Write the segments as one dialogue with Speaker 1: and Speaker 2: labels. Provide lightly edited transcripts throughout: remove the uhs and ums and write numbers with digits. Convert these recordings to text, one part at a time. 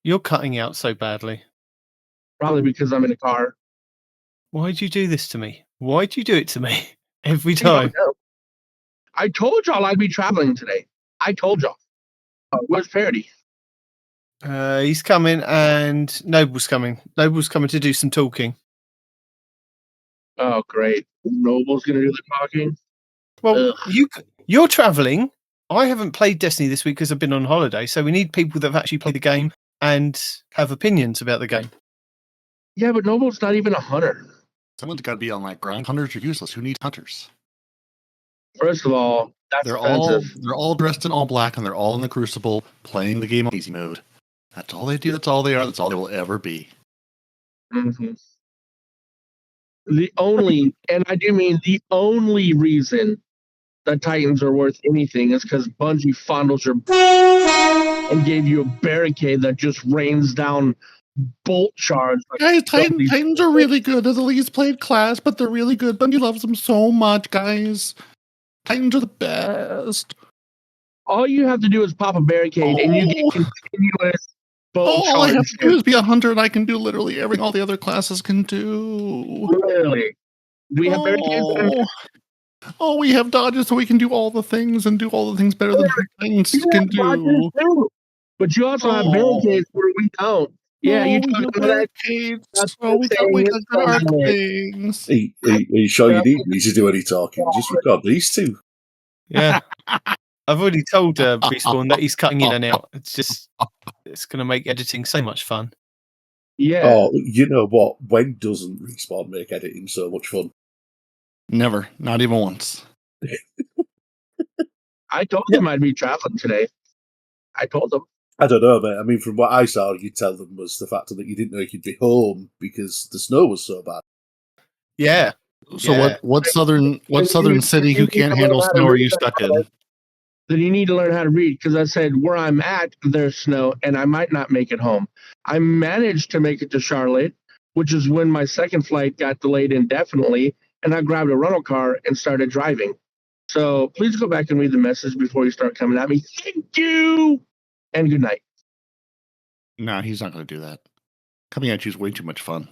Speaker 1: You're cutting out so badly.
Speaker 2: Probably because I'm in a car.
Speaker 1: Why'd you do this to me? Why'd you do it to me every time?
Speaker 2: I told y'all I'd be traveling today. I told y'all. Where's Peroty?
Speaker 1: He's coming, and Noble's coming. Noble's coming to do some talking.
Speaker 2: Oh, great. Noble's going to do the talking?
Speaker 1: Well, you're traveling. I haven't played Destiny this week because I've been on holiday, so we need people that have actually played the game and have opinions about the game.
Speaker 2: Yeah, but Noble's not even a hunter.
Speaker 3: Someone's got to be on that grind. Hunters are useless. Who needs hunters?
Speaker 2: First of all, that's offensive.
Speaker 3: They're all dressed in all black, and they're all in the Crucible playing the game on easy mode. That's all they do. That's all they are. That's all they will ever be.
Speaker 2: Mm-hmm. The only, and I do mean the only reason that Titans are worth anything is because Bungie fondles your and gave you a barricade that just rains down bolt shards.
Speaker 3: Guys, Titans are really good. They're the least played class, but they're really good. Bungie loves them so much, guys. Titans are the best.
Speaker 2: All you have to do is pop a barricade, and you get continuous bolt
Speaker 3: all I have
Speaker 2: charge.
Speaker 3: to do is be a hunter, and I can do literally everything all the other classes can do.
Speaker 2: Literally. We have barricades.
Speaker 3: Oh, we have dodges, so we can do all the things and do all the things better than Titans can do.
Speaker 2: But you also have barricades where we don't. Yeah, you talk about
Speaker 3: barricades. We got dark things.
Speaker 4: Are you sure you need me to do any talking? Just record these two.
Speaker 1: Yeah. I've already told Respawn that he's cutting in and out. It's going to make editing so much fun.
Speaker 2: Yeah.
Speaker 4: Oh, you know what? When doesn't Respawn make editing so much fun?
Speaker 3: Never. Not even once.
Speaker 2: I told them I'd be traveling today. I told them.
Speaker 4: I don't know, mate. I mean, from what I saw, you'd tell them was the fact that you didn't know you'd be home because the snow was so bad.
Speaker 1: Yeah.
Speaker 3: So what southern city who can't handle snow are you stuck in?
Speaker 2: Then you need to learn how to read, because I said where I'm at, there's snow, and I might not make it home. I managed to make it to Charlotte, which is when my second flight got delayed indefinitely, and I grabbed a rental car and started driving. So please go back and read the message before you start coming at me. Thank you, and good night.
Speaker 3: No, he's not going to do that. Coming at you is way too much fun.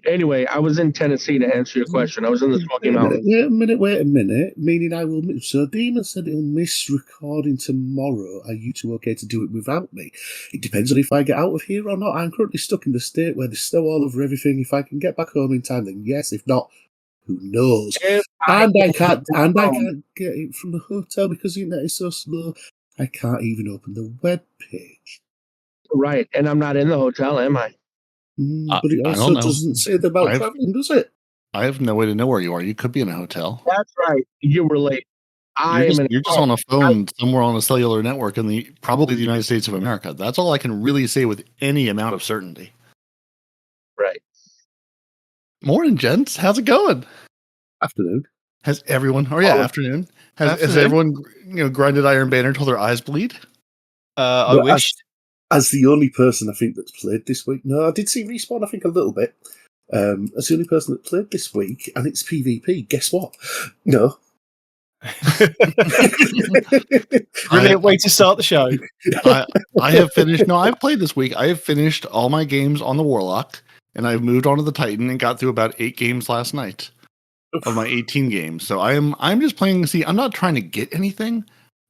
Speaker 2: Anyway, I was in Tennessee to answer your question. I was in the Smoky Mountains.
Speaker 4: Wait a minute. Meaning I will miss. So Demon said he'll miss recording tomorrow. Are you two okay to do it without me? It depends on if I get out of here or not. I'm currently stuck in the state where there's snow all over everything. If I can get back home in time, then yes. If not, who knows? And I can't get it from the hotel because the internet is so slow. I can't even open the web page.
Speaker 2: Right, and I'm not in the hotel, am I?
Speaker 4: But it also doesn't say about traveling, does it?
Speaker 3: I have no way to know where you are. You could be in a hotel.
Speaker 2: That's right. You were late.
Speaker 3: You're just on a phone somewhere on a cellular network in probably the United States of America. That's all I can really say with any amount of certainty.
Speaker 2: Right.
Speaker 3: Morning, gents. How's it going?
Speaker 4: Afternoon.
Speaker 3: Has everyone? Afternoon. Has everyone grinded Iron Banner till their eyes bleed?
Speaker 1: I wished.
Speaker 4: As the only person I think that's played this week. No, I did see Respawn, I think, a little bit. As the only person that played this week, and it's PvP. Guess what? No.
Speaker 1: Brilliant way to start the show.
Speaker 3: I have finished. No, I've played this week. I have finished all my games on the Warlock, and I've moved on to the Titan and got through about 8 games last night of my 18 games. So I'm just playing. See, I'm not trying to get anything.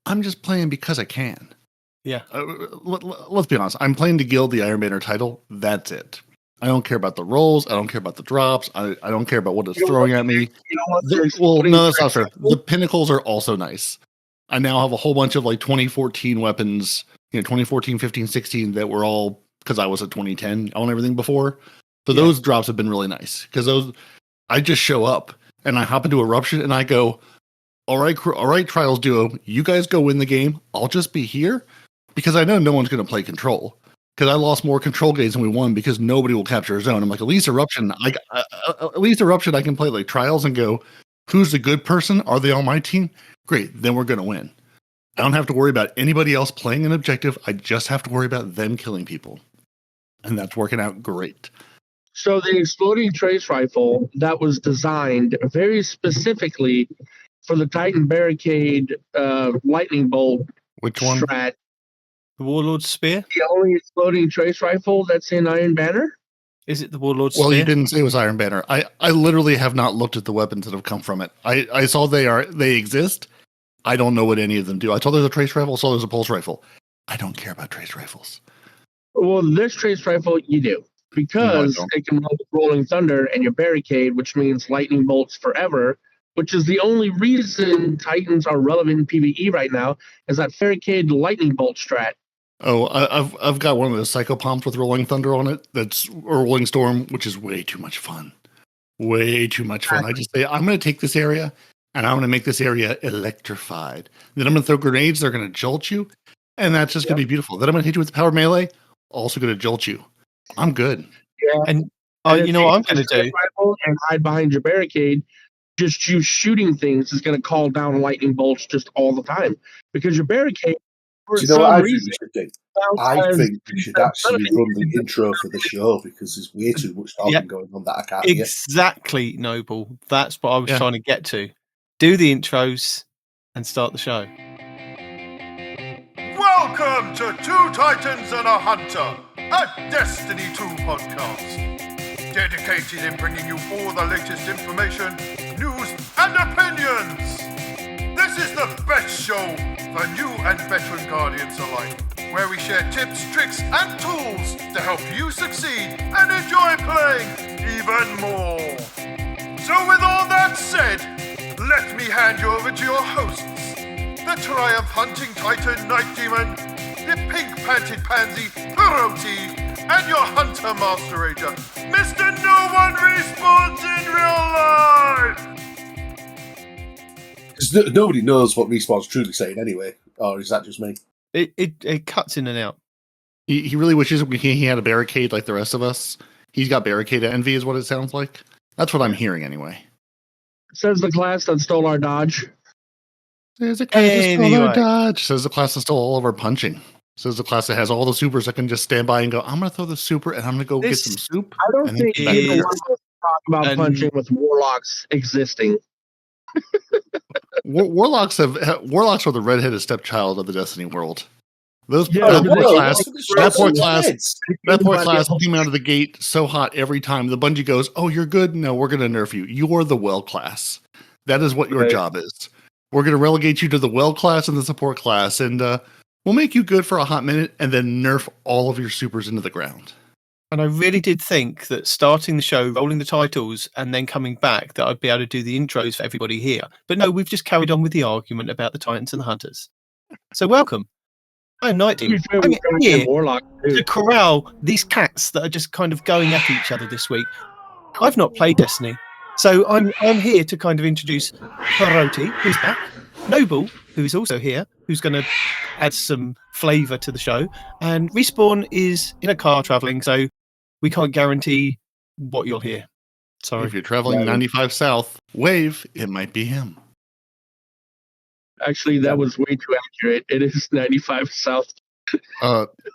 Speaker 3: I'm just playing because I can.
Speaker 1: Yeah.
Speaker 3: Let's be honest. I'm playing to gild the Iron Banner title. That's it. I don't care about the rolls. I don't care about the drops. I don't care about what it's throwing at me. No, that's not true. The pinnacles are also nice. I now have a whole bunch of 2014 weapons, 2014, 15, 16 that were all because I was at 2010 on everything before. So those drops have been really nice because I just show up and I hop into Eruption and I go, all right, Trials Duo, you guys go win the game. I'll just be here. Because I know no one's going to play Control. Because I lost more Control games than we won because nobody will capture a zone. I'm like, at least Eruption, I can play Trials and go, who's the good person? Are they on my team? Great, then we're going to win. I don't have to worry about anybody else playing an objective. I just have to worry about them killing people. And that's working out great.
Speaker 2: So the Exploding Trace Rifle that was designed very specifically for the Titan Barricade lightning bolt
Speaker 3: Which one?
Speaker 2: strat.
Speaker 1: The Warlord's Spear?
Speaker 2: The only exploding trace rifle that's in Iron Banner?
Speaker 1: Is it the Warlord's
Speaker 3: Well,
Speaker 1: Spear?
Speaker 3: you didn't say it was Iron Banner. I literally have not looked at the weapons that have come from it. I saw they exist. I don't know what any of them do. I saw there's a trace rifle, saw there's a pulse rifle. I don't care about trace rifles.
Speaker 2: Well, this trace rifle you do. Because it can run with Rolling Thunder and your Barricade, which means lightning bolts forever, which is the only reason Titans are relevant in PvE right now, is that Barricade lightning bolt strat.
Speaker 3: Oh, I've got one of those Psychopomps with Rolling Thunder on it. That's or Rolling Storm, which is way too much fun. Way too much fun. I just say I'm going to take this area and I'm going to make this area electrified. Then I'm going to throw grenades. They're going to jolt you, and that's just going to be beautiful. Then I'm going to hit you with the power melee. Also going to jolt you. I'm good.
Speaker 2: Yeah,
Speaker 1: and you know what I'm going to do?
Speaker 2: And hide behind your Barricade. Just you shooting things is going to call down lightning bolts just all the time because your Barricade.
Speaker 4: Do you know what I think we should do? I think we should actually run the intro for the show because there's way too much talking going on that I can't hear.
Speaker 1: Exactly, Noble. That's what I was trying to get to. Do the intros and start the show.
Speaker 5: Welcome to Two Titans and a Hunter, a Destiny 2 podcast. Dedicated in bringing you all the latest information, news, and opinions. This is the best show for new and veteran Guardians alike, where we share tips, tricks, and tools to help you succeed and enjoy playing even more. So with all that said, let me hand you over to your hosts, the Triumph Hunting Titan Nitedemon, the pink-panted pansy Peroty, and your Hunter Master Rager, Mr. No One Respawns in Real Life!
Speaker 4: Because nobody knows what Respawn's truly saying anyway, or is that just me?
Speaker 1: It cuts in and out.
Speaker 3: He really wishes he had a Barricade like the rest of us. He's got Barricade Envy is what it sounds like. That's what I'm hearing anyway.
Speaker 2: Says the class that stole our dodge.
Speaker 3: There's a class that stole our dodge. Says the class that stole all of our punching. Says the class that has all the supers that can just stand by and go, I'm going to throw the super and I'm going to go get some soup.
Speaker 2: I don't think either one of us talk about punching with Warlocks existing.
Speaker 3: Warlocks are the redheaded stepchild of the Destiny world. That poor class came out of the gate so hot every time. The Bungie goes, "Oh, you're good. No, we're going to nerf you. You're the well class. That is what your job is. We're going to relegate you to the well class and the support class, and we'll make you good for a hot minute, and then nerf all of your supers into the ground."
Speaker 1: And I really did think that starting the show, rolling the titles, and then coming back, that I'd be able to do the intros for everybody here. But no, we've just carried on with the argument about the Titans and the Hunters. So welcome. I'm Nitedemon. I'm here to corral these cats that are just kind of going at each other this week. I've not played Destiny, so I'm here to kind of introduce Peroty, who's back, Noble, who is also here, who's going to add some flavour to the show, and Respawn is in a car travelling, so we can't guarantee what you'll hear. Sorry.
Speaker 3: If you're traveling 95 south, wave, it might be him.
Speaker 2: Actually, that was way too accurate. It is 95 south.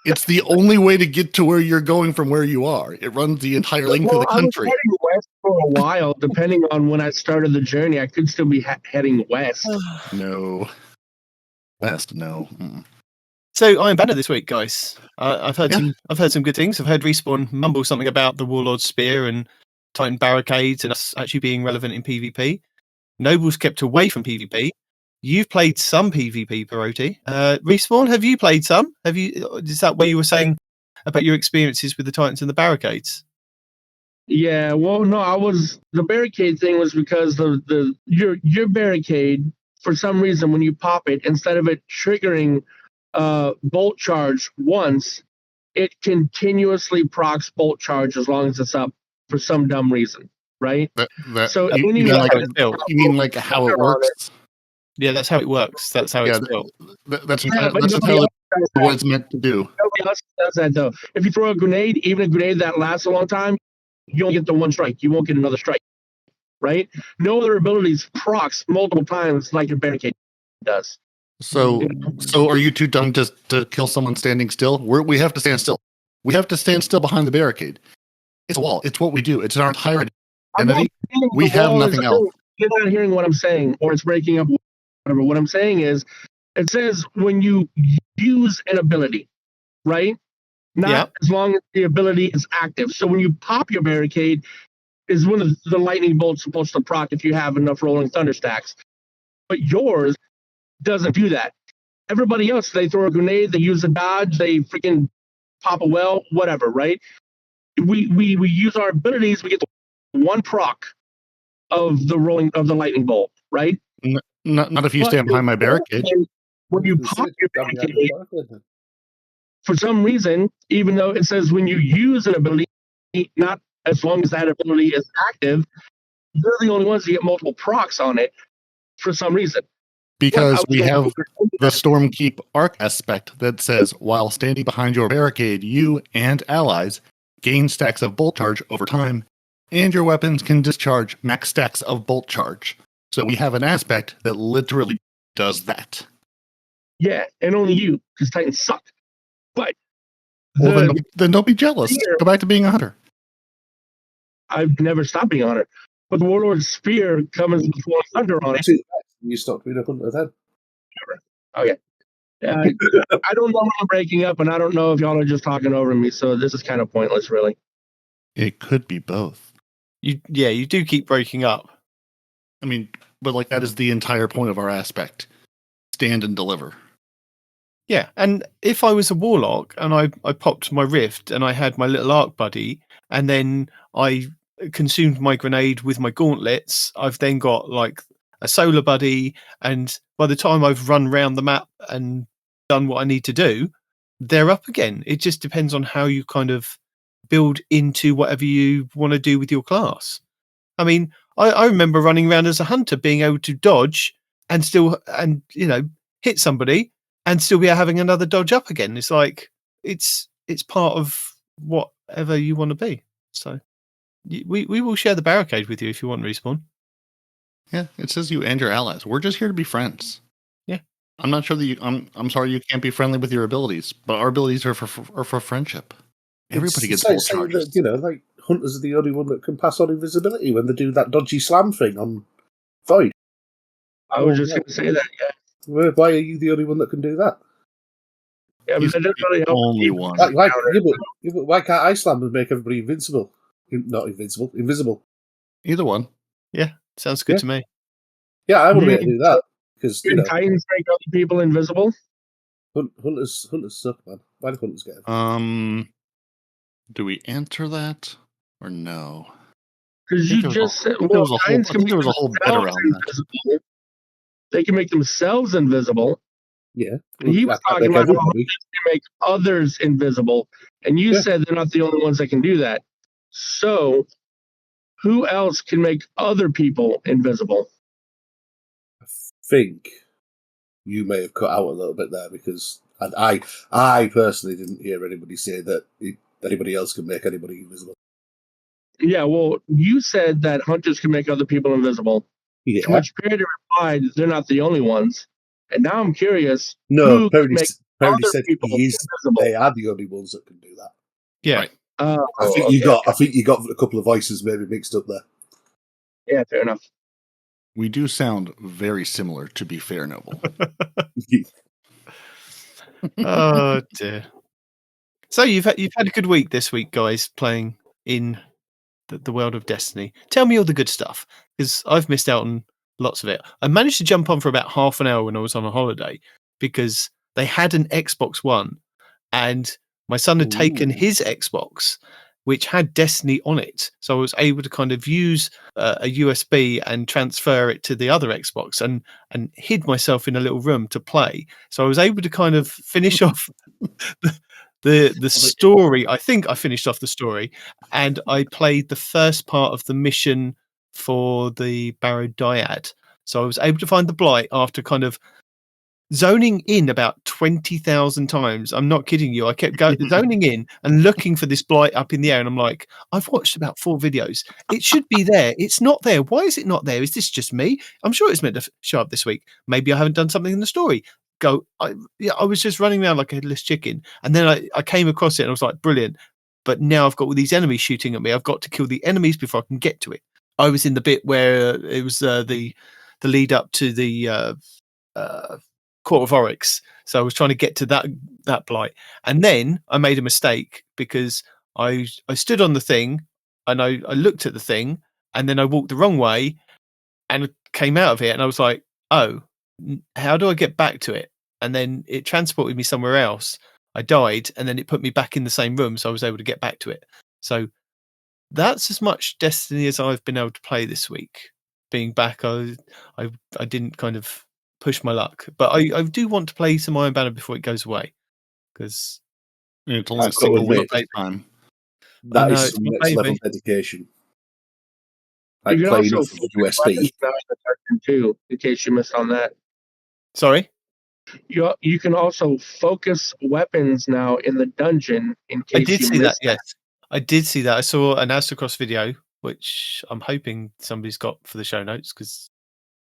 Speaker 3: It's the only way to get to where you're going from where you are. It runs the entire length of the country.
Speaker 2: I was heading west for a while. Depending on when I started the journey, I could still be heading west.
Speaker 3: No. West, no.
Speaker 1: So I'm Banner this week, guys. I've heard some good things. I've heard Respawn mumble something about the Warlord's Spear and Titan Barricades and us actually being relevant in PvP. Noble's kept away from PvP. You've played some PvP, Peroty. Respawn, have you played some? Is that what you were saying about your experiences with the Titans and the Barricades?
Speaker 2: Yeah, well, no, the Barricade thing was because your Barricade, for some reason, when you pop it, instead of it triggering bolt charge once, it continuously procs bolt charge as long as it's up for some dumb reason, right?
Speaker 3: So you mean like how it works?
Speaker 1: Yeah, that's how it works. That's how it's built.
Speaker 3: That's entirely what it's meant to do.
Speaker 2: Nobody else does that, though. If you throw a grenade, even a grenade that lasts a long time, you only get the one strike. You won't get another strike, right? No other abilities procs multiple times like a Barricade does.
Speaker 3: So are you too dumb to kill someone standing still? We have to stand still. We have to stand still behind the Barricade. It's a wall. It's what we do. It's our entire identity. We have nothing else.
Speaker 2: you're not hearing what I'm saying, or it's breaking up. Whatever. What I'm saying is, it says when you use an ability, right? Not as long as the ability is active. So when you pop your barricade, is when the lightning bolt's supposed to proc if you have enough rolling thunder stacks. But yours doesn't do that. Everybody else, they throw a grenade, they use a dodge, they freaking pop a well, whatever, right? We use our abilities, we get the one proc of the lightning bolt, right?
Speaker 3: Not if you stand behind my barricade.
Speaker 2: When you pop your barricade, for some reason, even though it says when you use an ability, not as long as that ability is active, they're the only ones that get multiple procs on it for some reason.
Speaker 3: Because we have the Stormkeep arc aspect that says, while standing behind your barricade, you and allies gain stacks of bolt charge over time, and your weapons can discharge max stacks of bolt charge. So we have an aspect that literally does that.
Speaker 2: Yeah, and only you, because Titans suck. But
Speaker 3: well, then don't be jealous. Go back to being a hunter.
Speaker 2: I've never stopped being a hunter. But the Warlord's Spear comes with one thunder on it.
Speaker 4: You stopped being a hunter then?
Speaker 2: Okay. I don't know if I'm breaking up, and I don't know if y'all are just talking over me, so this is kind of pointless, really.
Speaker 3: It could be both.
Speaker 1: You do keep breaking up.
Speaker 3: I mean, but like that is the entire point of our aspect. Stand and deliver.
Speaker 1: Yeah, and if I was a warlock and I popped my rift and I had my little arc buddy and then I consumed my grenade with my gauntlets, I've then got like a solar buddy, and by the time I've run around the map and done what I need to do, they're up again. It just depends on how you kind of build into whatever you want to do with your class. I mean, I remember running around as a hunter, being able to dodge and still, and hit somebody and still be having another dodge up again. It's like it's part of whatever you want to be. So we will share the barricade with you if you want, Respawn.
Speaker 3: Yeah, it says you and your allies. We're just here to be friends.
Speaker 1: Yeah,
Speaker 3: I'm not sure that I'm sorry you can't be friendly with your abilities, but our abilities are for friendship. Everybody gets bolt charges.
Speaker 4: Like hunters are the only one that can pass on invisibility when they do that dodgy slam thing on Void.
Speaker 2: I was just going to say that. Yeah.
Speaker 4: Why are you the only one that can do that?
Speaker 2: Yeah, but that doesn't really help.
Speaker 3: Only one.
Speaker 4: But why can't I slam and make everybody invincible? Not invincible, invisible.
Speaker 3: Either one.
Speaker 1: Yeah, sounds good to me.
Speaker 4: Yeah, I want to be able to do that because
Speaker 2: Titans make other people invisible.
Speaker 4: Hunters suck, man. Why do hunters get it?
Speaker 3: Do we answer that or no?
Speaker 2: Because you just said,
Speaker 3: there was a whole bit around that.
Speaker 2: They can make themselves invisible.
Speaker 4: Yeah.
Speaker 2: And he was talking about how they can make others invisible. And you said they're not the only ones that can do that. So who else can make other people invisible?
Speaker 4: I think you may have cut out a little bit there because I personally didn't hear anybody say that anybody else can make anybody invisible.
Speaker 2: Yeah, well, you said that hunters can make other people invisible.
Speaker 4: Yeah.
Speaker 2: To which Peroty replied, they're not the only ones. And now I'm curious.
Speaker 4: No, Peroty said they are the only ones that can do that.
Speaker 1: Yeah.
Speaker 3: Right.
Speaker 4: I think you got a couple of voices maybe mixed up there.
Speaker 2: Yeah, fair enough.
Speaker 3: We do sound very similar, to be fair, Noble.
Speaker 1: Oh dear. So you've had a good week this week, guys, playing in the world of Destiny. Tell me all the good stuff, because I've missed out on lots of it. I managed to jump on for about half an hour when I was on a holiday because they had an Xbox One, and my son had taken his Xbox, which had Destiny on it. So I was able to kind of use a USB and transfer it to the other Xbox and hid myself in a little room to play. So I was able to kind of finish off the story. I think I finished off the story, and I played the first part of the mission for the Barrow-Dyad. So I was able to find the Blight after kind of zoning in about 20,000 times. I'm not kidding you. I kept zoning in and looking for this Blight up in the air, and I'm like, I've watched about 4 videos. It should be there. It's not there. Why is it not there? Is this just me? I'm sure it's meant to show up this week. Maybe I haven't done something in the story. I was just running around like a headless chicken, and then I came across it and I was like, brilliant. But now I've got all these enemies shooting at me. I've got to kill the enemies before I can get to it. I was in the bit where it was the lead up to the Court of Oryx. So I was trying to get to that blight, and then I made a mistake because I stood on the thing and I looked at the thing, and then I walked the wrong way and came out of it, and I was like, oh, how do I get back to it? And then it transported me somewhere else. I died, and then it put me back in the same room, so I was able to get back to it. So that's as much Destiny as I've been able to play this week. Being back, I didn't kind of push my luck, but I do want to play some Iron Banner before it goes away, because
Speaker 3: It's only a
Speaker 4: I've got to
Speaker 3: single week
Speaker 4: admit,
Speaker 3: this time.
Speaker 4: that
Speaker 1: know,
Speaker 4: is
Speaker 1: it's
Speaker 4: some
Speaker 1: my
Speaker 4: next level
Speaker 1: baby.
Speaker 4: dedication.
Speaker 2: You
Speaker 4: Like
Speaker 2: can
Speaker 4: playing
Speaker 2: also
Speaker 4: off of USB.
Speaker 2: now in the Doctrine too, in case you missed on that.
Speaker 1: Sorry.
Speaker 2: You can also focus weapons now in the dungeon in
Speaker 1: I
Speaker 2: case
Speaker 1: did
Speaker 2: you
Speaker 1: see that.
Speaker 2: missed that.
Speaker 1: Yes, I did see that. I saw an Astacross video, which I'm hoping somebody's got for the show notes. Because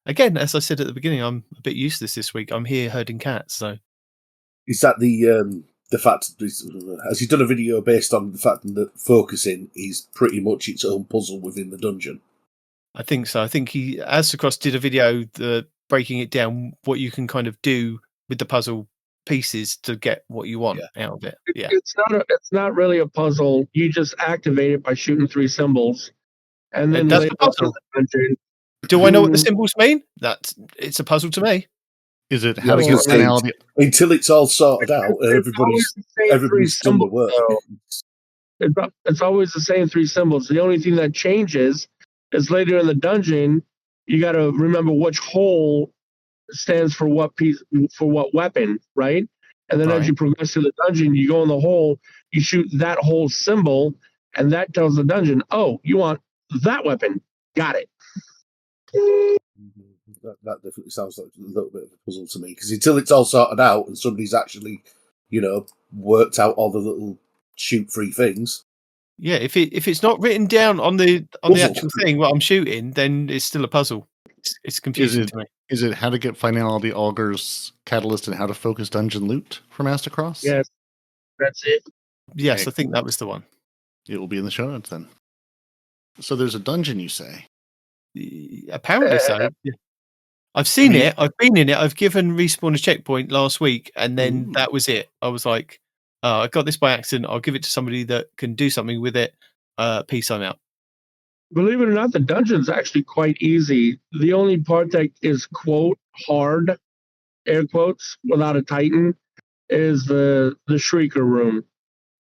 Speaker 1: again, as I said at the beginning, I'm a bit useless this week. I'm here herding cats. So
Speaker 4: Is that the fact? Has he done a video based on the fact that focusing is pretty much its own puzzle within the dungeon?
Speaker 1: I think so. I think Astacross did a video breaking it down, what you can kind of do with the puzzle pieces to get what you want out of it. Yeah,
Speaker 2: It's not really a puzzle. You just activate it by shooting 3 symbols, and then
Speaker 1: that's
Speaker 2: later
Speaker 1: the
Speaker 2: on in
Speaker 1: puzzle.
Speaker 2: the dungeon.
Speaker 1: Do I know what the symbols mean? It's a puzzle to me.
Speaker 3: Is it
Speaker 4: Yeah,
Speaker 3: how
Speaker 4: I
Speaker 3: to
Speaker 4: was
Speaker 3: get
Speaker 4: gonna say,
Speaker 3: finality?
Speaker 4: until it's all sorted out,
Speaker 2: It's always the same 3
Speaker 4: everybody's done the
Speaker 2: symbols,
Speaker 4: work.
Speaker 2: though. It's always the same 3 symbols. The only thing that changes is later in the dungeon, you got to remember which hole stands for what piece, for what weapon, right? And then as you progress through the dungeon, you go in the hole, you shoot that whole symbol, and that tells the dungeon, oh, you want that weapon. Got it.
Speaker 4: That definitely sounds like a little bit of a puzzle to me, because until it's all sorted out and somebody's actually, worked out all the little shoot-free things.
Speaker 1: Yeah, if it's not written down on the
Speaker 4: Puzzle.
Speaker 1: actual thing what I'm shooting, then it's still a puzzle. It's confusing to me.
Speaker 3: Is it how to get finality augurs catalyst and how to focus dungeon loot from Astacross?
Speaker 2: Yes, that's it.
Speaker 1: Yes, I think that was the one.
Speaker 3: It will be in the show notes then. So there's a dungeon, you say?
Speaker 1: Apparently so. Yeah. I've seen it. I've been in it. I've given Respawn a checkpoint last week, and then that was it. I was like, I got this by accident. I'll give it to somebody that can do something with it. Peace, I'm out.
Speaker 2: Believe it or not, the dungeon's actually quite easy. The only part that is, quote, hard, air quotes, without a Titan, is the Shrieker room,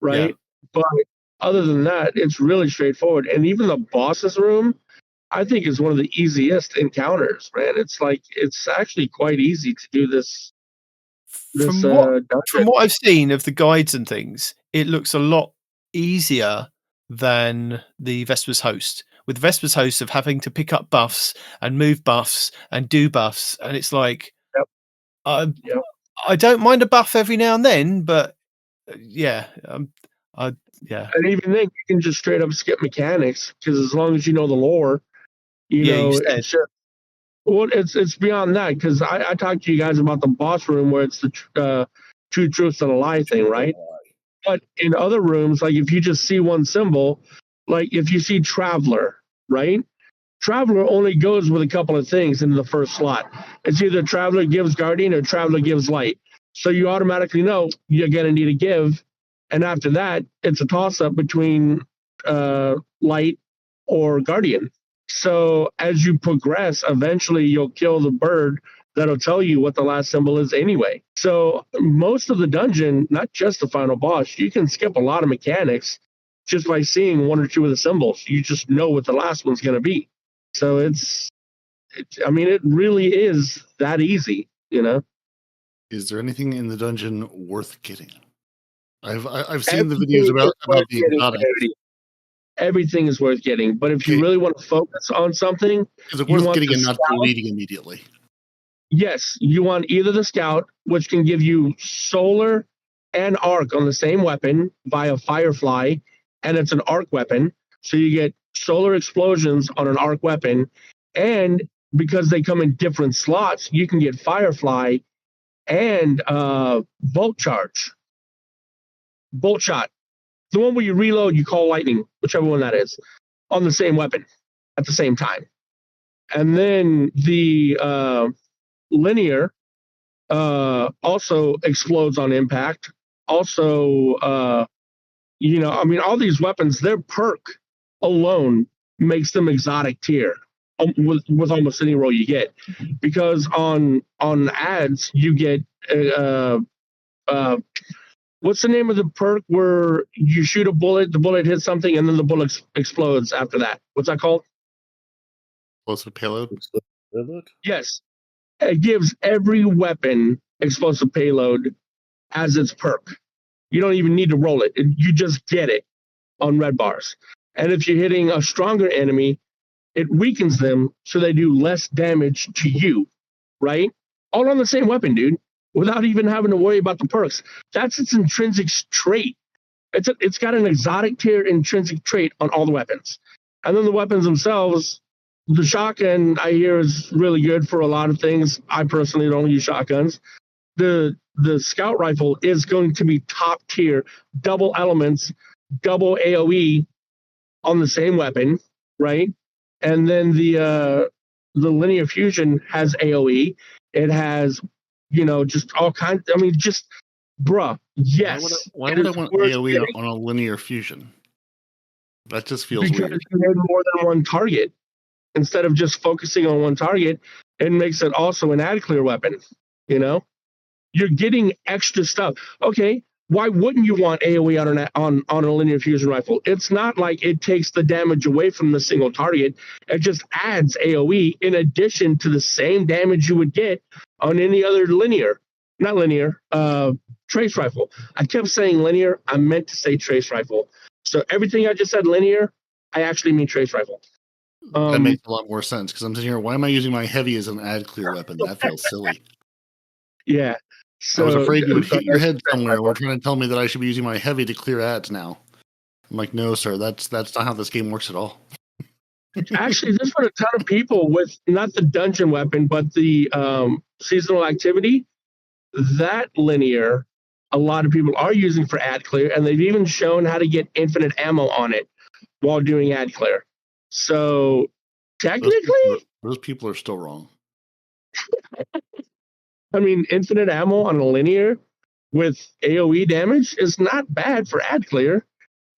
Speaker 2: right?
Speaker 1: Yeah.
Speaker 2: But other than that, it's really straightforward. And even the boss's room, I think, is one of the easiest encounters, man. It's actually quite easy to do this.
Speaker 1: From
Speaker 2: dungeon.
Speaker 1: what I've seen of the guides and things, it looks a lot easier than the Vesper's Host. With Vesper's Host of having to pick up buffs and move buffs and do buffs, and it's like, I don't mind a buff every now and then, but yeah.
Speaker 2: And even then, you can just straight up skip mechanics, because as long as you know the lore, it's just, well, it's beyond that, because I talked to you guys about the boss room where it's the two truths and a lie thing, right? But in other rooms, like if you just see one symbol, like if you see Traveler, right? Traveler only goes with a couple of things in the first slot. It's either Traveler gives Guardian or Traveler gives Light. So you automatically know you're going to need a give. And after that, it's a toss-up between Light or Guardian. So as you progress, eventually you'll kill the bird that'll tell you what the last symbol is anyway. So most of the dungeon, not just the final boss, you can skip a lot of mechanics just by seeing one or two of the symbols. You just know what the last one's going to be. So it really is that easy,
Speaker 3: Is there anything in the dungeon worth getting? I've seen the videos about the exotics.
Speaker 2: Everything is worth getting, but if you really want to focus on something,
Speaker 3: is it worth getting and not deleting immediately?
Speaker 2: Yes, you want either the Scout, which can give you solar and arc on the same weapon via Firefly, and it's an arc weapon, so you get solar explosions on an arc weapon, and because they come in different slots, you can get Firefly and Bolt Shot. The one where you reload, you call lightning, whichever one that is, on the same weapon. at the same time. And then the linear also explodes on impact. Also, all these weapons, their perk alone makes them exotic tier with almost any roll you get. Because on ads, you get what's the name of the perk where you shoot a bullet, the bullet hits something, and then the bullet explodes after that? What's that called?
Speaker 3: Explosive payload?
Speaker 2: Yes. It gives every weapon explosive payload as its perk. You don't even need to roll it. You just get it on red bars. And if you're hitting a stronger enemy, it weakens them so they do less damage to you, right? All on the same weapon, dude, without even having to worry about the perks. That's its intrinsic trait. It's got an exotic tier intrinsic trait on all the weapons. And then the weapons themselves, the shotgun, I hear, is really good for a lot of things. I personally don't use shotguns. The scout rifle is going to be top tier, double elements, double AoE on the same weapon, right? And then the linear fusion has AoE. It has, just all kinds. I mean, just bruh. Yes.
Speaker 3: Why would I want AoE on a linear fusion? That just feels weird.
Speaker 2: Because you have more than one target. Instead of just focusing on one target, it makes it also an ad clear weapon. You're getting extra stuff. Okay, why wouldn't you want AoE on a linear fusion rifle? It's not like it takes the damage away from the single target. It just adds AoE in addition to the same damage you would get on any other trace rifle. I kept saying linear. I meant to say trace rifle. So everything I just said linear, I actually mean trace rifle.
Speaker 3: That makes a lot more sense because I'm sitting here. Why am I using my heavy as an ad clear weapon? That feels silly.
Speaker 2: Yeah. So,
Speaker 3: I was afraid you would hit your head somewhere. We're trying to tell me that I should be using my heavy to clear ads now. I'm like, no, sir. That's not how this game works at all.
Speaker 2: Actually, there's been a ton of people with not the dungeon weapon, but the seasonal activity. That linear, a lot of people are using for ad clear, and they've even shown how to get infinite ammo on it while doing ad clear. So technically,
Speaker 3: those people are still wrong.
Speaker 2: I mean, infinite ammo on a linear with AoE damage is not bad for ad clear,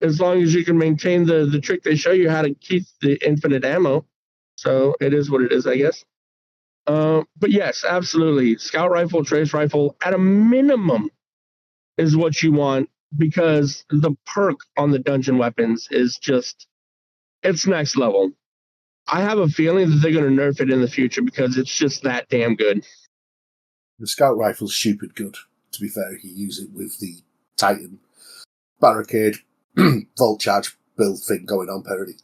Speaker 2: as long as you can maintain the trick they show you how to keep the infinite ammo. So it is what it is, I guess. But yes, absolutely. Scout rifle, trace rifle, at a minimum, is what you want because the perk on the dungeon weapons is just, it's next level. I have a feeling that they're going to nerf it in the future because it's just that damn good.
Speaker 4: The scout rifle's stupid good, to be fair, if you use it with the Titan Barricade Volt Charge build thing going on, Peroty.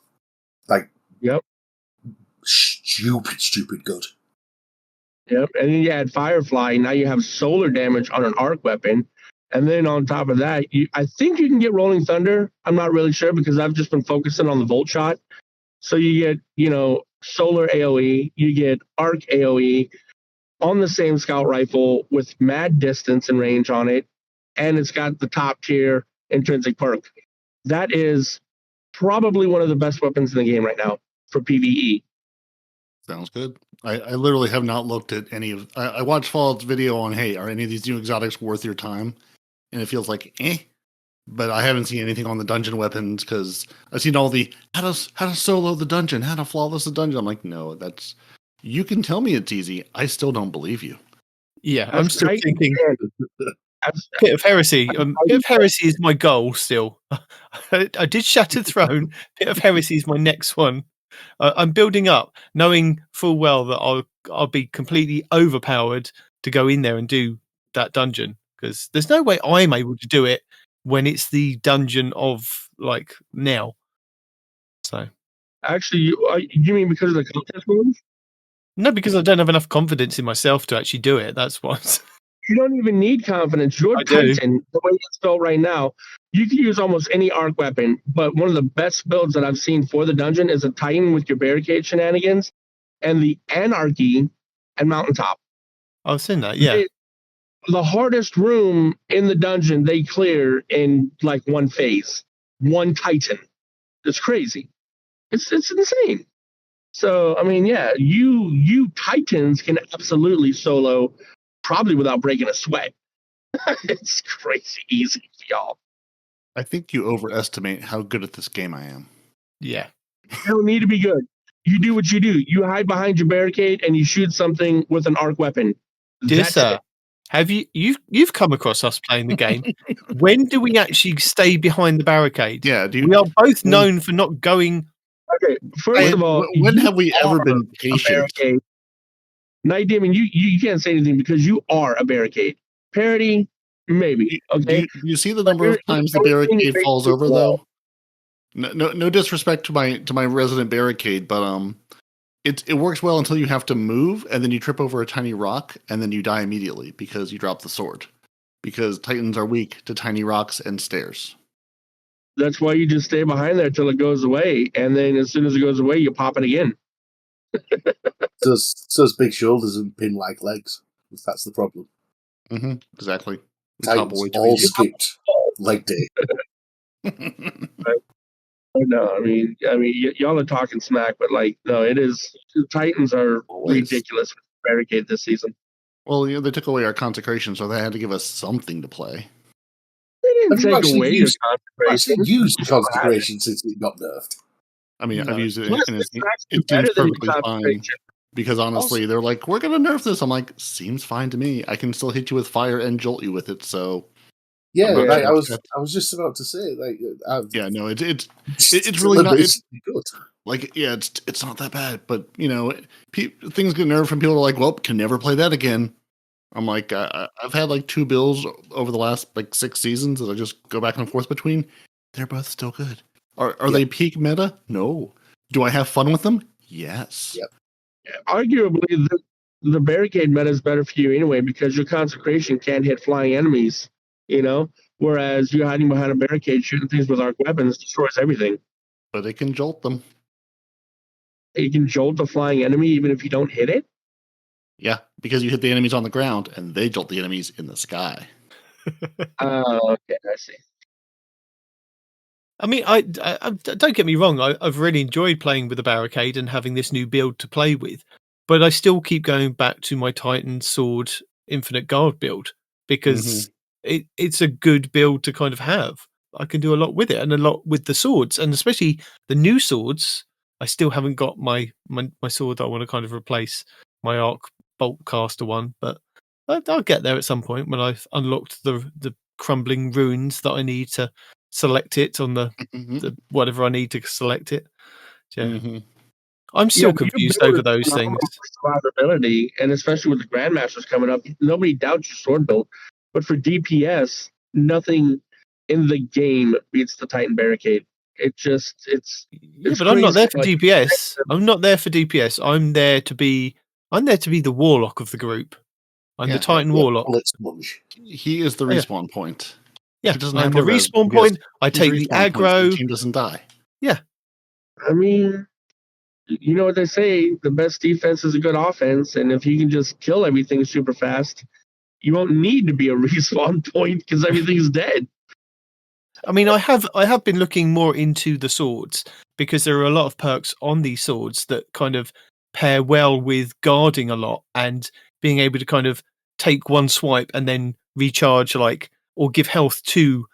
Speaker 2: Yep.
Speaker 4: Stupid good.
Speaker 2: Yep, and then you add Firefly, now you have solar damage on an arc weapon. And then on top of that, I think you can get Rolling Thunder. I'm not really sure because I've just been focusing on the Volt Shot. So you get, solar AoE, you get arc AoE on the same scout rifle with mad distance and range on it, and it's got the top tier intrinsic perk. That is probably one of the best weapons in the game right now for PvE.
Speaker 3: Sounds good. I literally have not looked at any of... I watched Fallout's video on, hey, are any of these new exotics worth your time? And it feels like, but I haven't seen anything on the dungeon weapons because I've seen all the how to solo the dungeon, how to flawless the dungeon. I'm like, no, that's... You can tell me it's easy. I still don't believe you.
Speaker 1: Yeah, I'm still thinking Pit of Heresy. Pit of Heresy is my goal still. I did Shattered Throne. Pit of Heresy is my next one. I'm building up, knowing full well that I'll be completely overpowered to go in there and do that dungeon because there's no way I'm able to do it when it's the dungeon of now. So
Speaker 2: actually, you mean because of the contest rules?
Speaker 1: No, because I don't have enough confidence in myself to actually do it. That's what.
Speaker 2: You don't even need confidence. Your Titan, the way it's built right now, you can use almost any arc weapon, but one of the best builds that I've seen for the dungeon is a Titan with your barricade shenanigans and the Anarchy and Mountaintop.
Speaker 1: I've seen that, yeah.
Speaker 2: The hardest room in the dungeon they clear in one phase. One Titan. It's crazy. It's insane. So, I mean, yeah, you Titans can absolutely solo, probably without breaking a sweat. It's crazy easy, y'all.
Speaker 3: I think you overestimate how good at this game I am.
Speaker 1: Yeah.
Speaker 2: You don't need to be good. You do what you do. You hide behind your barricade and you shoot something with an arc weapon.
Speaker 1: Dear
Speaker 2: That's
Speaker 1: sir,
Speaker 2: it.
Speaker 1: have you've come across us playing the game? When do we actually stay behind the barricade?
Speaker 3: Yeah, dude.
Speaker 1: We are both known for not going.
Speaker 2: Okay, first of all,
Speaker 3: when
Speaker 2: you
Speaker 3: have we ever
Speaker 2: are
Speaker 3: been
Speaker 2: a
Speaker 3: patient?
Speaker 2: barricade. Nitedemon, you can't say anything because you are a barricade. Peroty, maybe. Okay.
Speaker 3: Do you see the
Speaker 2: But
Speaker 3: number of times the
Speaker 2: everything
Speaker 3: barricade
Speaker 2: is
Speaker 3: falls
Speaker 2: basically
Speaker 3: over
Speaker 2: a wall.
Speaker 3: though? No disrespect to my resident barricade, but it works well until you have to move and then you trip over a tiny rock and then you die immediately because you drop the sword. Because Titans are weak to tiny rocks and stairs.
Speaker 2: That's why you just stay behind there till it goes away, and then as soon as it goes away, you pop it again.
Speaker 4: So it's big shoulders and pin-like legs. That's the problem.
Speaker 3: Mm-hmm, exactly.
Speaker 4: Titans all skipped leg day.
Speaker 2: No, I mean, y'all are talking smack, but like, no, it is. The Titans are
Speaker 3: Always.
Speaker 2: ridiculous with Barricade this season.
Speaker 3: Well, they took away our consecration, so they had to give us something to play.
Speaker 2: They didn't
Speaker 4: Have you
Speaker 2: take
Speaker 4: actually
Speaker 2: away your
Speaker 4: used-
Speaker 2: concentration.
Speaker 4: Actually used consecration since it got nerfed.
Speaker 3: I mean,
Speaker 1: No.
Speaker 3: I've used it,
Speaker 2: Plus,
Speaker 3: and
Speaker 2: it's
Speaker 3: it
Speaker 2: actually
Speaker 3: seems
Speaker 2: better than
Speaker 3: perfectly
Speaker 2: your
Speaker 3: fine.
Speaker 2: concentration.
Speaker 3: Because honestly, they're like, we're going to nerf this. I'm like, seems fine to me. I can still hit you with fire and jolt you with it, so...
Speaker 4: Yeah,
Speaker 3: I'm not
Speaker 4: like,
Speaker 3: too
Speaker 4: I
Speaker 3: upset.
Speaker 4: was just about to say, like,
Speaker 3: Yeah, no, it's really not... It's,
Speaker 4: good.
Speaker 3: like, yeah, it's not that bad, but, you know, things get nerfed and people are like, well, can never play that again. I'm like, I've had like 2 builds over the last like 6 seasons that I just go back and forth between. They're both still good. Are they peak meta? No. Do I have fun with them? Yes.
Speaker 4: Yep.
Speaker 2: Arguably, the barricade meta is better for you anyway because your consecration can't hit flying enemies, you know? Whereas you hiding behind a barricade shooting things with arc weapons destroys everything.
Speaker 3: But it can jolt them.
Speaker 2: You can jolt a flying enemy even if you don't hit it?
Speaker 3: Yeah, because you hit the enemies on the ground and they jolt the enemies in the sky.
Speaker 2: Oh, okay, I see.
Speaker 1: I mean, I don't get me wrong. I've really enjoyed playing with the barricade and having this new build to play with, but I still keep going back to my Titan Sword Infinite Guard build because it's a good build to kind of have. I can do a lot with it and a lot with the swords, and especially the new swords. I still haven't got my sword that I want to kind of replace my Arc Bolt Caster one, but I'll get there at some point when I've unlocked the crumbling runes that I need to select it on the whatever I need to select it. Yeah. I'm still confused over those things.
Speaker 2: Survivability, and especially with the Grandmasters coming up, nobody doubts your sword build. But for DPS, nothing in the game beats the Titan Barricade. It's
Speaker 1: but I'm not there for DPS. I'm not there for DPS. I'm there to be the warlock of the group. I'm the Titan warlock.
Speaker 3: He is the respawn point.
Speaker 1: Yeah,
Speaker 3: He doesn't
Speaker 1: I'm
Speaker 3: have
Speaker 1: the
Speaker 3: to res
Speaker 1: respawn
Speaker 3: because
Speaker 1: point. I
Speaker 3: he's
Speaker 1: take the
Speaker 3: respawn point, so
Speaker 1: aggro.
Speaker 3: the team doesn't die.
Speaker 1: Yeah.
Speaker 2: I mean, you know what they say, the best defense is a good offense, and if you can just kill everything super fast, you won't need to be a respawn point because everything's dead.
Speaker 1: I mean, I have been looking more into the swords because there are a lot of perks on these swords that kind of pair well with guarding a lot and being able to kind of take one swipe and then recharge or give health to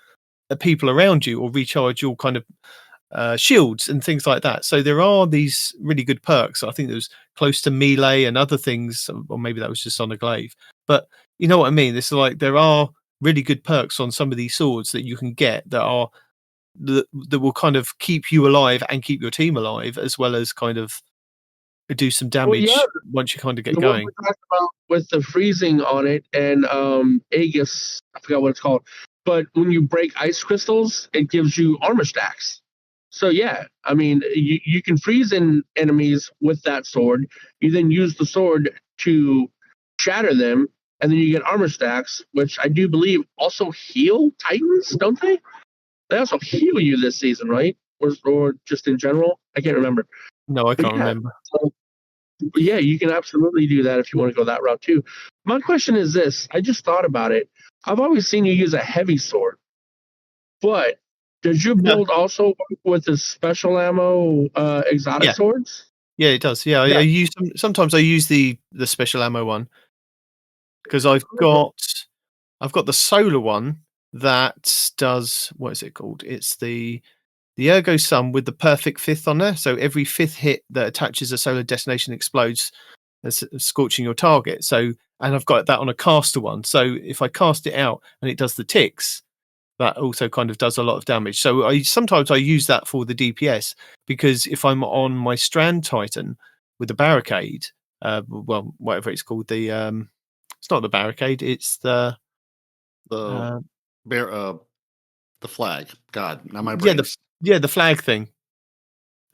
Speaker 1: the people around you or recharge your kind of shields and things like that. So there are these really good perks. I think there was close to melee and other things, or maybe that was just on a glaive. But you know what I mean? It's like there are really good perks on some of these swords that you can get that will kind of keep you alive and keep your team alive, as well as kind of do some damage once you kind of get going.
Speaker 2: What we talked about with the freezing on it and Aegis, I forgot what it's called. But when you break ice crystals, it gives you armor stacks. So yeah, I mean, you can freeze in enemies with that sword. You then use the sword to shatter them, and then you get armor stacks, which I do believe also heal Titans, don't they? They also heal you this season, right? Or just in general? I can't remember.
Speaker 1: No, I can't remember.
Speaker 2: So, yeah, you can absolutely do that if you want to go that route too. My question is this. I just thought about it. I've always seen you use a heavy sword, but does your build also work with the special ammo exotic swords?
Speaker 1: Yeah, it does. Yeah,
Speaker 2: Yeah.
Speaker 1: I use sometimes I use the special ammo one because I've got the solar one that does, what is it called? It's the Ergo Sum with the perfect fifth on there. So every fifth hit that attaches a solar destination explodes, scorching your target. So, and I've got that on a caster one. So if I cast it out and it does the ticks, that also kind of does a lot of damage. So sometimes I use that for the DPS, because if I'm on my Strand Titan with the Barricade, well, whatever it's called, it's not the Barricade, it's the
Speaker 3: The the flag. God, now my
Speaker 1: yeah,
Speaker 3: brain's
Speaker 1: the flag thing.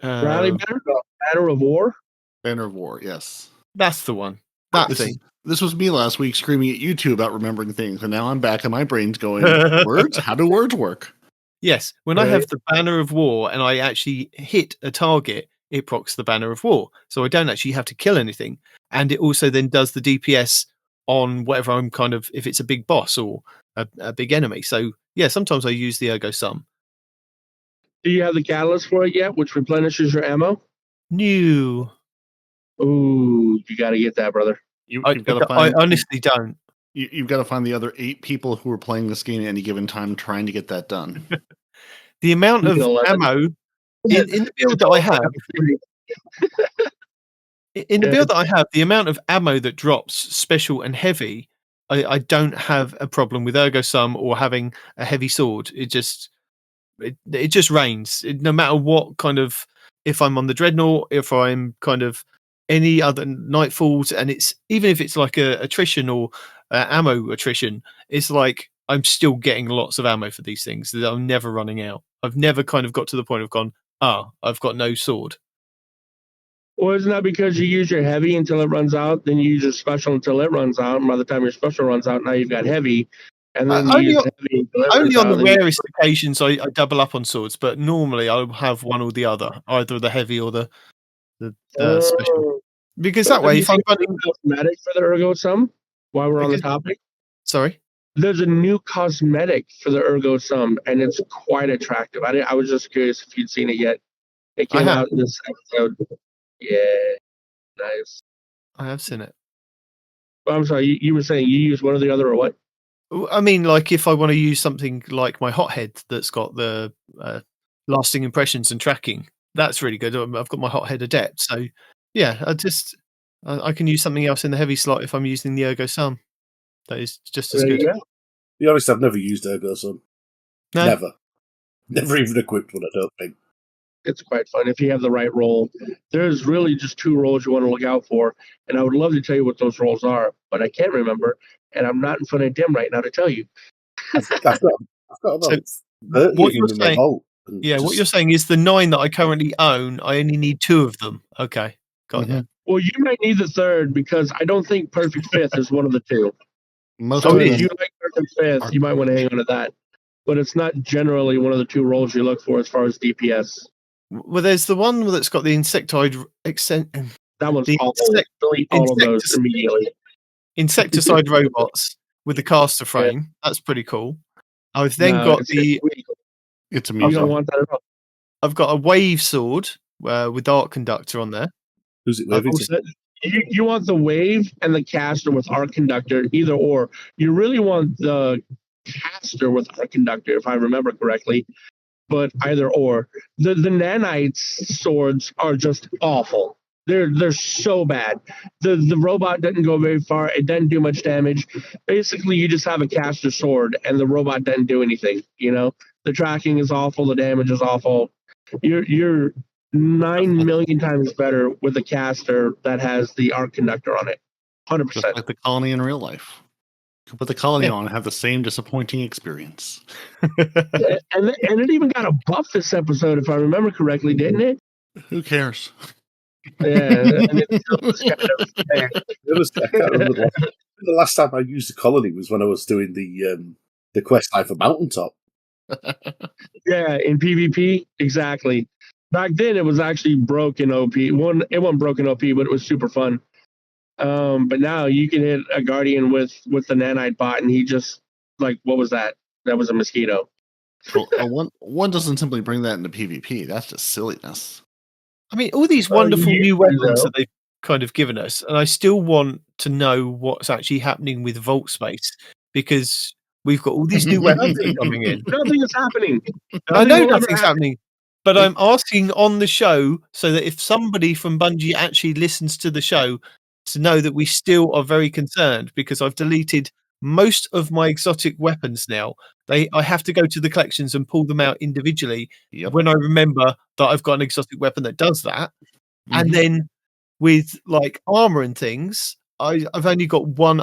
Speaker 2: Rally Banner of War.
Speaker 3: Banner of War. Yes,
Speaker 1: That's the one. That thing.
Speaker 3: This was me last week screaming at you two about remembering things, and now I'm back and my brain's going, words? How do words work?
Speaker 1: Yes, when I have the Banner of War and I actually hit a target, it procs the Banner of War. So I don't actually have to kill anything. And it also then does the DPS on whatever I'm kind of, if it's a big boss or a big enemy. So yeah, sometimes I use the Ergo Sum.
Speaker 2: Do you have the catalyst for it yet, which replenishes your ammo?
Speaker 1: New.
Speaker 2: Ooh, you got to get that, brother.
Speaker 3: You've got to find.
Speaker 1: I honestly don't.
Speaker 3: You've got to find the other 8 people who are playing this game at any given time trying to get that done.
Speaker 1: The amount of ammo in the build that I have. In the build that I have, the amount of ammo that drops special and heavy, I don't have a problem with Ergo Sum or having a heavy sword. It just rains. No matter what kind of, if I'm on the Dreadnought, if I'm kind of any other Nightfalls, and it's even if it's like a attrition or ammo attrition, it's like I'm still getting lots of ammo for these things. That I'm never running out. I've never kind of got to the point of gone, I've got no sword.
Speaker 2: Well, isn't that because you use your heavy until it runs out, then you use your special until it runs out, and by the time your special runs out, now you've got heavy, and then you use heavy until it
Speaker 1: only
Speaker 2: runs
Speaker 1: on
Speaker 2: out,
Speaker 1: the rarest occasions I double up on swords, but normally I'll have one or the other, either the heavy or the special. Because that way, if I'm running
Speaker 2: cosmetic for the Ergo Sum, while we're on the topic,
Speaker 1: sorry,
Speaker 2: there's a new cosmetic for the Ergo Sum, and it's quite attractive. I was just curious if you'd seen it yet. It came out in this episode. Yeah, nice.
Speaker 1: I have seen it.
Speaker 2: Well, I'm sorry, you were saying you use one or the other, or what?
Speaker 1: I mean, like if I want to use something like my hothead that's got the lasting impressions and tracking, that's really good. I've got my hothead adept, so yeah, I can use something else in the heavy slot if I'm using the Ergo Sum. That is just as good.
Speaker 4: To be honest, I've never used Ergo Sum. No? Never even equipped one, I don't think.
Speaker 2: It's quite fun if you have the right role. There's really just 2 roles you want to look out for, and I would love to tell you what those roles are, but I can't remember, and I'm not in front of Dim right now to tell you.
Speaker 4: I've got about 30
Speaker 1: what
Speaker 4: of
Speaker 1: you're
Speaker 4: them in
Speaker 1: saying,
Speaker 4: my vault.
Speaker 1: What you're saying is the 9 that I currently own, I only need 2 of them. Okay, got you.
Speaker 2: Well, you might need the 3rd because I don't think Perfect Fifth is one of the 2.
Speaker 3: So
Speaker 2: if you like Perfect Fifth, you might want to hang on to that. But it's not generally one of the 2 roles you look for as far as DPS.
Speaker 1: Well, there's the one that's got the insectoid
Speaker 2: that one's awful. Delete all of those immediately.
Speaker 1: Insecticide robots with the caster frame. Yeah. That's pretty cool. I've then got
Speaker 3: it's a
Speaker 2: you don't want that at all.
Speaker 1: I've got a wave sword with Arc Conductor on there.
Speaker 4: Who's it waving to?
Speaker 2: You want the wave and the caster with Arc Conductor, either or. You really want the caster with Arc Conductor, if I remember correctly. But either or. The nanites swords are just awful. They're so bad. The robot doesn't go very far. It doesn't do much damage. Basically, you just have a caster sword, and the robot doesn't do anything. You know, the tracking is awful. The damage is awful. You're 9 million times better with a caster that has the Arc Conductor on it. 100%.
Speaker 3: Just like the colony in real life. You can put the colony on and have the same disappointing experience.
Speaker 2: and it even got a buff this episode, if I remember correctly, didn't it?
Speaker 3: Who cares?
Speaker 2: Yeah.
Speaker 4: I can't remember the last time I used the colony was when I was doing the quest line for Mountaintop.
Speaker 2: Yeah, in PvP, exactly. Back then, it was actually broken OP. It wasn't broken OP, but it was super fun. But now you can hit a Guardian with the nanite bot, and he just, like, what was that? That was a mosquito.
Speaker 3: Well, one doesn't simply bring that into PvP. That's just silliness.
Speaker 1: I mean, all these wonderful new weapons that they've kind of given us, and I still want to know what's actually happening with Vault Space, because we've got all these new weapons that are coming in.
Speaker 2: Nothing is happening.
Speaker 1: I know nothing's happening, but I'm asking on the show so that if somebody from Bungie actually listens to the show, to know that we still are very concerned, because I've deleted most of my exotic weapons now. I have to go to the collections and pull them out individually when I remember that I've got an exotic weapon that does that. And then with like armor and things, I've only got one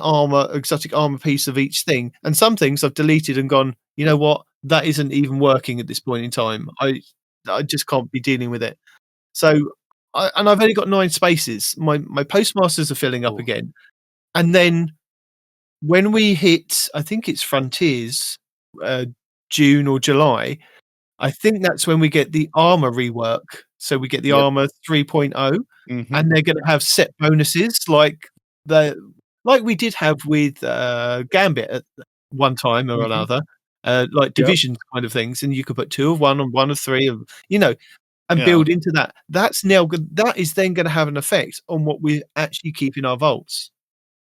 Speaker 1: exotic armor piece of each thing, and some things I've deleted and gone, you know what, that isn't even working at this point in time. I just can't be dealing with it. So, and I've only got 9 spaces. My postmasters are filling up again, and then when we hit, I think it's Frontiers, June or July, I think that's when we get the armor rework. So we get the armor 3.0, and they're going to have set bonuses like we did have with Gambit at one time or another, like divisions kind of things, and you could put 2 of 1 and 1 of 3, and build into that. That's now good. That is then going to have an effect on what we actually keep in our vaults.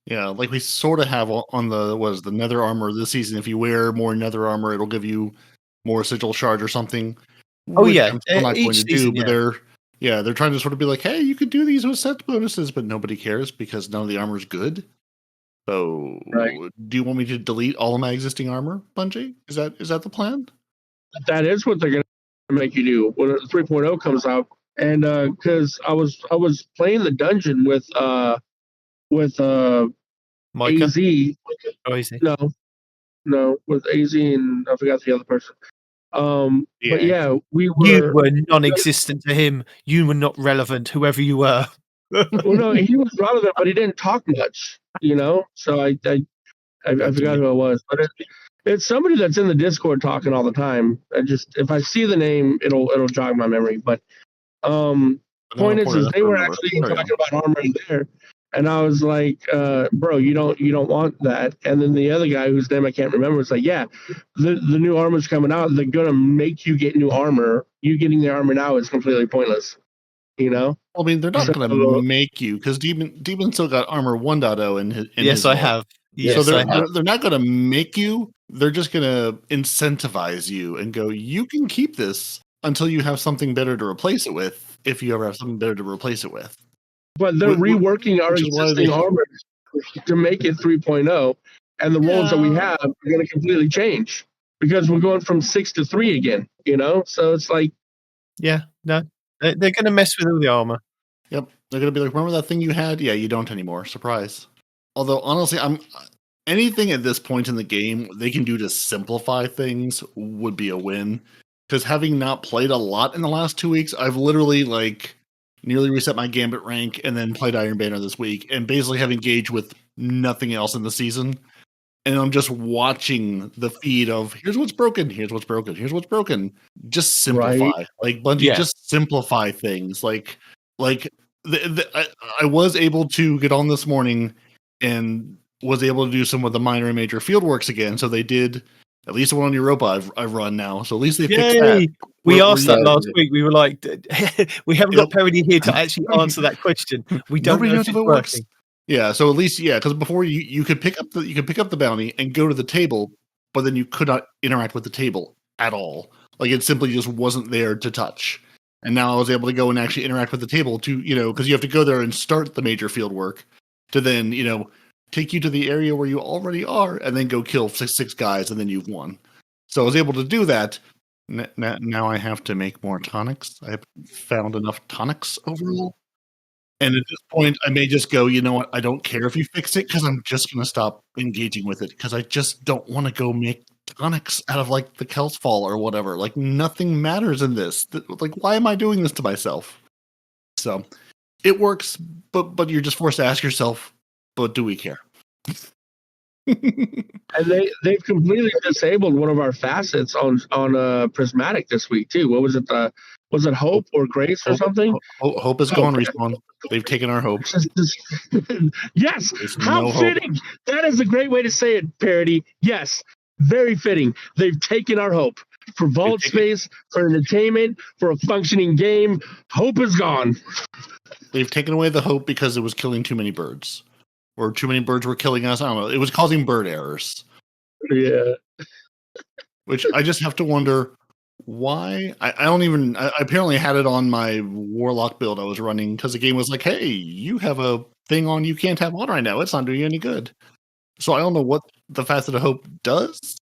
Speaker 3: Yeah, like we sort of have on the nether armor this season. If you wear more nether armor, it'll give you more sigil shard or something.
Speaker 1: Oh yeah,
Speaker 3: I'm still not going to do, but they're trying to sort of be like, hey, you could do these with set bonuses, but nobody cares because none of the armor is good. So, do you want me to delete all of my existing armor, Bungie? Is that the plan?
Speaker 2: That is what they're going to make you do when 3.0 comes out. And because I was playing the dungeon with
Speaker 1: Micah?
Speaker 2: AZ.
Speaker 1: AZ.
Speaker 2: No, with AZ and I forgot the other person. But yeah,
Speaker 1: you were non-existent to him. You were not relevant, whoever you were.
Speaker 2: Well, no, he was relevant, but he didn't talk much, So I forgot who it was, but it's somebody that's in the Discord talking all the time. If I see the name, it'll jog my memory. But point is they were actually talking about armor in there, and I was like, bro, you don't want that. And then the other guy whose name I can't remember was like, yeah, the new armor's coming out. They're gonna make you get new armor. You getting the armor now is completely pointless.
Speaker 3: I mean, they're not going to make you, because Demon still got armor 1.0 in his.
Speaker 1: Yes, I have. Yes,
Speaker 3: so they're not going to make you. They're just going to incentivize you and go, you can keep this until you have something better to replace it with. If you ever have something better to replace it with.
Speaker 2: But they're reworking our existing armor to make it 3.0, and the roles that we have are going to completely change because we're going from 6 to 3 again. So it's like,
Speaker 1: they're going to mess with all the armor.
Speaker 3: Yep, they're going to be like, remember that thing you had? Yeah, you don't anymore. Surprise. Although honestly, anything at this point in the game they can do to simplify things would be a win. Because having not played a lot in the last 2 weeks, I've literally nearly reset my Gambit rank and then played Iron Banner this week, and basically have engaged with nothing else in the season. And I'm just watching the feed of here's what's broken, here's what's broken, here's what's broken. Just simplify, like Bungie, just simplify things. I was able to get on this morning and was able to do some of the minor and major field works again. So they did. At least the one on Europa I've run now. So at least they fixed that.
Speaker 1: We asked that last week. We were like, we haven't got Peroty here to actually answer that question. We don't know if it's working.
Speaker 3: Yeah, so at least because before you could pick up the bounty and go to the table, but then you could not interact with the table at all. Like it simply just wasn't there to touch. And now I was able to go and actually interact with the table to, because you have to go there and start the major field work to then, take you to the area where you already are and then go kill six guys and then you've won. So I was able to do that. Now I have to make more tonics. I have found enough tonics overall. And at this point, I may just go, you know what? I don't care if you fix it because I'm just going to stop engaging with it because I just don't want to go make tonics out of the Kelsfall or whatever. Nothing matters in this. Why am I doing this to myself? So it works, but you're just forced to ask yourself, but do we care?
Speaker 2: And they've completely disabled one of our facets on Prismatic this week too. What was it? Was it Hope or Grace or something?
Speaker 3: Hope is gone. Respawn. They've taken our hope.
Speaker 2: Yes. How fitting! Hope. That is a great way to say it, Peroty. Yes, very fitting. They've taken our hope. For vault space, for entertainment, for a functioning game, hope is gone.
Speaker 3: They've taken away the hope because it was killing too many birds. Or too many birds were killing us. I don't know. It was causing bird errors.
Speaker 2: Yeah.
Speaker 3: Which I just have to wonder why. I don't even. I apparently had it on my Warlock build I was running because the game was like, hey, you have a thing on you can't have on right now. It's not doing you any good. So I don't know what the Facet of Hope does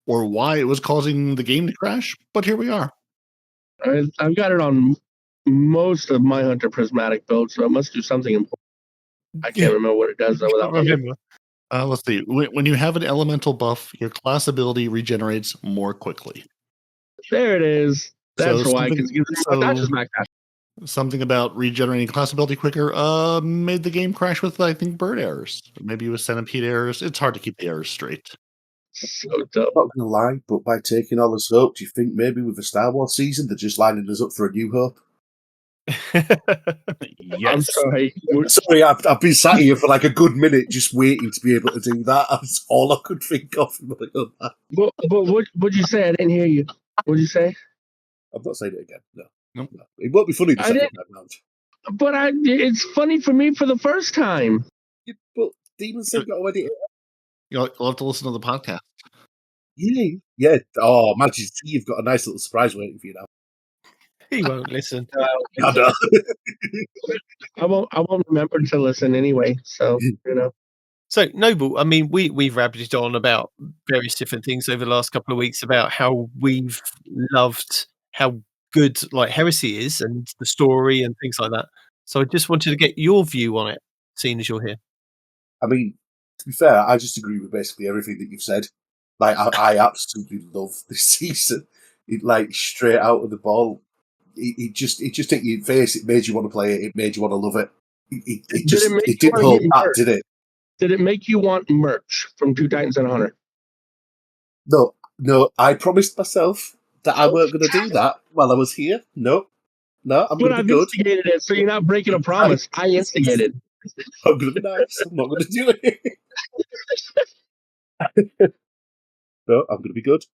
Speaker 3: or why it was causing the game to crash, but here we are.
Speaker 2: I've got it on most of my Hunter Prismatic build, so it must do something important. I can't remember what it does though without looking.
Speaker 3: Let's see. When you have an elemental buff, your class ability regenerates more quickly.
Speaker 2: There it is. That's
Speaker 3: So
Speaker 2: why.
Speaker 3: Something about regenerating class ability quicker made the game crash with, I think, bird errors. Maybe it was centipede errors. It's hard to keep the errors straight.
Speaker 2: So dope.
Speaker 4: Not going to lie, but by taking all this hope, do you think maybe with the Star Wars season, they're just lining us up for a new hope?
Speaker 3: Yes.
Speaker 2: I'm sorry.
Speaker 4: Sorry, I've been sat here for like a good minute just waiting to be able to do that. That's all I could think of.
Speaker 2: But what'd you say? I didn't hear you. What'd you say?
Speaker 4: I'm not saying it again. No.
Speaker 3: Nope.
Speaker 4: No. It won't be funny the second time round.
Speaker 2: But it's funny for me for the first time.
Speaker 4: Yeah, but Demon said got already.
Speaker 3: You'll have to listen to the podcast.
Speaker 4: Yeah. Oh, imagine you've got a nice little surprise waiting for you now.
Speaker 1: He won't listen.
Speaker 4: I know.
Speaker 2: I won't remember to listen anyway. So
Speaker 1: So Noble, I mean, we've rabbited on about various different things over the last couple of weeks about how we've loved how good like Heresy is and the story and things like that. So I just wanted to get your view on it, seeing as you're here.
Speaker 4: I mean, to be fair, I just agree with basically everything that you've said. Like, I absolutely love this season. It like straight out of the ball. It just hit you in the face. It made you want to play it. It made you want to love it. It didn't hold back, did it?
Speaker 2: Did it make you want merch from Two Titans and a Hunter?
Speaker 4: No. I promised myself that I weren't going to do that while I was here. No, I'm going to be good.
Speaker 2: Instigated it, so you're not breaking a promise. I instigated.
Speaker 4: I'm going to be nice. I'm not going to do it. No, I'm going to be good.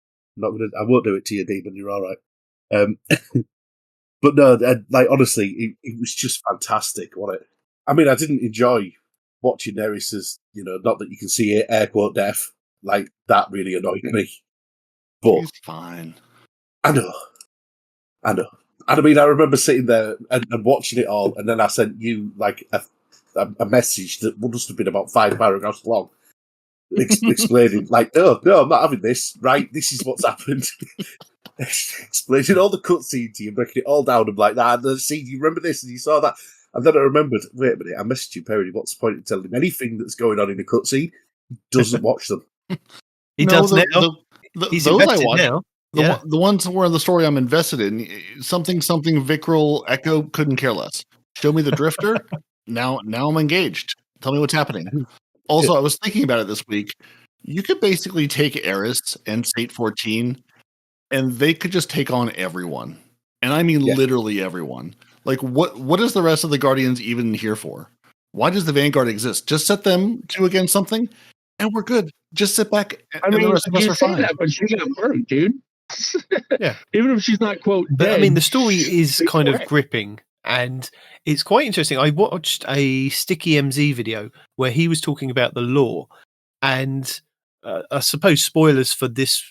Speaker 4: I won't do it to you, Demon. You're all right. But no, like honestly, it was just fantastic, wasn't it? I mean, I didn't enjoy watching Neris's, not that you can see it, air quote death. Like that really annoyed me. But
Speaker 3: he's fine.
Speaker 4: I know. And I mean, I remember sitting there and watching it all, and then I sent you like a message that must have been about 5 paragraphs long, explaining like, no, I'm not having this. Right, this is what's happened. Explaining all the cutscene to you, breaking it all down. I'm like, that. And see, you remember this, and you saw that, and then I remembered. Wait a minute, I messaged you, Peroty. What's the point in telling him anything that's going on in the cutscene? He doesn't watch them.
Speaker 1: He does now. He's
Speaker 3: those
Speaker 1: invested
Speaker 3: I watch
Speaker 1: now.
Speaker 3: The ones where the story I'm invested in, something Vicryl Echo couldn't care less. Show me the Drifter. now I'm engaged. Tell me what's happening. Also, I was thinking about it this week. You could basically take Eris and State 14, and they could just take on everyone. And I mean literally everyone. Like, what is the rest of the Guardians even here for? Why does the Vanguard exist? Just set them two against something, and we're good. Just sit back, and the rest of us are fine.
Speaker 2: That, but she got burned, dude.
Speaker 1: Yeah.
Speaker 2: Even if she's not, quote,
Speaker 1: but,
Speaker 2: dead.
Speaker 1: I mean, the story is kind of gripping, and it's quite interesting. I watched a Sticky MZ video where he was talking about the lore, and I suppose spoilers for this,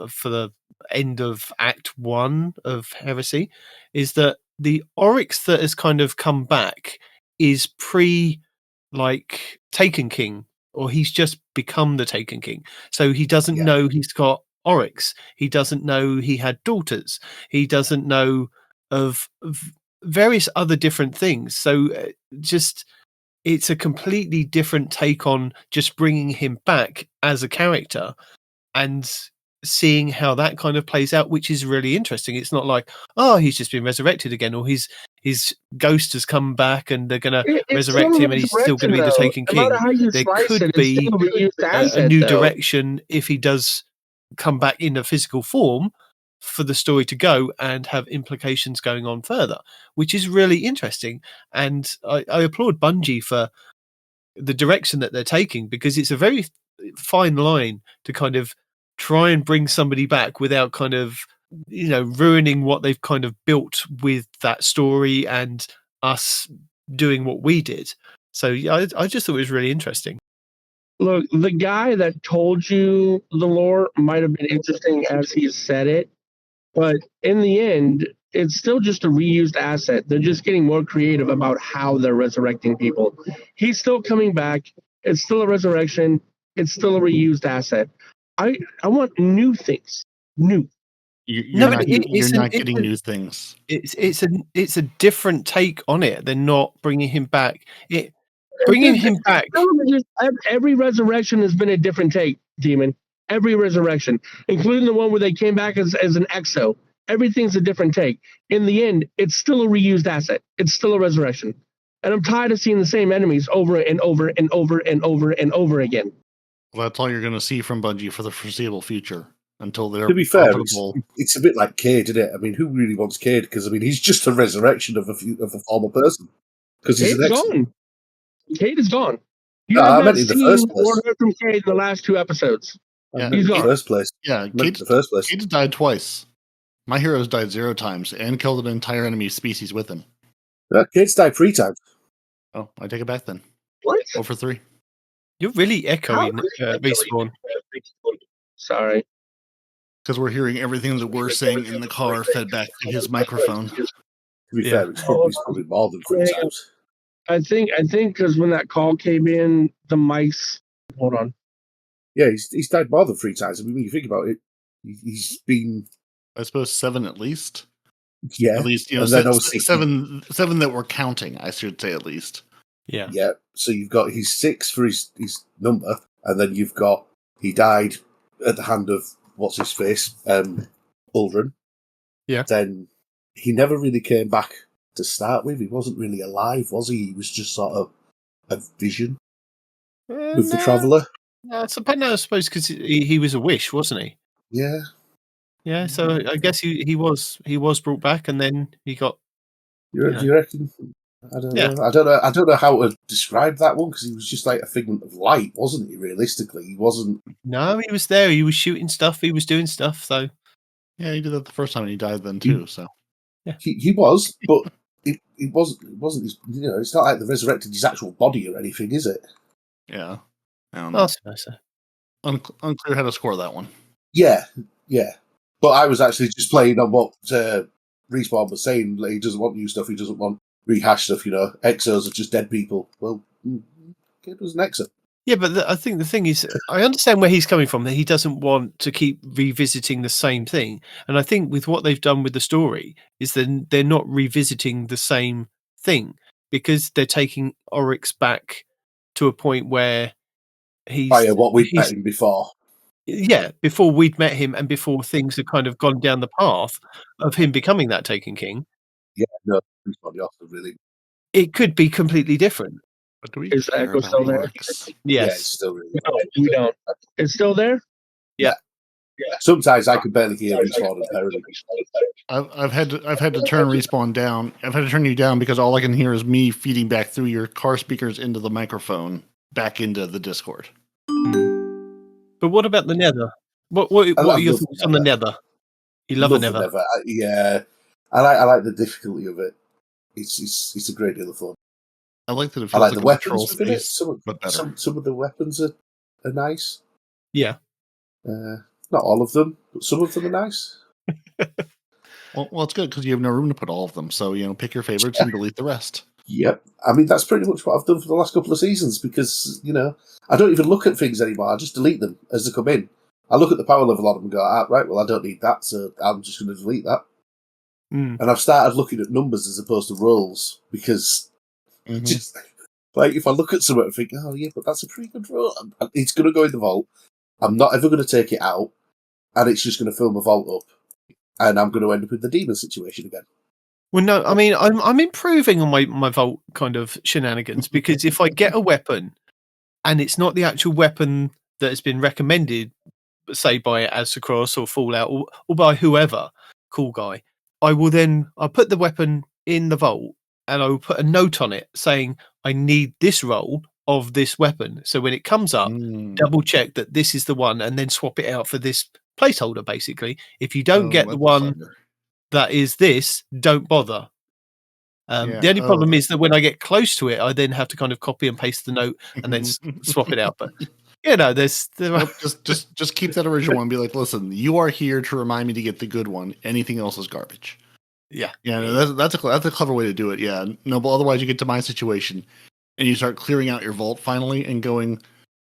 Speaker 1: for the end of Act 1 of Heresy, is that the Oryx that has kind of come back is like Taken King, or he's just become the Taken King. So he doesn't know he's got Oryx. He doesn't know he had daughters. He doesn't know of various other different things. So it's a completely different take on just bringing him back as a character and seeing how that kind of plays out, which is really interesting. It's not like, oh, he's just been resurrected again, or his ghost has come back and they're going to resurrect him and he's still going to be the Taken King. There could be a new direction if he does come back in a physical form for the story to go and have implications going on further, which is really interesting. And I applaud Bungie for the direction that they're taking, because it's a very fine line to kind of try and bring somebody back without kind of ruining what they've kind of built with that story and us doing what we did. So yeah, I just thought it was really interesting.
Speaker 2: Look, the guy that told you the lore might have been interesting as he said it, but in the end, it's still just a reused asset. They're just getting more creative about how they're resurrecting people. He's still coming back. It's still a resurrection. It's still a reused asset. I want new things. New.
Speaker 3: You're not getting new things.
Speaker 1: It's a different take on it. They're not bringing him back. Bringing him back.
Speaker 2: Every resurrection has been a different take, Demon. Every resurrection, including the one where they came back as an exo. Everything's a different take. In the end, it's still a reused asset. It's still a resurrection. And I'm tired of seeing the same enemies over and over and over and over and over again.
Speaker 3: Well, that's all you're going to see from Bungie for the foreseeable future until they're
Speaker 4: to be fair,
Speaker 3: profitable.
Speaker 4: It's a bit like Cade, isn't it? I mean, who really wants Cade? Because, I mean, he's just a resurrection of a former person. Because he's an
Speaker 2: gone. Cade is gone.
Speaker 4: You have not seen
Speaker 2: or heard from Cade in the last 2 episodes.
Speaker 3: Yeah,
Speaker 2: he's gone.
Speaker 4: First place.
Speaker 3: Yeah,
Speaker 4: Cade's the first place.
Speaker 3: Cade's died twice. My heroes died 0 times and killed an entire enemy species with him.
Speaker 4: Cade's died 3 times.
Speaker 3: Oh, I take it back then.
Speaker 2: What?
Speaker 3: 0 for 3.
Speaker 1: You're really echoing Respawn.
Speaker 2: Sorry.
Speaker 3: Because we're hearing everything that we're saying in the car fed back to his microphone.
Speaker 4: To be fair, it's probably more than 3 times.
Speaker 2: I think because when that call came in, the mics. Hold on.
Speaker 4: Yeah, he's died more than 3 times. I mean, when you think about it, he's been.
Speaker 3: I suppose 7 at least.
Speaker 4: Yeah,
Speaker 3: at least 7 that we're counting. I should say at least.
Speaker 1: Yeah.
Speaker 4: Yeah. So you've got his 6 for his number, and then you've got he died at the hand of what's his face, Uldren.
Speaker 1: Yeah.
Speaker 4: Then he never really came back to start with. He wasn't really alive, was he? He was just sort of a vision with the Traveller.
Speaker 1: I suppose because he was a wish, wasn't he?
Speaker 4: Yeah.
Speaker 1: Yeah. So I guess he was brought back, and then he got.
Speaker 4: Do you reckon? I don't know. I don't know how to describe that one because he was just like a figment of light, wasn't he? Realistically, he wasn't.
Speaker 1: No, he was there. He was shooting stuff. He was doing stuff. So
Speaker 3: yeah, he did that the first time, and he died then too. So
Speaker 1: yeah,
Speaker 4: he was, but it wasn't his. It's not like they resurrected his actual body or anything, is it?
Speaker 3: Yeah, I don't know.
Speaker 1: I suppose so.
Speaker 3: Unclear how to score that one.
Speaker 4: Yeah. But I was actually just playing on what Respawn was saying. Like, he doesn't want new stuff. He doesn't want rehashed stuff. Exos are just dead people. Well, it was an exo.
Speaker 1: Yeah, but I think the thing is, I understand where he's coming from, that he doesn't want to keep revisiting the same thing. And I think with what they've done with the story is that they're not revisiting the same thing because they're taking Oryx back to a point where he's...
Speaker 4: Via what we've met him before.
Speaker 1: Yeah, before we'd met him and before things had kind of gone down the path of him becoming that Taken King.
Speaker 4: Yeah, no, really.
Speaker 1: It could be completely different.
Speaker 3: But do we
Speaker 2: Is the echo still there?
Speaker 1: Yes.
Speaker 4: Yeah, it's still really.
Speaker 2: No, we don't. It's still there?
Speaker 1: Yeah.
Speaker 4: Sometimes I can barely hear Respawn and Peroty.
Speaker 3: I've had to turn Respawn down. I've had to turn you down because all I can hear is me feeding back through your car speakers into the microphone back into the Discord.
Speaker 1: But what about the Nether? What are your thoughts on the Nether? You love the Nether.
Speaker 4: Yeah, I like the difficulty of it. It's a great deal of fun.
Speaker 3: I like that it feels
Speaker 4: I like
Speaker 3: like
Speaker 4: the weapons
Speaker 3: within
Speaker 4: it. Some of the weapons are nice.
Speaker 1: Yeah.
Speaker 4: Not all of them, but some of them are nice.
Speaker 3: Well, it's good because you have no room to put all of them. So, pick your favorites and delete the rest.
Speaker 4: Yep. I mean, that's pretty much what I've done for the last couple of seasons because, I don't even look at things anymore. I just delete them as they come in. I look at the power level on them and go, right, well, I don't need that, so I'm just going to delete that. And I've started looking at numbers as opposed to rolls because just like if I look at something and think, oh, yeah, but that's a pretty good roll, it's going to go in the vault. I'm not ever going to take it out, and it's just going to fill my vault up, and I'm going to end up in the demon situation again.
Speaker 1: Well, no, I mean, I'm improving on my vault kind of shenanigans because if I get a weapon and it's not the actual weapon that has been recommended, say by Aztecross or Fallout or by whoever, cool guy, I'll put the weapon in the vault and I will put a note on it saying I need this roll of this weapon. So when it comes up,
Speaker 3: Mm.
Speaker 1: double check that this is the one and then swap it out for this placeholder, basically. If you don't get the
Speaker 3: that's
Speaker 1: one
Speaker 3: clever.
Speaker 1: that is this, don't bother.
Speaker 3: Yeah.
Speaker 1: The only
Speaker 3: Oh,
Speaker 1: problem is that when I get close to it, I then have to kind of copy and paste the note and then swap it out. But there are
Speaker 3: Nope, just keep that original one and be like, listen, you are here to remind me to get the good one. Anything else is garbage.
Speaker 1: yeah.
Speaker 3: No, that's a clever way to do it. Yeah, no, but otherwise you get to my situation and you start clearing out your vault finally and going,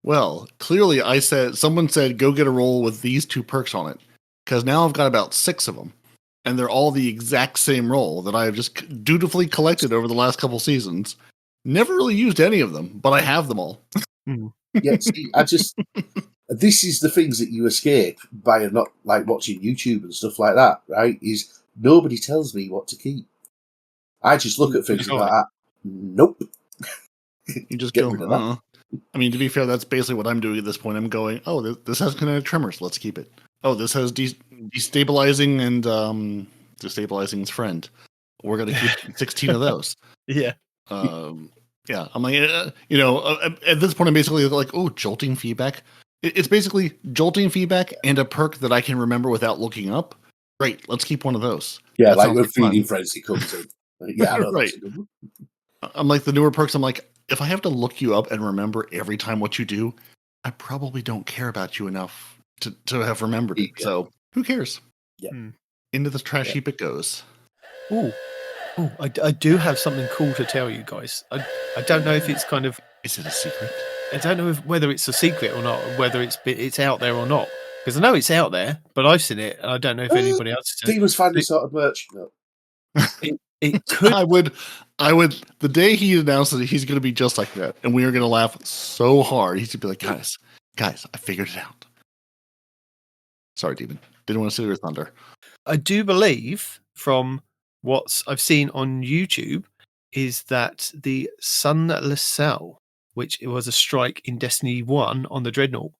Speaker 3: well, clearly someone said go get a roll with these 2 perks on it, because now I've got about 6 of them, and they're all the exact same roll that I have just dutifully collected over the last couple seasons. Never really used any of them, but I have them all.
Speaker 4: Yeah, see, this is the things that you escape by not like watching YouTube and stuff like that, right? Is nobody tells me what to keep. I just look at things and go, nope.
Speaker 3: You just
Speaker 4: Get
Speaker 3: go,
Speaker 4: rid of that.
Speaker 3: I mean, to be fair, that's basically what I'm doing at this point. I'm going, oh, this has kinetic tremors. Let's keep it. Oh, this has destabilizing and destabilizing its friend. We're going to keep 16 of those.
Speaker 1: Yeah.
Speaker 3: Yeah. I'm like, at this point, I'm basically like, oh, jolting feedback. It's basically jolting feedback and a perk that I can remember without looking up. Great. Let's keep one of those.
Speaker 4: Yeah,
Speaker 3: That
Speaker 4: like
Speaker 3: sounds
Speaker 4: when Feeding
Speaker 3: fun.
Speaker 4: Frenzy comes in. Yeah, I know
Speaker 3: Right.
Speaker 4: that's a good one.
Speaker 3: I'm like the newer perks. I'm like, if I have to look you up and remember every time what you do, I probably don't care about you enough to have remembered it.
Speaker 4: Yeah.
Speaker 3: So who cares?
Speaker 4: Yeah.
Speaker 3: Into the trash heap it goes.
Speaker 1: I do have something cool to tell you guys. I don't know if it's kind of.
Speaker 3: Is it a secret?
Speaker 1: I don't know whether it's a secret or not, whether it's out there or not. Because I know it's out there, but I've seen it, and I don't know if anybody else has.
Speaker 4: Demons finally sort of merch. No.
Speaker 1: It could.
Speaker 3: I would. The day he announced that he's going to be just like that, and we are going to laugh so hard, he's going to be like, guys, I figured it out. Sorry, Demon. Didn't want to steal your thunder.
Speaker 1: I do believe from what I've seen on YouTube is that the Sunless Cell, which it was a strike in Destiny 1 on the Dreadnought.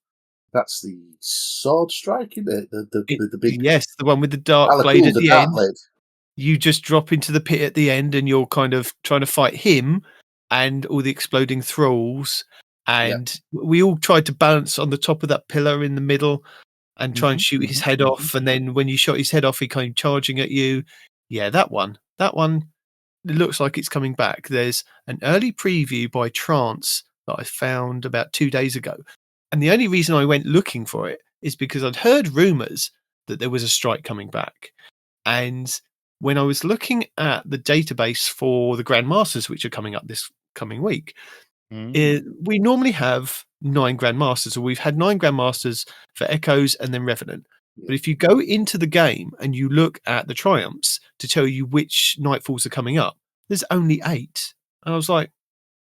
Speaker 4: That's the sword strike, isn't it? The big.
Speaker 1: Yes, the one with the dark blade at the end.
Speaker 4: Blade.
Speaker 1: You just drop into the pit at the end and you're kind of trying to fight him and all the exploding thralls. And we all tried to balance on the top of that pillar in the middle and try and shoot his head off. And then when you shot his head off, he came charging at you. Yeah, that one. It looks like it's coming back. There's an early preview by Trance that I found about 2 days ago. And the only reason I went looking for it is because I'd heard rumors that there was a strike coming back. And when I was looking at the database for the Grandmasters, which are coming up this coming week, we normally have 9 Grandmasters, or we've had 9 Grandmasters for Echoes and then Revenant. But if you go into the game and you look at the Triumphs to tell you which Nightfalls are coming up, there's only 8. And I was like,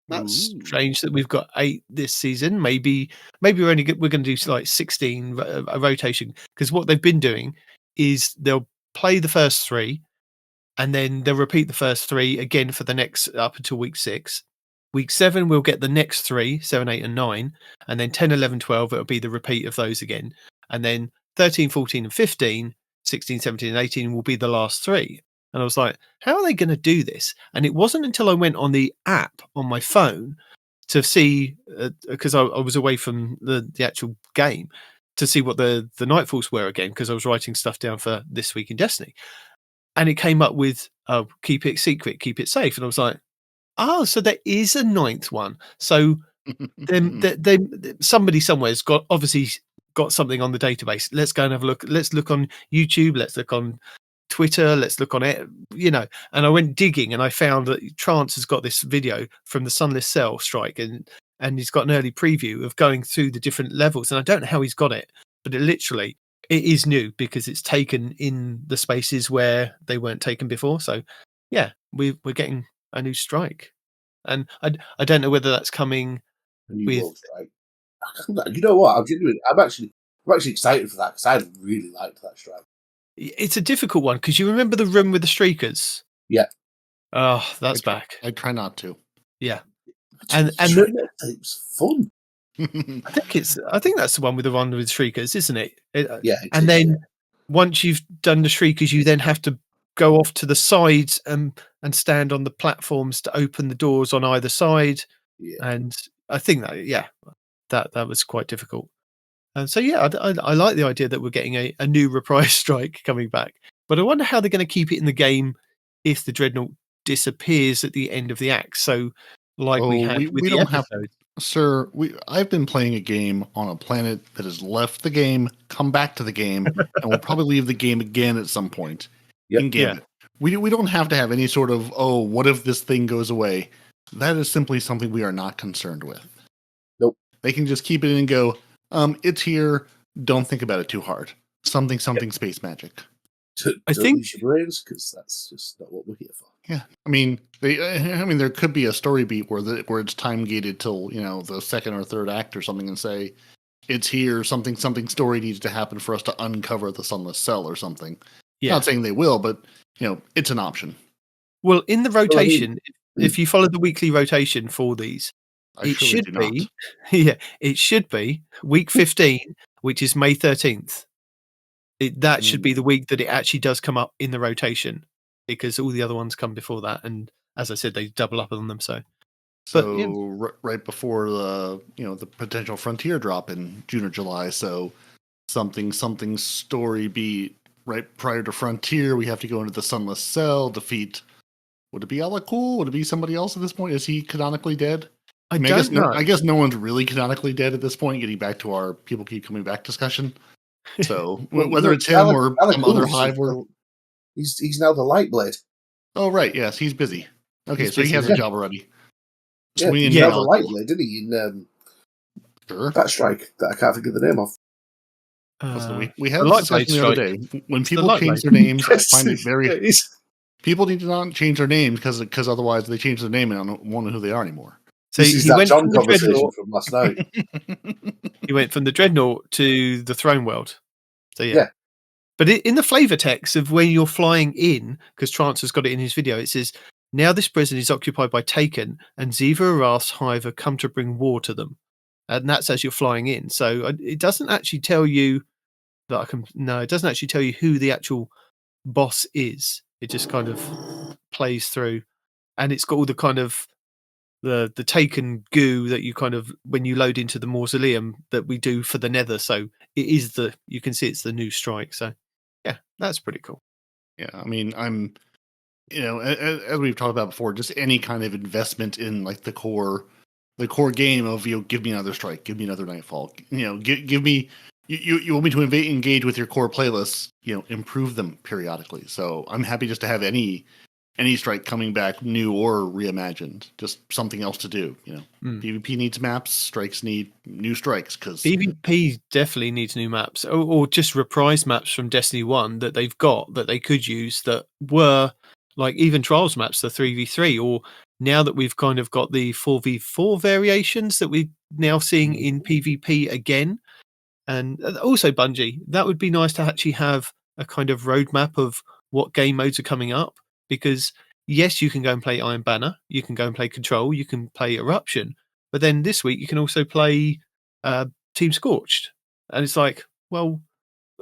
Speaker 1: that's strange that we've got 8 this season. Maybe we're going to do like 16 a rotation, because what they've been doing is they'll play the first 3 and then they'll repeat the first 3 again for the next up until week 6. Week 7 we'll get the next 3, 7, 8 and 9, and then 10, 11, 12 it'll be the repeat of those again, and then 13, 14 and 15, 16, 17 and 18 will be the last 3. And I was like, how are they going to do this? And it wasn't until I went on the app on my phone to see, because I was away from the actual game, to see what the Nightfalls were again, because I was writing stuff down for this week in Destiny. And it came up with, keep it secret, keep it safe. And I was like, so there is a 9th one. So then somebody somewhere's obviously got something on the database. Let's go and have a look. Let's look on YouTube. Let's look on Twitter. Let's look on it, And I went digging and I found that Trance has got this video from the Sunless Cell strike, and he's got an early preview of going through the different levels. And I don't know how he's got it, but it is new because it's taken in the spaces where they weren't taken before. So yeah, we're getting a new strike, and I don't know whether that's coming
Speaker 4: A new
Speaker 1: with.
Speaker 4: world strike. You know what? I'm actually excited for that because I really liked that strike.
Speaker 1: It's a difficult one because you remember the room with the streakers.
Speaker 4: Yeah.
Speaker 1: Oh, that's back.
Speaker 3: I try not to.
Speaker 1: Yeah,
Speaker 4: it was fun.
Speaker 1: I think that's the one with the shriekers, isn't it?
Speaker 4: Yeah.
Speaker 1: Once you've done the shriekers, you then have to go off to the sides and stand on the platforms to open the doors on either side.
Speaker 4: Yeah.
Speaker 1: And I think that was quite difficult. And so, I like the idea that we're getting a new reprise strike coming back. But I wonder how they're going to keep it in the game if the Dreadnought disappears at the end of the act. So, like we had with the episode.
Speaker 3: Sir, I've been playing a game on a planet that has left the game, come back to the game, and will probably leave the game again at some point in Gambit. Yeah. We don't have to have any sort of, what if this thing goes away? That is simply something we are not concerned with.
Speaker 4: Nope.
Speaker 3: They can just keep it in and go, it's here, don't think about it too hard. Something space magic.
Speaker 4: I think use your brains, because that's just not what we're here for.
Speaker 3: Yeah, I mean, there could be a story beat where it's time gated till the second or third act or something, and say it's here. Something story needs to happen for us to uncover the Sunless Cell or something. Yeah. Not saying they will, but it's an option.
Speaker 1: Well, in the rotation, if you follow the weekly rotation for these, it should be week 15, which is May 13th. That should be the week that it actually does come up in the rotation, because all the other ones come before that, and as I said, they double up on them.
Speaker 3: Right before the potential Frontier drop in June or July, so something story beat right prior to Frontier. We have to go into the Sunless Cell, defeat. Would it be Alakul? Would it be somebody else at this point? Is he canonically dead? I guess no one's really canonically dead at this point. Getting back to our people keep coming back discussion. So whether it's him or some other hive,
Speaker 4: he's now the Lightblade.
Speaker 3: Oh right, yes, he's busy. Okay, so he has a job already.
Speaker 4: Yeah, he's now the Lightblade, didn't he? In that strike that I can't think of the name of.
Speaker 3: We had this discussion the other day. When people change their names, I find it very. People need to not change their names because otherwise they change their name and I won't know who they are anymore.
Speaker 4: So he went from the Dreadnought from last night.
Speaker 1: He went from the Dreadnought to the Throne World. So yeah. But in the flavor text of when you're flying in, because Trance has got it in his video, it says, "Now this prison is occupied by Taken, and Ziva Araf's hive have come to bring war to them." And that's as you're flying in. So it doesn't actually tell you that it doesn't actually tell you who the actual boss is. It just kind of plays through, and it's got all the kind of the Taken goo that you kind of, when you load into the mausoleum that we do for the Nether. So it is you can see it's the new strike. So yeah, that's pretty cool.
Speaker 3: Yeah, I mean, I'm, as we've talked about before, just any kind of investment in like the core game of give me another strike, give me another Nightfall, give me. You want me to engage with your core playlists, improve them periodically. So I'm happy just to have any strike coming back, new or reimagined, just something else to do. PvP needs maps, strikes need new strikes, because
Speaker 1: PvP definitely needs new maps, or just reprise maps from Destiny 1 that they've got that they could use, that were like even Trials maps, the 3v3, or now that we've kind of got the 4v4 variations that we're now seeing in PvP again. And also Bungie, that would be nice to actually have a kind of roadmap of what game modes are coming up, because yes, you can go and play Iron Banner, you can go and play Control, you can play Eruption, but then this week you can also play Team Scorched, and it's like, well,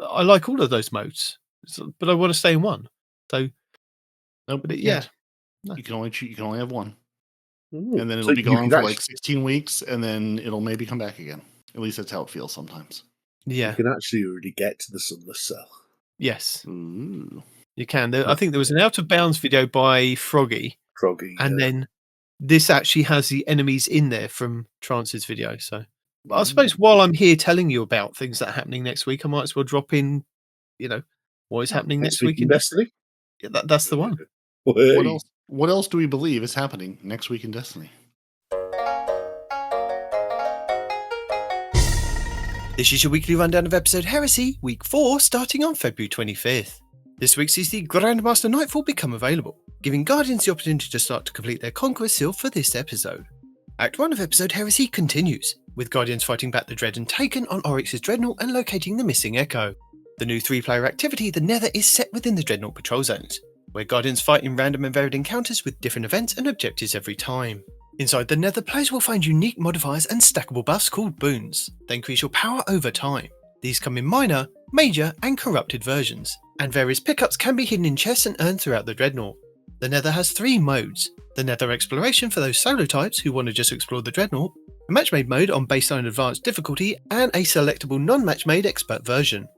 Speaker 1: I like all of those modes, but I want to stay in one. So
Speaker 3: no, but you can only have one. And then it'll be gone for like 16 weeks, and then it'll maybe come back again. At least that's how it feels sometimes.
Speaker 1: Yeah,
Speaker 4: you can actually already get to the Sunless Cell.
Speaker 1: Yes.
Speaker 3: Ooh.
Speaker 1: You can. I think there was an Out of Bounds video by Froggy, and then this actually has the enemies in there from Trance's video. So I suppose while I'm here telling you about things that are happening next week, I might as well drop in, what is happening next week in
Speaker 4: Destiny.
Speaker 1: Yeah, that's the one.
Speaker 3: What else do we believe is happening next week in Destiny?
Speaker 1: This is your weekly rundown of episode Heresy, week 4, starting on February 25th. This week sees the Grandmaster Nightfall become available, giving Guardians the opportunity to start to complete their Conquest Seal for this episode. Act 1 of episode Heresy continues, with Guardians fighting back the Dread and Taken on Oryx's Dreadnought and locating the missing Echo. The new 3-player activity, the Nether, is set within the Dreadnought patrol zones, where Guardians fight in random and varied encounters with different events and objectives every time. Inside the Nether, players will find unique modifiers and stackable buffs called boons. They increase your power over time. These come in minor, major, and corrupted versions, and various pickups can be hidden in chests and earned throughout the Dreadnought. The Nether has 3 modes: the Nether Exploration for those solo types who want to just explore the Dreadnought, a match-made mode on baseline advanced difficulty, and a selectable non-match-made expert version.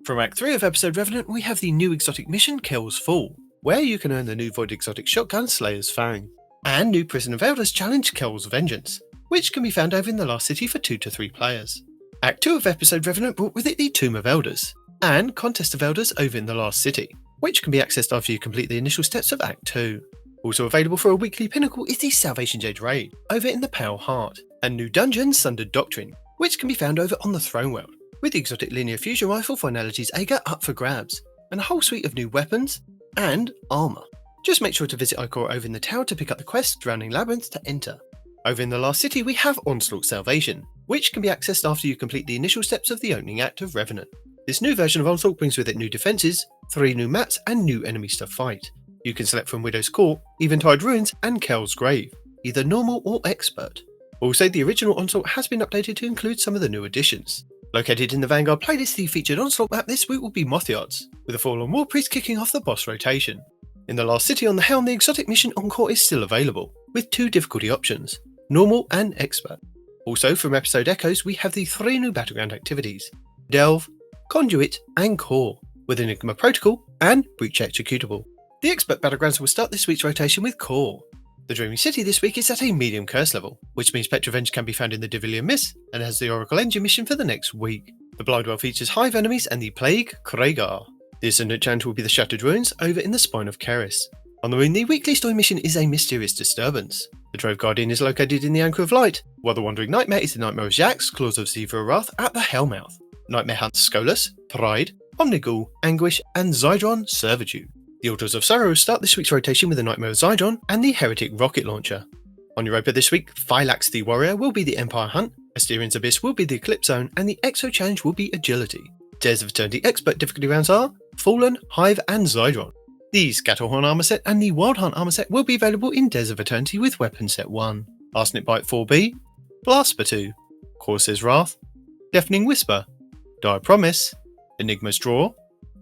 Speaker 1: From Act 3 of Episode Revenant, we have the new exotic mission Kel's Fall, where you can earn the new Void Exotic Shotgun Slayer's Fang, and new Prison of Elders challenge Kel's Vengeance, which can be found over in the Last City for 2 to 3 players. Act 2 of Episode Revenant brought with it the Tomb of Elders, and Contest of Elders over in the Last City, which can be accessed after you complete the initial steps of Act 2. Also available for a weekly pinnacle is the Salvation Jade Raid, over in the Pale Heart, and new dungeon Sundered Doctrine, which can be found over on the Throne World, with the exotic linear fusion rifle Finality's Ager up for grabs, and a whole suite of new weapons and armour. Just make sure to visit Icor over in the tower to pick up the quest Drowning Labyrinth to enter. Over in the Last City we have Onslaught Salvation, which can be accessed after you complete the initial steps of the opening act of Revenant. This new version of Onslaught brings with it new defences, 3 new maps and new enemies to fight. You can select from Widow's Court, Eventide Ruins and Kel's Grave, either normal or expert. Also, the original Onslaught has been updated to include some of the new additions. Located in the Vanguard playlist, the featured Onslaught map this week will be Mothyards, with a Fallen War Priest kicking off the boss rotation. In the Last City on the Helm, the exotic mission Encore is still available, with 2 difficulty options, normal and expert. Also, from Episode Echoes, we have the 3 new Battleground activities, Delve, Conduit and Core, with Enigma Protocol and Breach Executable. The expert Battlegrounds will start this week's rotation with Core. The Dreaming City this week is at a medium curse level, which means Petrovenge can be found in the Divilium Mist and has the Oracle Engine mission for the next week. The Blindwell features Hive enemies and the Plague Kragar. The Ascendant Chant will be the Shattered Ruins over in the Spine of Keris. On the Moon, the weekly story mission is a mysterious disturbance. The Drove Guardian is located in the Anchor of Light, while the Wandering Nightmare is the Nightmare of Jax, Claws of Zevra Wrath at the Hellmouth. Nightmare hunts Skolas, Pride, Omnigul, Anguish, and Zydron Servitude. The Altars of Sorrow start this week's rotation with the Nightmare of Zydron and the Heretic Rocket Launcher. On Europa this week, Phylax the Warrior will be the Empire Hunt, Asterian's Abyss will be the Eclipse Zone, and the Exo Challenge will be Agility. Dares of Eternity expert difficulty rounds are Fallen, Hive, and Zydron. The Scatterhorn armor set and the Wild Hunt armor set will be available in Dares of Eternity with Weapon Set 1. Arsenic Bite 4B, Blast for 2, Corsair's Wrath, Deafening Whisper, Dire Promise, Enigma's Draw,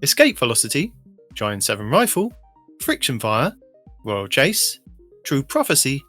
Speaker 1: Escape Velocity, Giant 7 Rifle, Friction Fire, Royal Chase, True Prophecy,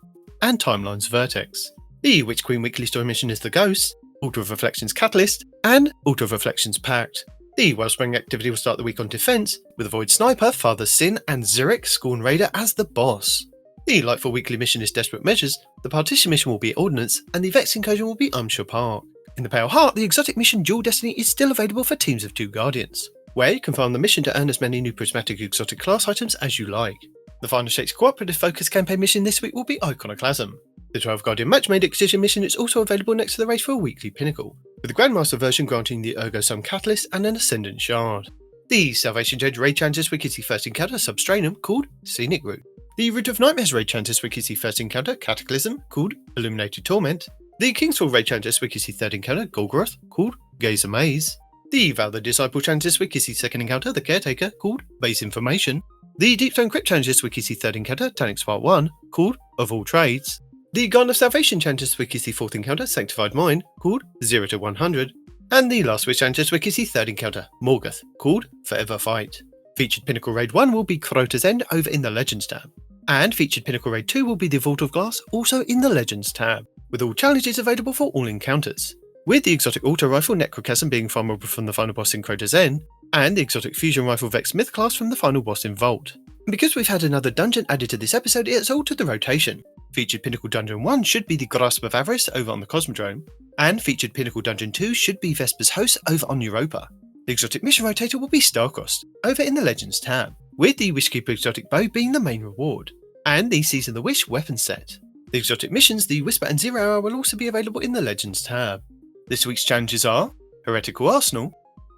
Speaker 1: and Timeline's Vertex. The Witch Queen weekly story mission is The Ghost, Altar of Reflections Catalyst, and Altar of Reflections Pact. The Wellspring activity will start the week on Defense, with Void Sniper, Father Sin, and Zurich, Scorn Raider as the boss. The Lightfall weekly mission is Desperate Measures, the Partition mission will be Ordnance, and the Vex incursion will be Umshire Park. In the Pale Heart, the exotic mission Dual Destiny is still available for teams of 2 Guardians, where you can farm the mission to earn as many new prismatic exotic class items as you like. The Final Shakes Cooperative Focus campaign mission this week will be Iconoclasm. The 12 Guardian Match-Made Excision mission is also available next to the race for a weekly pinnacle, with the Grandmaster version granting the Ergo Sum Catalyst and an Ascendant Shard. The Salvation Jade Raid Challenge this week is the first encounter Substranum called Scenic Route. The Root of Nightmares Raid Challenge this week is the first encounter Cataclysm called Illuminated Torment. The Kingsfall Raid Challenge this week is the third encounter Golgoroth called Gaze Amaze. The Val the Disciple Challenge this week is the second encounter The Caretaker called Base Information. The Deepstone Crypt Challenge this week is the third encounter Tanix Part 1 called Of All Trades. The Garden of Salvation Challenge this week is the fourth encounter Sanctified Mind called 0 to 100. And the Last Wish Challenge this week is the third encounter Morgoth called Forever Fight. Featured Pinnacle Raid 1 will be Crota's End over in the Legends tab. And featured Pinnacle Raid 2 will be the Vault of Glass also in the Legends tab, with all challenges available for all encounters, with the exotic auto rifle Necrochasm being farmable from the final boss in Crota's End, and the exotic fusion rifle Vex Myth class from the final boss in Vault. And because we've had another dungeon added to this episode, it's altered the rotation. Featured Pinnacle Dungeon 1 should be the Grasp of Avarice over on the Cosmodrome, and featured Pinnacle Dungeon 2 should be Vesper's Host over on Europa. The exotic mission rotator will be Starcrossed over in the Legends tab, with the Wishkeeper exotic bow being the main reward, and the Season the Wish weapon set. The exotic missions, the Whisper and Zero Hour, will also be available in the Legends tab. This week's challenges are Heretical Arsenal,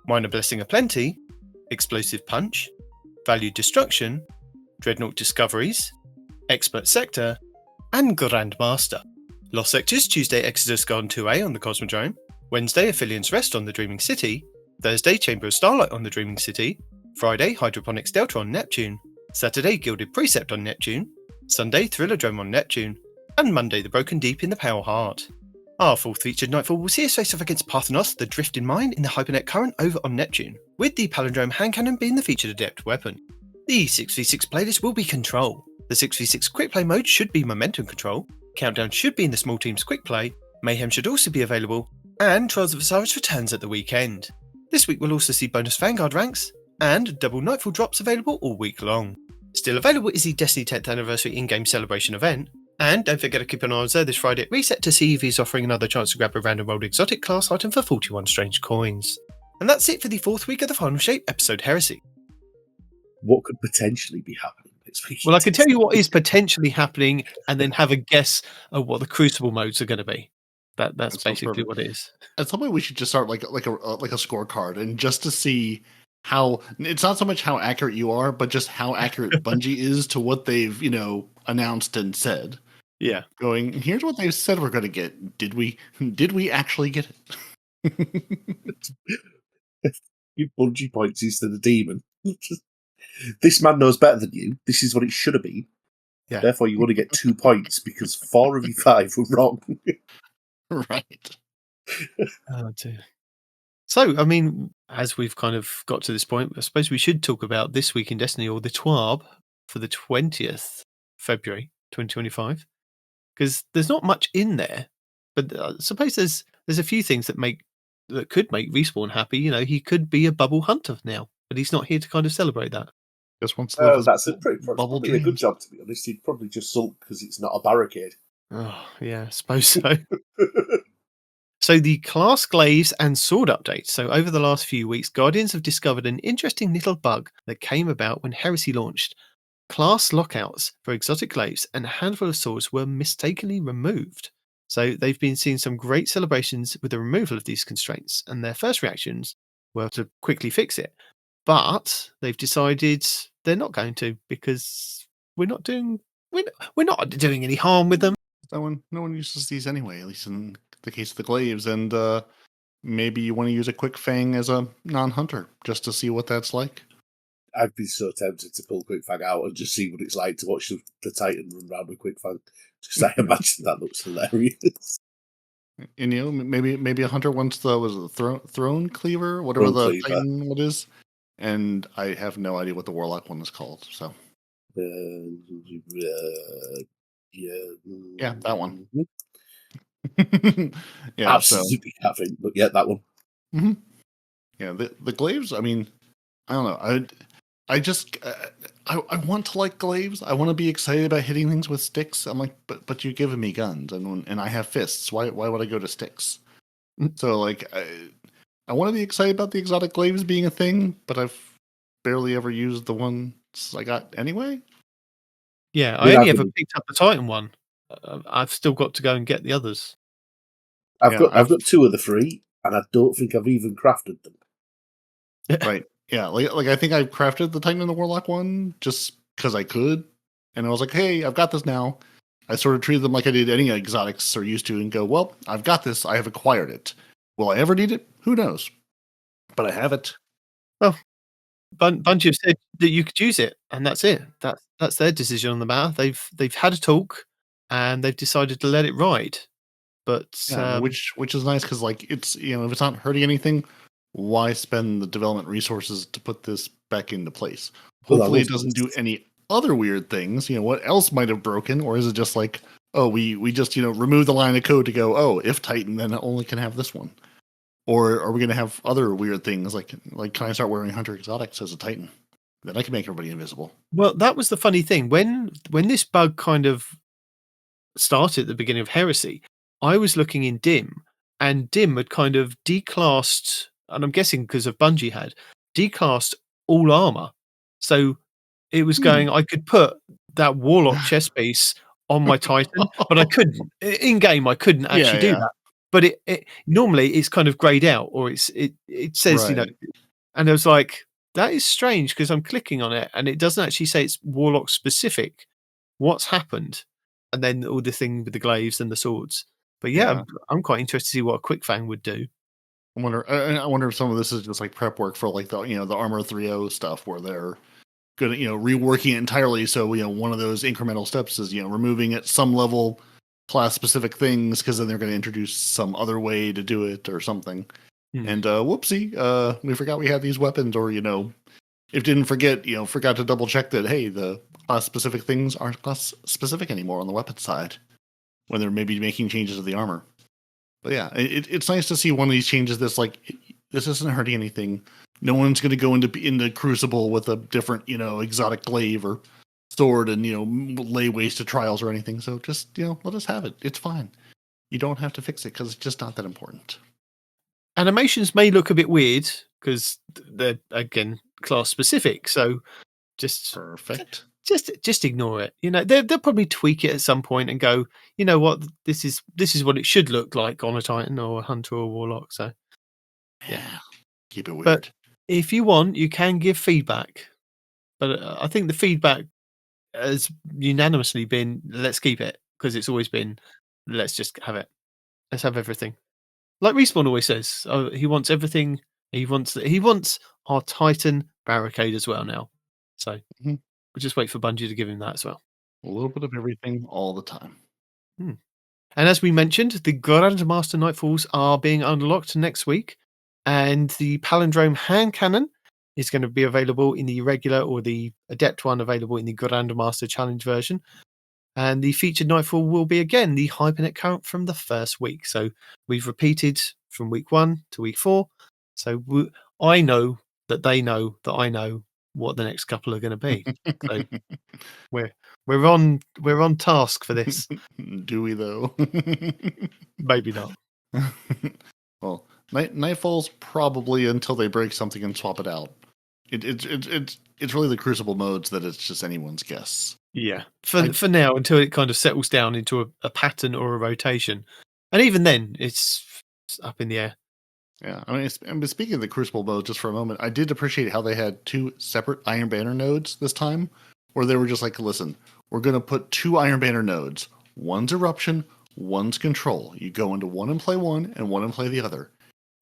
Speaker 1: Minor Blessing of Plenty, Explosive Punch, Valued Destruction, Dreadnought Discoveries, Expert Sector, and Grandmaster. Lost Sectors, Tuesday Exodus Garden 2A on the Cosmodrome, Wednesday Aphelions Rest on the Dreaming City, Thursday Chamber of Starlight on the Dreaming City, Friday Hydroponics Delta on Neptune, Saturday Gilded Precept on Neptune, Sunday Thrillerdrome on Neptune, and Monday the Broken Deep in the Pale Heart. Our fourth featured Nightfall will see us face off against Parthenos, the Drifting Mine in the Hypernet Current over on Neptune, with the Palindrome Hand Cannon being the featured adept weapon. The 6v6 playlist will be Control. The 6v6 quick play mode should be Momentum Control, Countdown should be in the Small Teams Quick Play, Mayhem should also be available, and Trials of Osiris returns at the weekend. This week we'll also see bonus Vanguard ranks, and double Nightfall drops available all week long. Still available is the Destiny 10th Anniversary in-game celebration event, and don't forget to keep an eye on Zer this Friday at Reset to see if he's offering another chance to grab a random rolled exotic class item for 41 strange coins. And that's it for the 4th week of the Final Shape episode Heresy.
Speaker 4: What could potentially be happening next week?
Speaker 1: Well, I can tell you what is potentially happening and then have a guess of what the Crucible modes are going to be. That's basically what it is.
Speaker 3: At some point, we should just start like a scorecard, and just to see how it's not so much how accurate you are, but just how accurate Bungie is to what they've announced and said.
Speaker 1: Yeah,
Speaker 3: going, here's what they said we're going to get. Did we actually get it?
Speaker 4: You Bungie points instead of demon. This man knows better than you. This is what it should have been.
Speaker 1: Yeah.
Speaker 4: Therefore, you want to get 2 points because 4 of your 5 were wrong.
Speaker 3: Right.
Speaker 1: Oh dear. So, I mean, as we've kind of got to this point, I suppose we should talk about this week in Destiny, or the TWAB for the 20th February 2025, because there's not much in there, but I suppose there's a few things that could make Respawn happy. You know, he could be a bubble hunter now, but he's not here to kind of celebrate that.
Speaker 3: Just wants to
Speaker 4: That's probably a good job, to be honest. He'd probably just sulk because it's not a barricade.
Speaker 1: Oh, yeah, I suppose so. So the class glaives and sword updates. So over the last few weeks, Guardians have discovered an interesting little bug that came about when Heresy launched. Class lockouts for exotic glaives and a handful of swords were mistakenly removed. So they've been seeing some great celebrations with the removal of these constraints, and their first reactions were to quickly fix it. But they've decided they're not going to, because we're not doing any harm with them.
Speaker 3: No one uses these anyway, at least in the case of the glaives, and maybe you want to use a quick fang as a non-hunter just to see what that's like.
Speaker 4: I'd be so tempted to pull Quick Fang out and just see what it's like to watch the Titan run around with Quick Fang. Just I imagine that looks hilarious.
Speaker 3: And maybe a hunter wants the throne cleaver, whatever
Speaker 4: Throne
Speaker 3: the
Speaker 4: cleaver.
Speaker 3: Titan what is, and I have no idea what the warlock one is called. So yeah, that one. Yeah,
Speaker 4: absolutely having, but yeah, that one.
Speaker 3: Mm-hmm. Yeah, the glaives. I mean, I don't know. I just I want to like glaives. I want to be excited about hitting things with sticks. I'm like, but you're giving me guns, and I have fists. Why would I go to sticks? So like, I want to be excited about the exotic glaives being a thing, but I've barely ever used the ones I got anyway.
Speaker 1: Yeah, I only ever picked up the Titan one. I've still got to go and get the others.
Speaker 4: I've got 2 of the 3, and I don't think I've even crafted them.
Speaker 3: Right. Yeah, like I think I crafted the Titan and the Warlock one just because I could, and I was like, hey, I've got this now. I sort of treated them like I did any exotics or used to, and go, well, I've got this. I have acquired it. Will I ever need it? Who knows? But I have it.
Speaker 1: Well, Bungie have said that you could use it, and that's it. That's their decision on the matter. They've had a talk, and they've decided to let it ride. But
Speaker 3: which is nice because like it's if it's not hurting anything, why spend the development resources to put this back into place? Hopefully it doesn't do any other weird things. What else might have broken? Or is it just like, oh, we just, remove the line of code to go, oh, if Titan, then it only can have this one. Or are we going to have other weird things like can I start wearing Hunter Exotics as a Titan? Then I can make everybody invisible.
Speaker 1: Well, that was the funny thing. When this bug kind of started at the beginning of Heresy, I was looking in Dim, and Dim had kind of declassed, and I'm guessing because of Bungie had declassed all armor. So it was going, I could put that Warlock chest piece on my Titan, but I couldn't. In game, I couldn't actually do that. But it normally it's kind of grayed out, or it says,
Speaker 3: right.
Speaker 1: And I was like, that is strange because I'm clicking on it and it doesn't actually say it's Warlock specific. What's happened? And then all the thing with the glaives and the swords. But yeah. I'm quite interested to see what a Quick Fang would do.
Speaker 3: I wonder if some of this is just like prep work for like the the Armor 3.0 stuff where they're good at reworking it entirely. So one of those incremental steps is removing at some level class specific things because then they're going to introduce some other way to do it or something. And whoopsie, we forgot we had these weapons, or if didn't forget, forgot to double check that hey, the class specific things aren't class specific anymore on the weapon side when they're maybe making changes to the armor. But yeah, it's nice to see one of these changes that's like, this isn't hurting anything. No one's going to go into Crucible with a different, exotic glaive or sword and, lay waste to trials or anything. So just, let us have it. It's fine. You don't have to fix it because it's just not that important.
Speaker 1: Animations may look a bit weird because they're, again, class specific. So just
Speaker 3: perfect.
Speaker 1: Just ignore it. They'll probably tweak it at some point and go, you know what, this is what it should look like on a Titan or a Hunter or a Warlock. So
Speaker 3: yeah, keep it weird.
Speaker 1: But if you want, you can give feedback. But I think the feedback has unanimously been, let's keep it, because it's always been, let's just have it. Let's have everything. Like Respawn always says, he wants everything. He wants our Titan Barricade as well now. So we'll just wait for Bungie to give him that as well.
Speaker 3: A little bit of everything all the time.
Speaker 1: And as we mentioned, the Grandmaster Nightfalls are being unlocked next week. And the Palindrome hand cannon is going to be available in the regular or the Adept one available in the Grandmaster Challenge version. And the featured Nightfall will be again the Hypernet current from the first week. So we've repeated from week 1 to week 4. So I know that they know that I know what the next couple are going to be. So we're on task for this.
Speaker 3: Do we though?
Speaker 1: Maybe not.
Speaker 3: Well, Nightfall's probably until they break something and swap it out. It's really the Crucible modes that it's just anyone's guess.
Speaker 1: Yeah, for now, until it kind of settles down into a pattern or a rotation, and even then, it's up in the air.
Speaker 3: Yeah, I mean, speaking of the Crucible mode, just for a moment, I did appreciate how they had 2 separate Iron Banner nodes this time, where they were just like, listen, we're going to put 2 Iron Banner nodes. One's Eruption, one's Control. You go into one and play one, and one and play the other.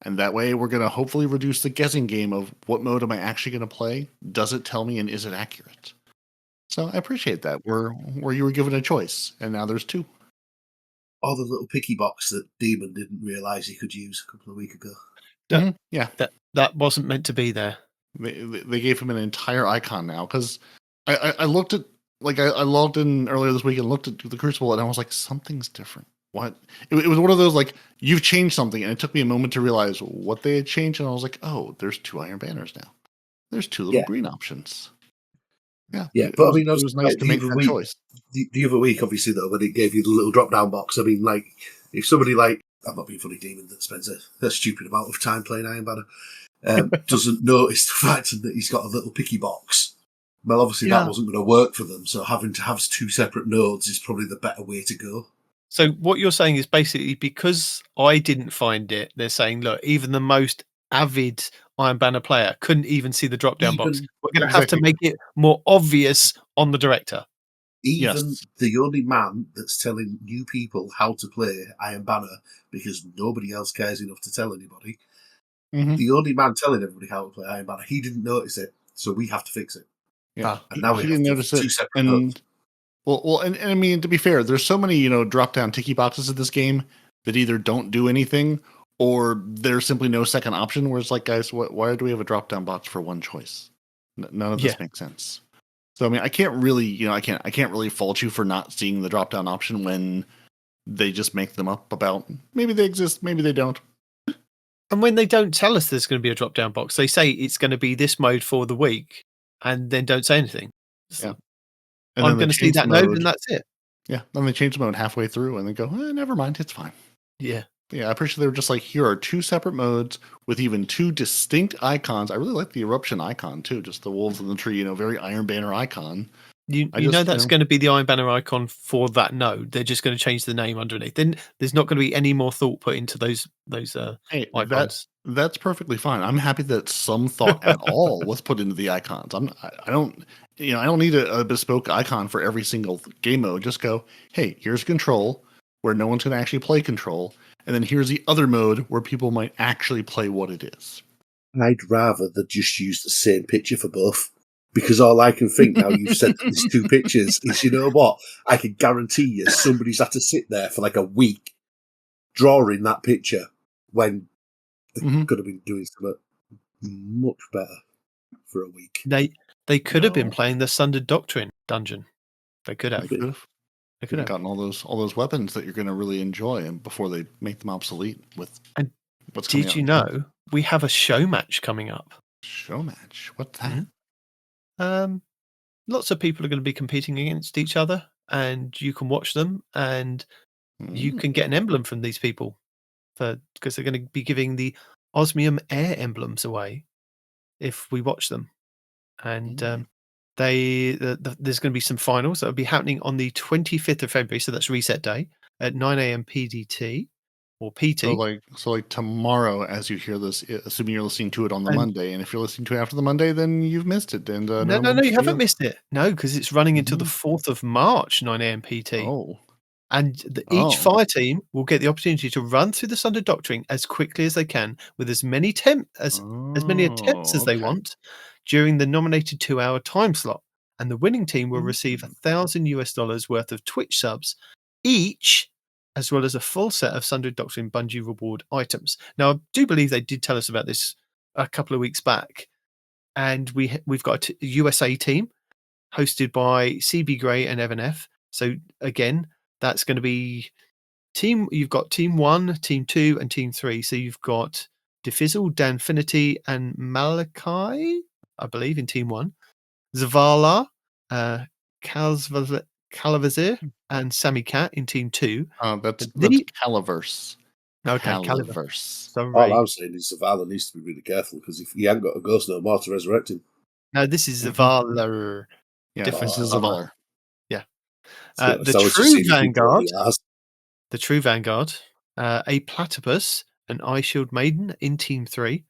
Speaker 3: And that way, we're going to hopefully reduce the guessing game of what mode am I actually going to play? Does it tell me, and is it accurate? So I appreciate that, where you were given a choice, and now there's 2.
Speaker 4: Or the little picky box that Demon didn't realise he could use a couple of weeks ago.
Speaker 3: Yeah.
Speaker 1: That wasn't meant to be there.
Speaker 3: They gave him an entire icon now, because I looked at, I logged in earlier this week and looked at the Crucible, and I was like, something's different. What? It was one of those, you've changed something, and it took me a moment to realize what they had changed, and I was like, oh, there's 2 Iron Banners now. There's 2 little green options. Yeah,
Speaker 4: but
Speaker 3: it was nice to make that choice.
Speaker 4: The other week, obviously, though, when it gave you the little drop-down box, I mean, if somebody I'm not being funny, Demon, that spends a stupid amount of time playing Iron Banner, doesn't notice the fact that he's got a little picky box. Well, obviously, that wasn't going to work for them, so having to have 2 separate nodes is probably the better way to go.
Speaker 1: So what you're saying is basically, because I didn't find it, they're saying, look, even the most avid Iron Banner player couldn't even see the drop-down box. We're going to have to make it more obvious on the director.
Speaker 4: The only man that's telling new people how to play Iron Banner, because nobody else cares enough to tell anybody, the only man telling everybody how to play Iron Banner, he didn't notice it, so we have to fix it.
Speaker 3: Yeah,
Speaker 4: and now
Speaker 3: he didn't notice it.
Speaker 4: 2 separate nodes.
Speaker 3: Well, and I mean, to be fair, there's so many, drop-down tiki boxes in this game that either don't do anything or there's simply no second option. Where it's like, guys, why do we have a drop-down box for one choice? None of this makes sense. So I mean, I can't really, I can't really fault you for not seeing the drop-down option when they just make them up about maybe they exist, maybe they don't.
Speaker 1: And when they don't tell us there's going to be a drop-down box, they say it's going to be this mode for the week, and then don't say anything. So,
Speaker 3: yeah. And
Speaker 1: I'm going to see that node, and that's it.
Speaker 3: Yeah. Then they change the mode halfway through, and they go, never mind, it's fine.
Speaker 1: Yeah.
Speaker 3: Yeah, I appreciate they were just like, here are 2 separate modes with even 2 distinct icons. I really like the Eruption icon, too. Just the wolves in the tree, very Iron Banner icon.
Speaker 1: You know that's going to be the Iron Banner icon for that node. They're just going to change the name underneath. Then there's not going to be any more thought put into those icons.
Speaker 3: That's perfectly fine. I'm happy that some thought at all was put into the icons. I don't need a bespoke icon for every single game mode. Just go, hey, here's Control, where no one's going to actually play Control, and then here's the other mode where people might actually play what it is.
Speaker 4: I'd rather they just use the same picture for both. Because all I can think now you've said there's 2 pictures is, you know what? I can guarantee you somebody's had to sit there for a week drawing that picture when they could have been doing something much better for a week.
Speaker 1: They could have been playing the Sundered Doctrine dungeon. They could have. They could have.
Speaker 3: gotten all those weapons that you're going to really enjoy, and before they make them obsolete with
Speaker 1: And
Speaker 3: what's coming out.
Speaker 1: Did you know we have a show match coming up?
Speaker 3: Showmatch? What's that?
Speaker 1: Lots of people are going to be competing against each other, and you can watch them, and you can get an emblem from these people because they're going to be giving the Osmium Air emblems away if we watch them. And there's going to be some finals that will be happening on the 25th of February, so that's reset day at 9 a.m. PDT or PT.
Speaker 3: So like tomorrow, as you hear this, assuming you're listening to it on the
Speaker 1: And-
Speaker 3: Monday, and if you're listening to it after the Monday, then you've missed it. And
Speaker 1: no, you haven't missed it. No, because it's running until the 4th of March, 9 a.m. PT.
Speaker 3: Oh,
Speaker 1: And each fire team will get the opportunity to run through the Sundered Doctrine as quickly as they can, with as many attempts as they want during the nominated 2-hour time slot. And the winning team will receive $1,000 worth of Twitch subs each, as well as a full set of Sundered Doctrine Bungie reward items. Now, I do believe they did tell us about this a couple of weeks back, and we've got a USA team hosted by CB Gray and Evan F. So again, that's going to be you've got Team 1, Team 2, and Team 3. So you've got Defizzle, Danfinity, and Malachi, I believe, in Team 1. Zavala, Calavazir, and Sammy Cat in Team 2.
Speaker 3: That's Calaverse.
Speaker 1: Okay,
Speaker 3: Calaverse.
Speaker 4: All I'm saying is Zavala needs to be really careful, because if he ain't got a ghost no more to resurrect him.
Speaker 1: No, this is Zavala.
Speaker 3: Yeah,
Speaker 1: Different
Speaker 3: this is Zavala.
Speaker 1: Yeah.
Speaker 4: So
Speaker 1: The True Vanguard, a Platypus, an Eye Shield Maiden in Team 3.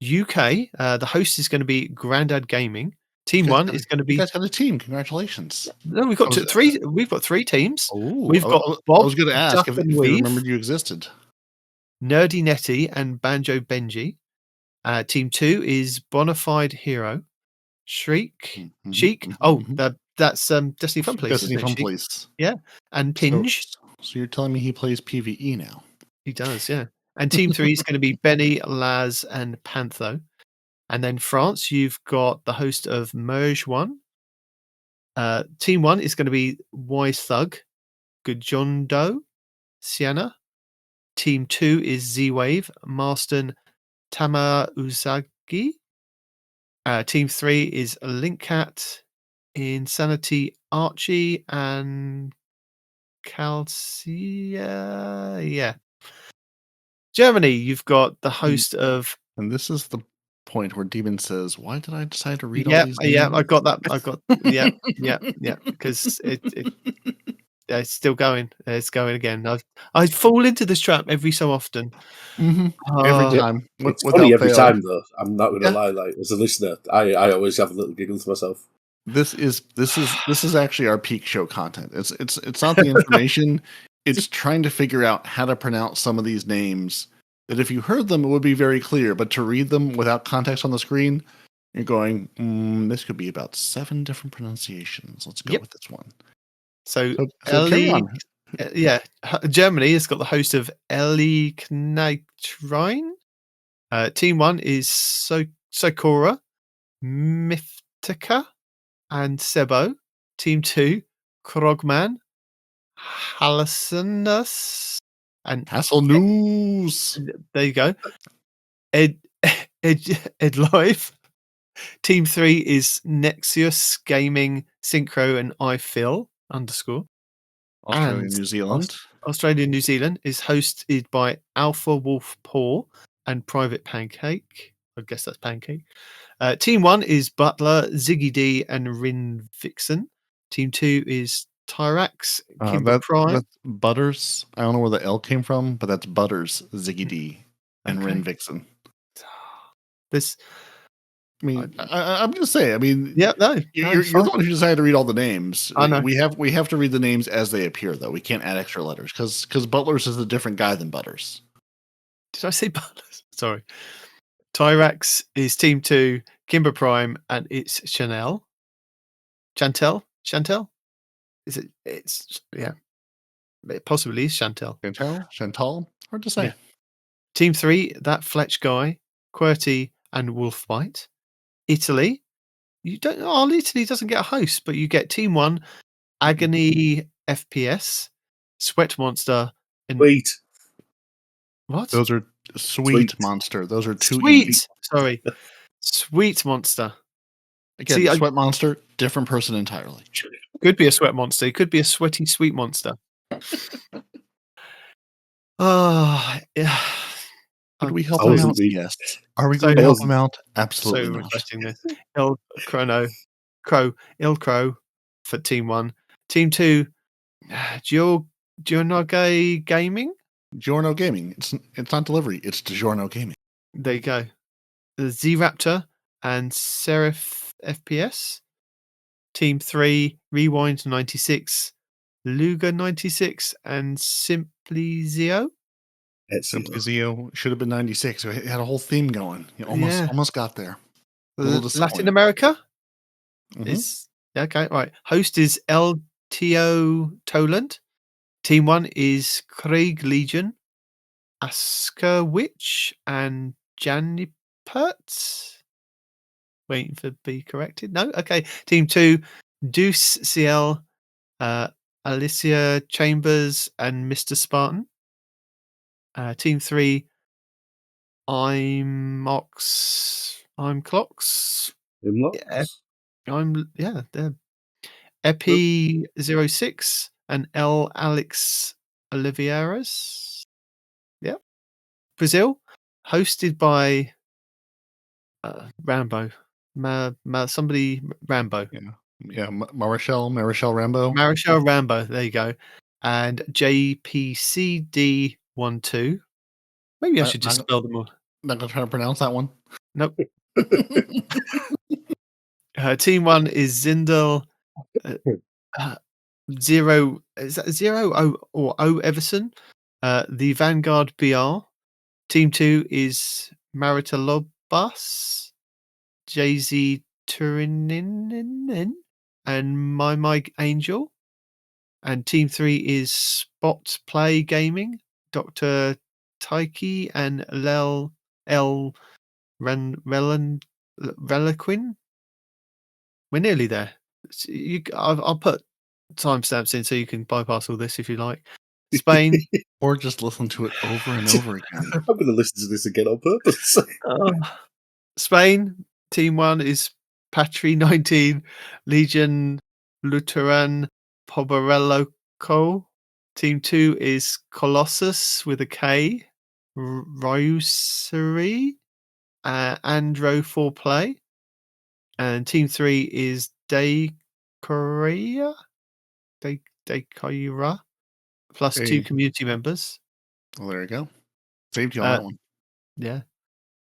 Speaker 1: UK, the host is going to be Grandad Gaming. Team 1 is going to be.
Speaker 3: You guys have a team. Congratulations.
Speaker 1: No, we've got three. We've got 3 teams.
Speaker 3: Oh,
Speaker 1: we've got Bob.
Speaker 3: I was going to ask if you remembered you existed.
Speaker 1: Nerdy Netty and Banjo Benji. Team 2 is Bonafide Hero, Shriek, Sheik. That's Destiny Fun Police.
Speaker 3: Destiny Fun Police.
Speaker 1: Yeah, and Pinge.
Speaker 3: So you're telling me he plays PvE now?
Speaker 1: He does, yeah. And Team 3 is going to be Benny, Laz, and Pantho. And then France, you've got the host of Merge 1. Team 1 is going to be Wise Thug, Gujondo, Sienna. Team 2 is Z-Wave, Marston, Tama Uzagi. Team 3 is Linkcat, Insanity, Archie, and Calcia. Yeah. Germany, you've got the host of.
Speaker 3: And this is the point where Demon says, "Why did I decide to read all these names?"
Speaker 1: Yeah, I got that. Yeah. Because it's still going. It's going again. I fall into this trap every so often.
Speaker 3: Every time.
Speaker 4: It's funny every time, though. I'm not going to lie. Like, as a listener, I always have a little giggle to myself.
Speaker 3: This is actually our peak show content. It's not the information. It's trying to figure out how to pronounce some of these names that if you heard them, it would be very clear. But to read them without context on the screen, you're going, this could be about 7 different pronunciations. Let's go with this one.
Speaker 1: So
Speaker 3: carry on.
Speaker 1: Germany has got the host of Ellie Knightrine. Team 1 is Sokora, Miftika, and Sebo. Team 2, Krogman, Hallucinus, and
Speaker 3: Hasselnews.
Speaker 1: There you go. Ed Live. Team 3 is Nexius Gaming, Synchro, and iPhil _
Speaker 3: Australia, New Zealand.
Speaker 1: Australia, New Zealand is hosted by Alpha Wolf Paw and Private Pancake. I guess that's Pancake. Team 1 is Butler, Ziggy D, and Rin Vixen. Team 2 is Tyrax, Kimber Prime.
Speaker 3: That's Butters. I don't know where the L came from, but that's Butters, Ziggy D, and Rin Vixen. I'm just saying. I mean,
Speaker 1: you're
Speaker 3: the one who decided to read all the names.
Speaker 1: I know.
Speaker 3: We have to read the names as they appear, though. We can't add extra letters because Butlers is a different guy than Butters. Did
Speaker 1: I say Butlers? Sorry. Tyrax is Team 2, Kimber Prime, and it's Chantel. Is it? It possibly is Chantel.
Speaker 3: Chantal. Hard to say.
Speaker 1: Yeah. Team 3, that Fletch guy, QWERTY, and Wolfbite. Italy, Italy doesn't get a host, but you get Team 1, Agony FPS, Sweat Monster, and
Speaker 4: Wait.
Speaker 1: what?
Speaker 3: Those are sweet,
Speaker 4: Sweet.
Speaker 3: monster. Those are too
Speaker 1: Sweet.
Speaker 3: easy.
Speaker 1: Sorry, Sweet Monster.
Speaker 3: Again,
Speaker 1: See,
Speaker 3: sweat monster, different person entirely.
Speaker 1: Could be a sweat monster. He could be a sweaty sweet monster. Oh, yeah.
Speaker 3: Would we help
Speaker 4: I
Speaker 3: him
Speaker 4: wasn't
Speaker 3: out?
Speaker 4: the-
Speaker 3: Yes. Are we
Speaker 1: So-
Speaker 3: going to
Speaker 4: I
Speaker 3: help
Speaker 4: wasn't-
Speaker 3: him out?
Speaker 1: So
Speaker 3: Absolutely not.
Speaker 1: requesting this. Il Crow for Team 1. Team 2, Giornoge Gaming.
Speaker 3: Giorno Gaming. It's not delivery. It's DiGiorno Gaming.
Speaker 1: There you go. The Z-Raptor and Seraph FPS. Team 3, Rewind 96, Luga 96, and Simply Zio.
Speaker 3: Simply Zio should have been 96. It had a whole theme going. You
Speaker 1: Yeah.
Speaker 3: almost got there. A little
Speaker 1: Latin
Speaker 3: disappointed.
Speaker 1: America
Speaker 3: Mhm.
Speaker 1: is okay. Right. Host is LTO Toland. Team 1 is Krieg Legion, Asker Witch, and Janipert. Waiting for be corrected. No. Okay. Team 2, Deuce CL, Alicia Chambers, and Mr. Spartan. Team 3, I'm Clocks. They're Ep.317 and L. Alex Oliveiras. Yeah. Brazil, hosted by Rambo. Somebody Rambo.
Speaker 3: Yeah. Marichelle Rambo.
Speaker 1: Marichelle Rambo. There you go. And JPCD12. Maybe I should just spell them all.
Speaker 3: Not going to try to pronounce that one.
Speaker 1: Nope. Team 1 is Zindel. Zero, is that 0 or O Everson? The Vanguard BR. Team 2 is Maritalobus, JZ Turinin, and My Angel. And Team 3 is Spot Play Gaming, Dr. Taiki and L. Reliquin. We're nearly there. I'll put timestamps in so you can bypass all this if you like. Spain.
Speaker 3: Or just listen to it over and over again.
Speaker 4: I'm going to listen to this again on purpose.
Speaker 1: Spain. Team 1 is Patri 19, Legion Luteran Pobarello Co. Team 2 is Colossus with a K, Ryusuri, Andro 4Play. And Team 3 is Daikoira plus 2 community members.
Speaker 3: Well, there you go. Saved you on that one.
Speaker 1: Yeah.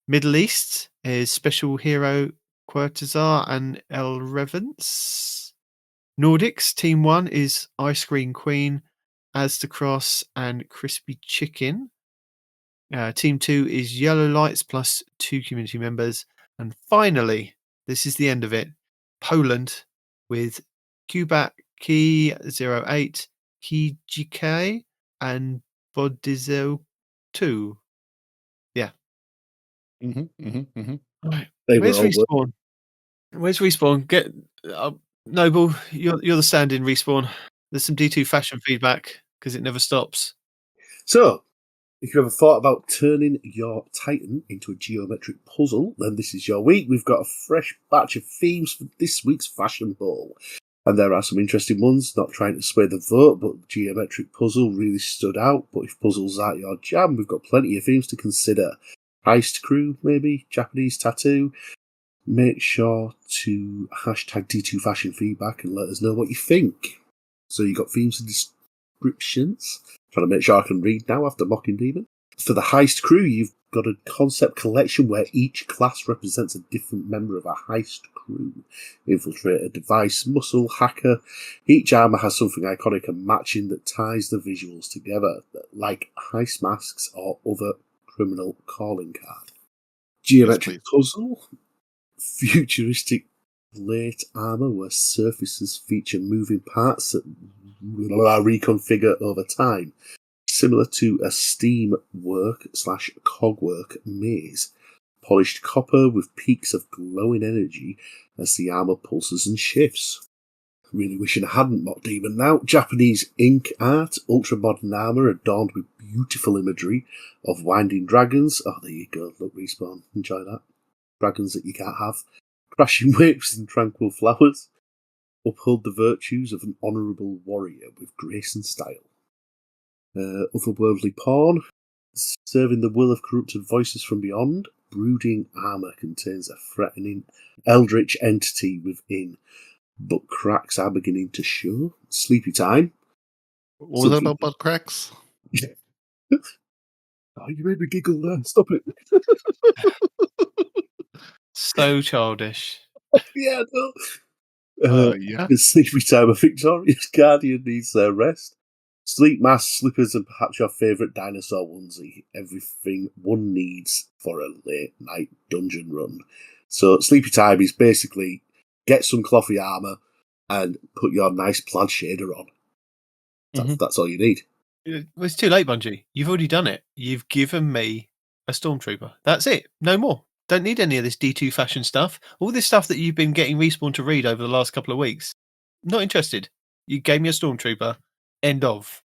Speaker 1: Middle East is Special Hero Quertazar and El Revance. Nordics, Team 1 is Ice Cream Queen, Asda Cross, and Crispy Chicken. Team 2 is Yellow Lights plus 2 community members. And finally, this is the end of it, Poland with Kubat Key 08, Key GK, and Bodizo 2. Yeah. Right. Where's Respawn? Where's Respawn? Get Noble. You're the stand-in, Respawn. There's some D2 fashion feedback because it never stops.
Speaker 4: So, if you ever thought about turning your Titan into a geometric puzzle, then this is your week. We've got a fresh batch of themes for this week's Fashion Bowl. And there are some interesting ones, not trying to sway the vote, but geometric puzzle really stood out. But if puzzles aren't your jam, we've got plenty of themes to consider. Heist crew, maybe, Japanese tattoo. Make sure to hashtag D2 Fashion Feedback and let us know what you think. So you got themes and descriptions. Trying to make sure I can read now after Mocking Demon. For the Heist crew, you've got a concept collection where each class represents a different member of a heist crew. Infiltrator, device, muscle, hacker. Each armor has something iconic and matching that ties the visuals together, like heist masks or other criminal calling card. Geometric puzzle. Futuristic plate armor where surfaces feature moving parts that reconfigure over time, similar to a steamwork/cogwork maze. Polished copper with peaks of glowing energy as the armor pulses and shifts. really wishing I hadn't mocked Demon now. Japanese ink art, ultra-modern armour adorned with beautiful imagery of winding dragons. Oh, there you go. Look, Respawn. Enjoy that. Dragons that you can't have. Crashing waves and tranquil flowers. Uphold the virtues of an honourable warrior with grace and style. Otherworldly porn. Serving the will of corrupted voices from beyond. Brooding armour contains a threatening eldritch entity within, but cracks are beginning to show. Sleepy time.
Speaker 3: What was that about butt cracks?
Speaker 4: Oh, you made me giggle there. Stop it.
Speaker 1: So childish.
Speaker 4: Yeah, no.
Speaker 3: Yeah.
Speaker 4: In sleepy time, a victorious guardian needs their rest. Sleep mask, slippers, and perhaps your favourite dinosaur onesie. Everything one needs for a late night dungeon run. So sleepy time is basically get some clothy armour and put your nice plaid shader on. That's all you need.
Speaker 1: Well, it's too late, Bungie. You've already done it. You've given me a Stormtrooper. That's it. No more. Don't need any of this D2 fashion stuff. All this stuff that you've been getting Respawn to read over the last couple of weeks. Not interested. You gave me a Stormtrooper. End of.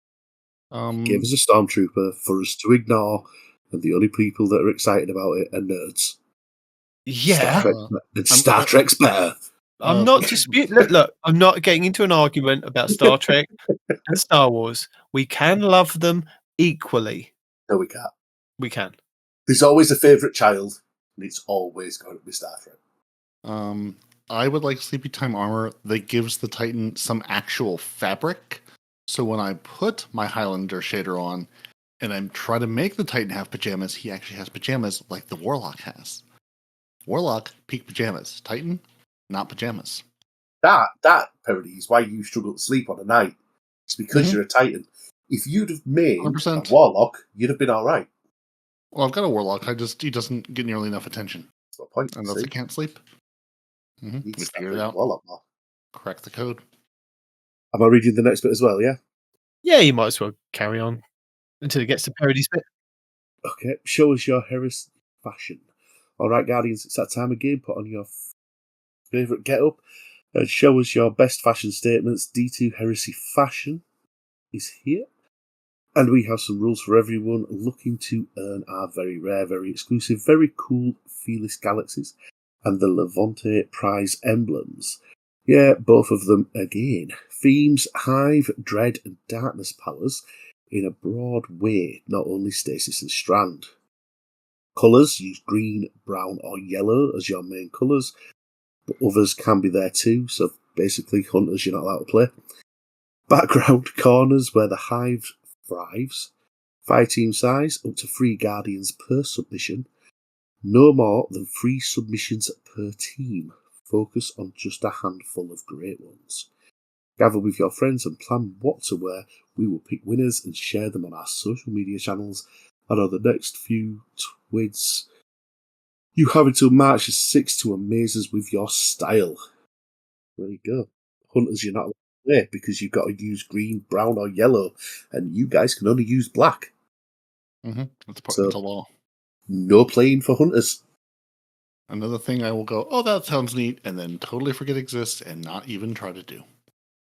Speaker 4: Give us a Stormtrooper for us to ignore, and the only people that are excited about it are nerds.
Speaker 1: Yeah.
Speaker 4: Star Trek's better.
Speaker 1: I'm not disputing. Look, I'm not getting into an argument about Star Trek and Star Wars. We can love them equally.
Speaker 4: No, we can't.
Speaker 1: We can.
Speaker 4: There's always a favourite child, and it's always going to be Star Trek.
Speaker 3: I would like Sleepy Time armor that gives the Titan some actual fabric. So when I put my Highlander shader on and I'm trying to make the Titan have pajamas, he actually has pajamas like the Warlock has. Warlock, peak pajamas. Titan, not pajamas.
Speaker 4: That Peroty, is why you struggle to sleep on a night. It's because you're a Titan. If you'd have made
Speaker 3: 100%.
Speaker 4: a Warlock, you'd have been alright.
Speaker 3: Well, I've got a Warlock. He doesn't get nearly enough attention.
Speaker 4: That's my point.
Speaker 3: Unless he can't sleep. We figured it out.
Speaker 4: Warlock more.
Speaker 3: Crack the code.
Speaker 4: Am I reading the next bit as well, yeah?
Speaker 1: Yeah, you might as well carry on until it gets to Parody's bit.
Speaker 4: Okay, show us your Heresy fashion. Alright, Guardians, it's that time again. Put on your favourite get-up and show us your best fashion statements. D2 Heresy fashion is here. And we have some rules for everyone looking to earn our very rare, very exclusive, very cool Felis Galaxies and the Levante prize emblems. Yeah, both of them again. Themes, Hive, Dread and Darkness powers in a broad way, not only Stasis and Strand. Colours, use green, brown or yellow as your main colours, but others can be there too, so basically Hunters you're not allowed to play. Background corners where the Hive thrives. Fire team size, up to 3 Guardians per submission. No more than 3 submissions per team. Focus on just a handful of great ones. Gather with your friends and plan what to wear. We will pick winners and share them on our social media channels and on the next few twids. You have until March the 6th to amaze us with your style. There you go. Hunters, you're not allowed to play because you've got to use green, brown or yellow, and you guys can only use black.
Speaker 3: That's part of the law.
Speaker 4: No playing for Hunters.
Speaker 3: Another thing I will go, oh, that sounds neat, and then totally forget exists and not even try to do.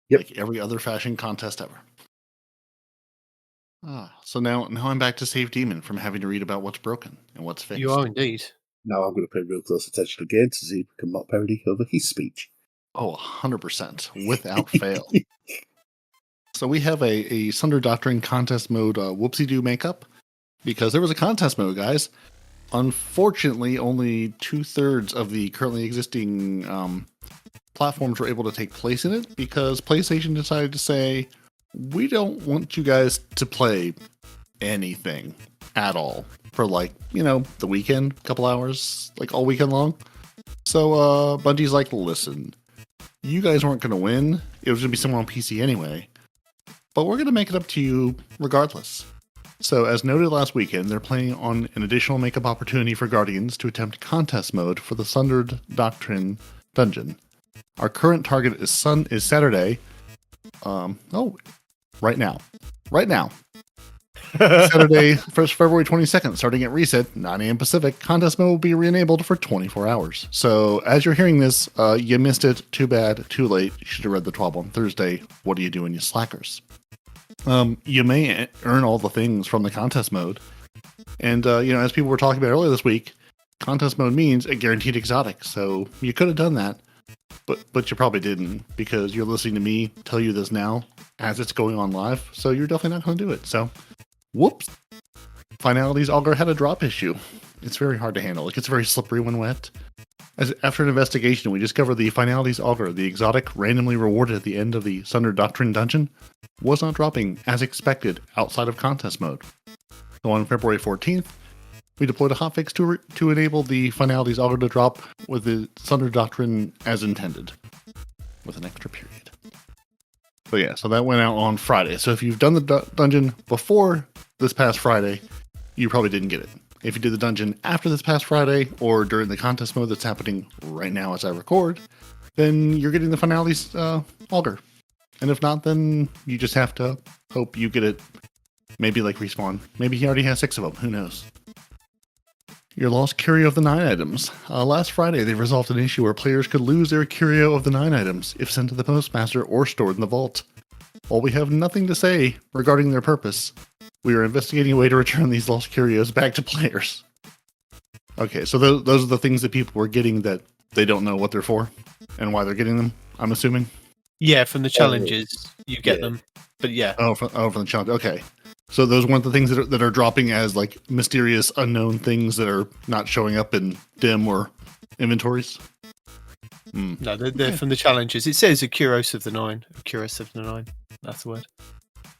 Speaker 4: Yep.
Speaker 3: Like every other fashion contest ever. So now I'm back to save Demon from having to read about what's broken and what's fixed.
Speaker 1: You are indeed.
Speaker 4: Now I'm going to pay real close attention again to see if we can mock Peroty over his speech.
Speaker 3: Oh, 100%, without fail. So we have a Sundered Doctrine contest mode whoopsie-doo makeup, because there was a contest mode, guys. Unfortunately, only 2/3 of the currently existing platforms were able to take place in it, because PlayStation decided to say, we don't want you guys to play anything at all for the weekend, a couple hours, all weekend long. So Bungie's like, listen, you guys weren't going to win. It was going to be someone on PC anyway, but we're going to make it up to you regardless. So as noted last weekend, they're planning on an additional makeup opportunity for Guardians to attempt contest mode for the Sundered Doctrine dungeon. Our current target is Saturday. Right now. Saturday, February 22nd, starting at reset, 9 a.m. Pacific, contest mode will be re-enabled for 24 hours. So as you're hearing this, you missed it. Too bad, too late. You should have read the TWAB on Thursday. What are you doing, you slackers? You may earn all the things from the contest mode. And, as people were talking about earlier this week, contest mode means a guaranteed exotic. So you could have done that, but you probably didn't, because you're listening to me tell you this now as it's going on live. So you're definitely not going to do it. So, whoops. Finalities Augur had a drop issue. It's very hard to handle. It gets very slippery when wet. After an investigation, we discovered the Finalities Augur, the exotic randomly rewarded at the end of the Sundered Doctrine dungeon, was not dropping as expected outside of contest mode. So on February 14th, we deployed a hotfix to enable the Finalities Augur to drop with the Sundered Doctrine as intended, with an extra period. So that went out on Friday. So if you've done the dungeon before this past Friday, you probably didn't get it. If you did the dungeon after this past Friday, or during the contest mode that's happening right now as I record, then you're getting the Finalities Augur. And if not, then you just have to hope you get it. Maybe like Respawn. Maybe he already has 6 of them. Who knows? Your lost curio of the 9 items. Last Friday, they resolved an issue where players could lose their curio of the 9 items if sent to the postmaster or stored in the vault. While we have nothing to say regarding their purpose, we are investigating a way to return these lost curios back to players. Okay, so those are the things that people were getting that they don't know what they're for and why they're getting them, I'm assuming?
Speaker 1: Yeah, from the challenges, you get them. But yeah.
Speaker 3: Oh, from the challenge. Okay. So those weren't the things that are dropping as like mysterious unknown things that are not showing up in dim or inventories?
Speaker 1: No, they're from the challenges. It says a Curos of the 9. A Curos of the 9. That's the word.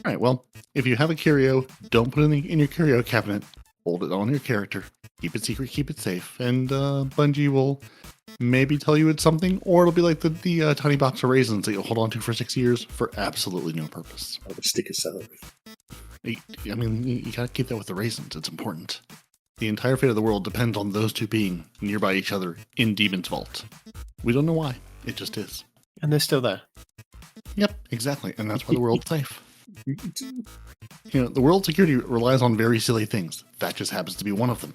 Speaker 3: All right, well, if you have a curio, don't put it in your curio cabinet. Hold it on your character. Keep it secret, keep it safe. And Bungie will maybe tell you it's something, or it'll be like the tiny box of raisins that you'll hold on to for 6 years for absolutely no purpose.
Speaker 4: Or the stick of celery.
Speaker 3: I mean, you gotta keep that with the raisins. It's important. The entire fate of the world depends on those two being nearby each other in Demon's Vault. We don't know why. It just is.
Speaker 1: And they're still there.
Speaker 3: Yep, exactly. And that's why the world's safe. The world's security relies on very silly things. That just happens to be one of them.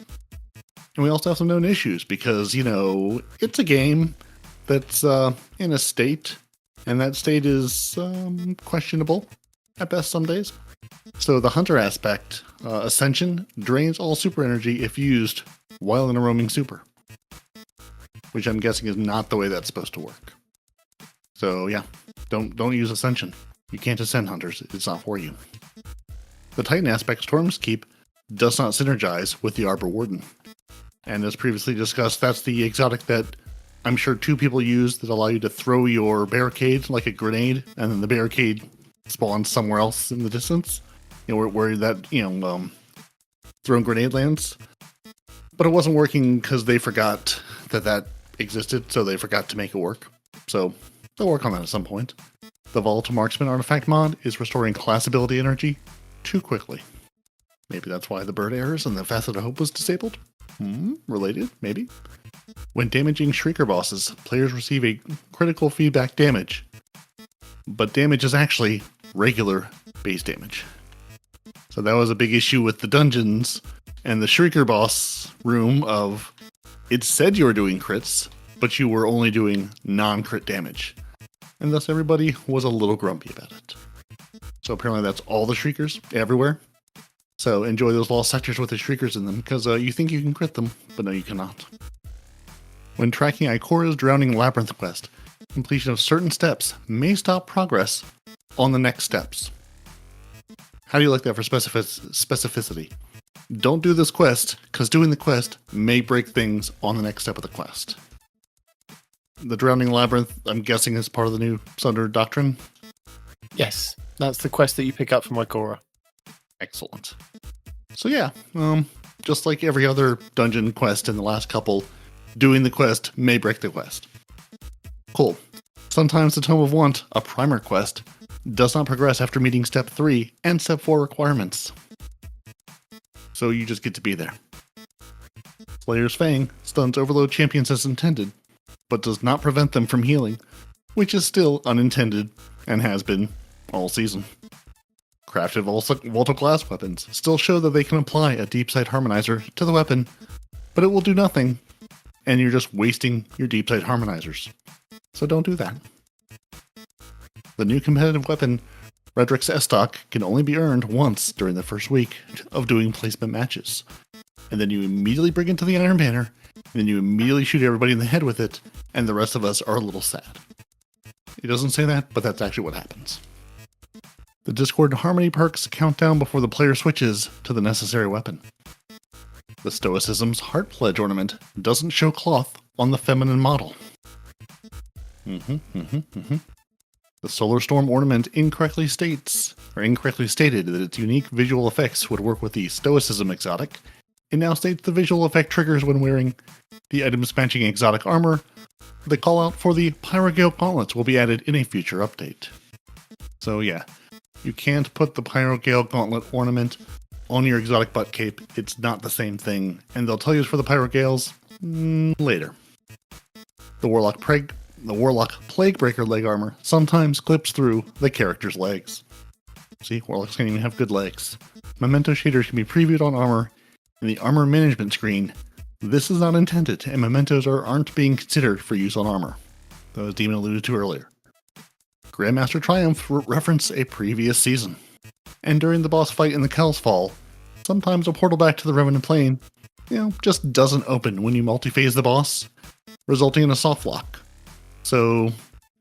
Speaker 3: And we also have some known issues because, it's a game that's in a state, and that state is questionable at best some days. So the hunter aspect, Ascension, drains all super energy if used while in a roaming super, which I'm guessing is not the way that's supposed to work. So yeah, don't use Ascension. You can't ascend hunters. It's not for you. The Titan aspect, Storm's Keep, does not synergize with the Arbor Warden. And as previously discussed, that's the exotic that I'm sure 2 people use that allow you to throw your barricade like a grenade, and then the barricade spawns somewhere else in the distance. Where that, thrown grenade lands. But it wasn't working because they forgot that existed, so they forgot to make it work. So they'll work on that at some point. The Volatile Marksman artifact mod is restoring class ability energy too quickly. Maybe that's why the bird errors and the Facet of Hope was disabled? Related? Maybe. When damaging Shrieker bosses, players receive a critical feedback damage. But damage is actually regular base damage. So that was a big issue with the dungeons and the Shrieker boss room of, it said you were doing crits, but you were only doing non-crit damage. And thus everybody was a little grumpy about it. So apparently that's all the Shriekers everywhere. So enjoy those lost sectors with the Shriekers in them, because you think you can crit them, but no, you cannot. When tracking Ikora's Drowning Labyrinth quest, completion of certain steps may stop progress on the next steps. How do you like that for specificity? Don't do this quest, because doing the quest may break things on the next step of the quest. The Drowning Labyrinth, I'm guessing, is part of the new Sundered Doctrine?
Speaker 1: Yes, that's the quest that you pick up from Ikora.
Speaker 3: Excellent. So yeah, just like every other dungeon quest in the last couple, doing the quest may break the quest. Cool. Sometimes the Tome of Want, a primer quest, does not progress after meeting Step 3 and Step 4 requirements. So you just get to be there. Slayer's Fang stuns Overload champions as intended, but does not prevent them from healing, which is still unintended and has been all season. Crafted Volta class weapons still show that they can apply a deep sight harmonizer to the weapon, but it will do nothing, and you're just wasting your deep sight harmonizers. So don't do that. The new competitive weapon, Redrix's S-Stock, can only be earned once during the first week of doing placement matches. And then you immediately bring it to the Iron Banner, and then you immediately shoot everybody in the head with it, and the rest of us are a little sad. It doesn't say that, but that's actually what happens. The Discord Harmony perks count down before the player switches to the necessary weapon. The Stoicism's Heart Pledge ornament doesn't show cloth on the feminine model. The Solar Storm ornament incorrectly stated that its unique visual effects would work with the Stoicism exotic. It now states the visual effect triggers when wearing the items matching exotic armor. The callout for the Pyrogale gauntlets will be added in a future update. So yeah, you can't put the Pyrogale gauntlet ornament on your exotic butt cape. It's not the same thing, and they'll tell you it's for the Pyrogales later. The Warlock Plaguebreaker leg armor sometimes clips through the character's legs. See, Warlocks can't even have good legs. Memento shaders can be previewed on armor in the armor management screen. This is not intended, and mementos aren't being considered for use on armor, though as Demon alluded to earlier. Grandmaster Triumph referenced a previous season, and during the boss fight in the Kells Fall, sometimes a portal back to the Revenant Plane, just doesn't open when you multi-phase the boss, resulting in a soft lock. So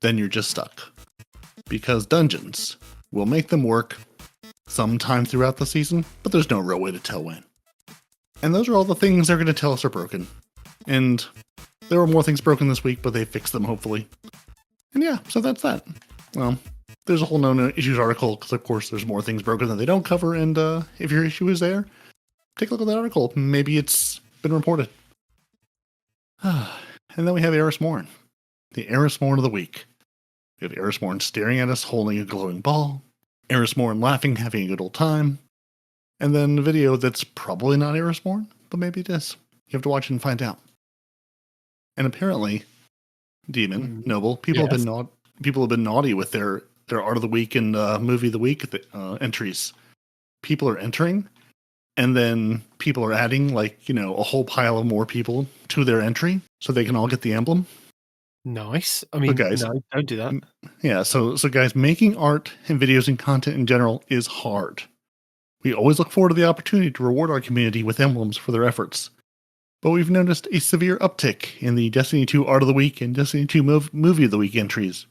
Speaker 3: then you're just stuck. Because dungeons will make them work sometime throughout the season, but there's no real way to tell when. And those are all the things they're going to tell us are broken. And there were more things broken this week, but they fixed them hopefully. And yeah, so that's that. Well, there's a whole no issues article, because of course there's more things broken that they don't cover, and if your issue is there, take a look at that article. Maybe it's been reported. And then we have Eris Morn. The Eris Morn of the week. We have Eris Morn staring at us holding a glowing ball, Eris Morn laughing, having a good old time, and then a video that's probably not Eris Morn, but maybe it is. You have to watch it and find out. And apparently, Demon, Noble, people have been naughty with their Art of the Week and Movie of the Week entries. People are entering, and then people are adding a whole pile of more people to their entry so they can all get the emblem.
Speaker 1: Nice. I mean,
Speaker 3: guys,
Speaker 1: no, don't do that.
Speaker 3: Yeah, so guys, making art and videos and content in general is hard. We always look forward to the opportunity to reward our community with emblems for their efforts. But we've noticed a severe uptick in the Destiny 2 Art of the Week and Destiny 2 Movie of the Week entries,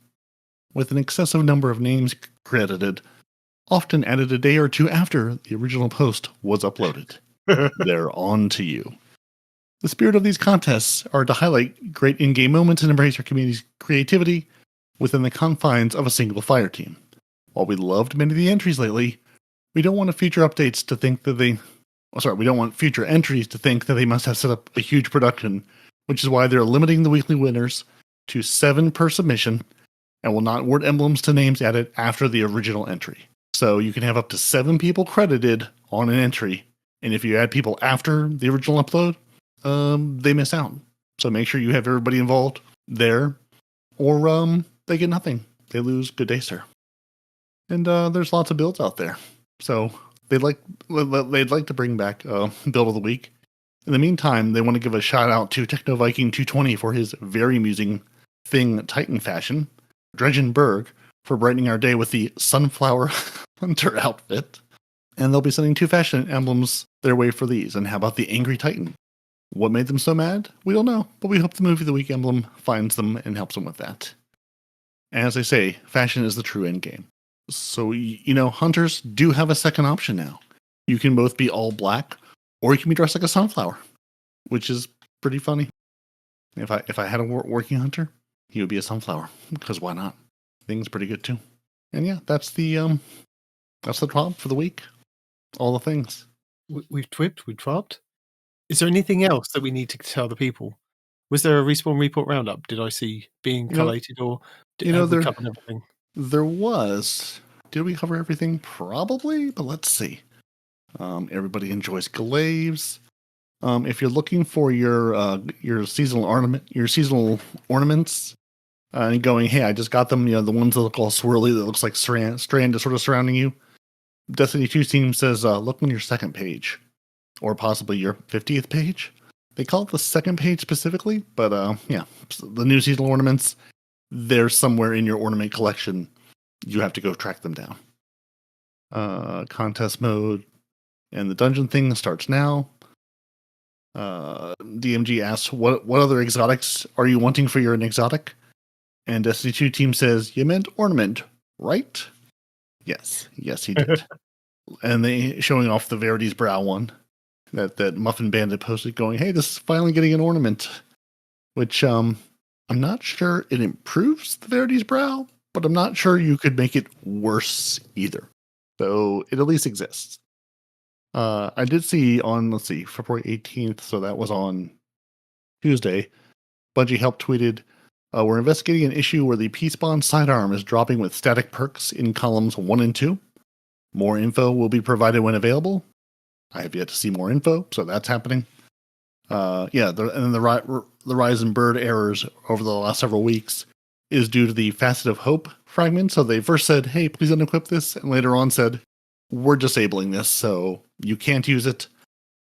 Speaker 3: with an excessive number of names credited, often added a day or two after the original post was uploaded. They're on to you. The spirit of these contests are to highlight great in-game moments and embrace our community's creativity within the confines of a single fire team. While we loved many of the entries lately, we don't want future entries to think that they must have set up a huge production, which is why they're limiting the weekly winners to 7 per submission and will not award emblems to names added after the original entry. So you can have up to 7 people credited on an entry, and if you add people after the original upload, they miss out. So make sure you have everybody involved there, or they get nothing. They lose. Good day, sir. And there's lots of builds out there. So they'd like to bring back Build of the Week. In the meantime, they want to give a shout out to Techno Viking 220 for his very amusing Thing Titan fashion, Dredgen Berg for brightening our day with the Sunflower Hunter outfit, and they'll be sending 2 fashion emblems their way for these. And how about the Angry Titan? What made them so mad? We don't know, but we hope the Movie of the Week emblem finds them and helps them with that. As I say, fashion is the true end game. So, hunters do have a second option now. You can both be all black, or you can be dressed like a sunflower, which is pretty funny. If I had a working hunter, he would be a sunflower, because why not? Thing's pretty good too. And yeah, that's the TWAB for the week. All the things.
Speaker 1: We've twibbed, we've TWABed. Is there anything else that we need to tell the people? Was there a Respawn Report roundup? Did I see being collated, or did we cover everything?
Speaker 3: There was. Did we cover everything? Probably, but let's see. Everybody enjoys glaives. If you're looking for your seasonal ornaments, and going, hey, I just got them. The ones that look all swirly, that looks like strand is sort of surrounding you. Destiny 2 team says, look on your second page, or possibly your 50th page. They call it the second page specifically, but the new seasonal ornaments, they're somewhere in your ornament collection. You have to go track them down. Contest mode and the dungeon thing starts now. DMG asks, what other exotics are you wanting for your exotic? And Destiny 2 team says, you meant ornament, right? Yes, he did. And they showing off the Verity's brow one that Muffin Bandit posted, going, hey, this is finally getting an ornament. Which I'm not sure it improves the Verity's brow, but I'm not sure you could make it worse either. So it at least exists. I did see on, February 18th, so that was on Tuesday, Bungie help tweeted, we're investigating an issue where the Peace Bond sidearm is dropping with static perks in columns 1 and 2. More info will be provided when available. I have yet to see more info, so that's happening. And then the rise in bird errors over the last several weeks is due to the Facet of Hope fragment. So they first said, hey, please unequip this, and later on said, we're disabling this, so you can't use it.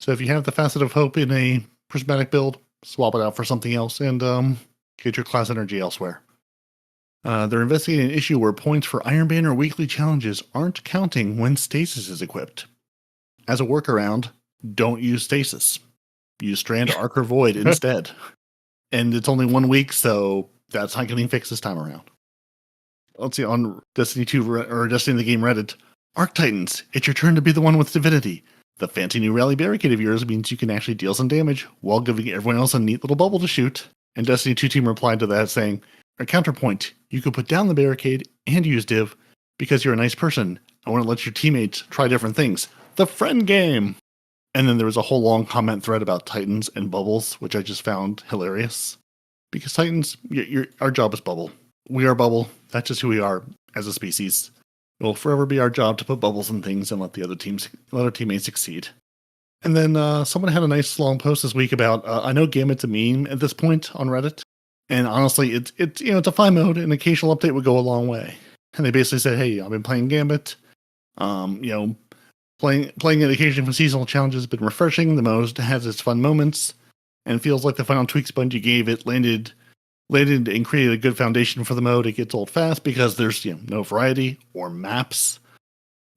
Speaker 3: So if you have the Facet of Hope in a prismatic build, swap it out for something else and get your class energy elsewhere. They're investigating an issue where points for Iron Banner weekly challenges aren't counting when stasis is equipped. As a workaround, don't use stasis. Use Strand, Arc, or Void instead. And it's only 1 week, so that's not getting fixed this time around. Let's see, on Destiny 2 or Destiny the Game Reddit, Arc Titans, it's your turn to be the one with Divinity. The fancy new rally barricade of yours means you can actually deal some damage while giving everyone else a neat little bubble to shoot. And Destiny 2 team replied to that saying, a counterpoint, you could put down the barricade and use div because you're a nice person. I want to let your teammates try different things. The friend game! And then there was a whole long comment thread about Titans and bubbles, which I just found hilarious. Because Titans, our job is bubble. We are bubble. That's just who we are as a species. It will forever be our job to put bubbles in things and let our teammates succeed. And then someone had a nice long post this week about, I know Gambit The Meme at this point on Reddit. And honestly, it's a fine mode. An occasional update would go a long way. And they basically said, hey, I've been playing Gambit. Playing it occasionally for seasonal challenges has been refreshing. The mode has its fun moments, and feels like the final tweaks Bungie gave it landed and created a good foundation for the mode. It gets old fast because there's no variety or maps.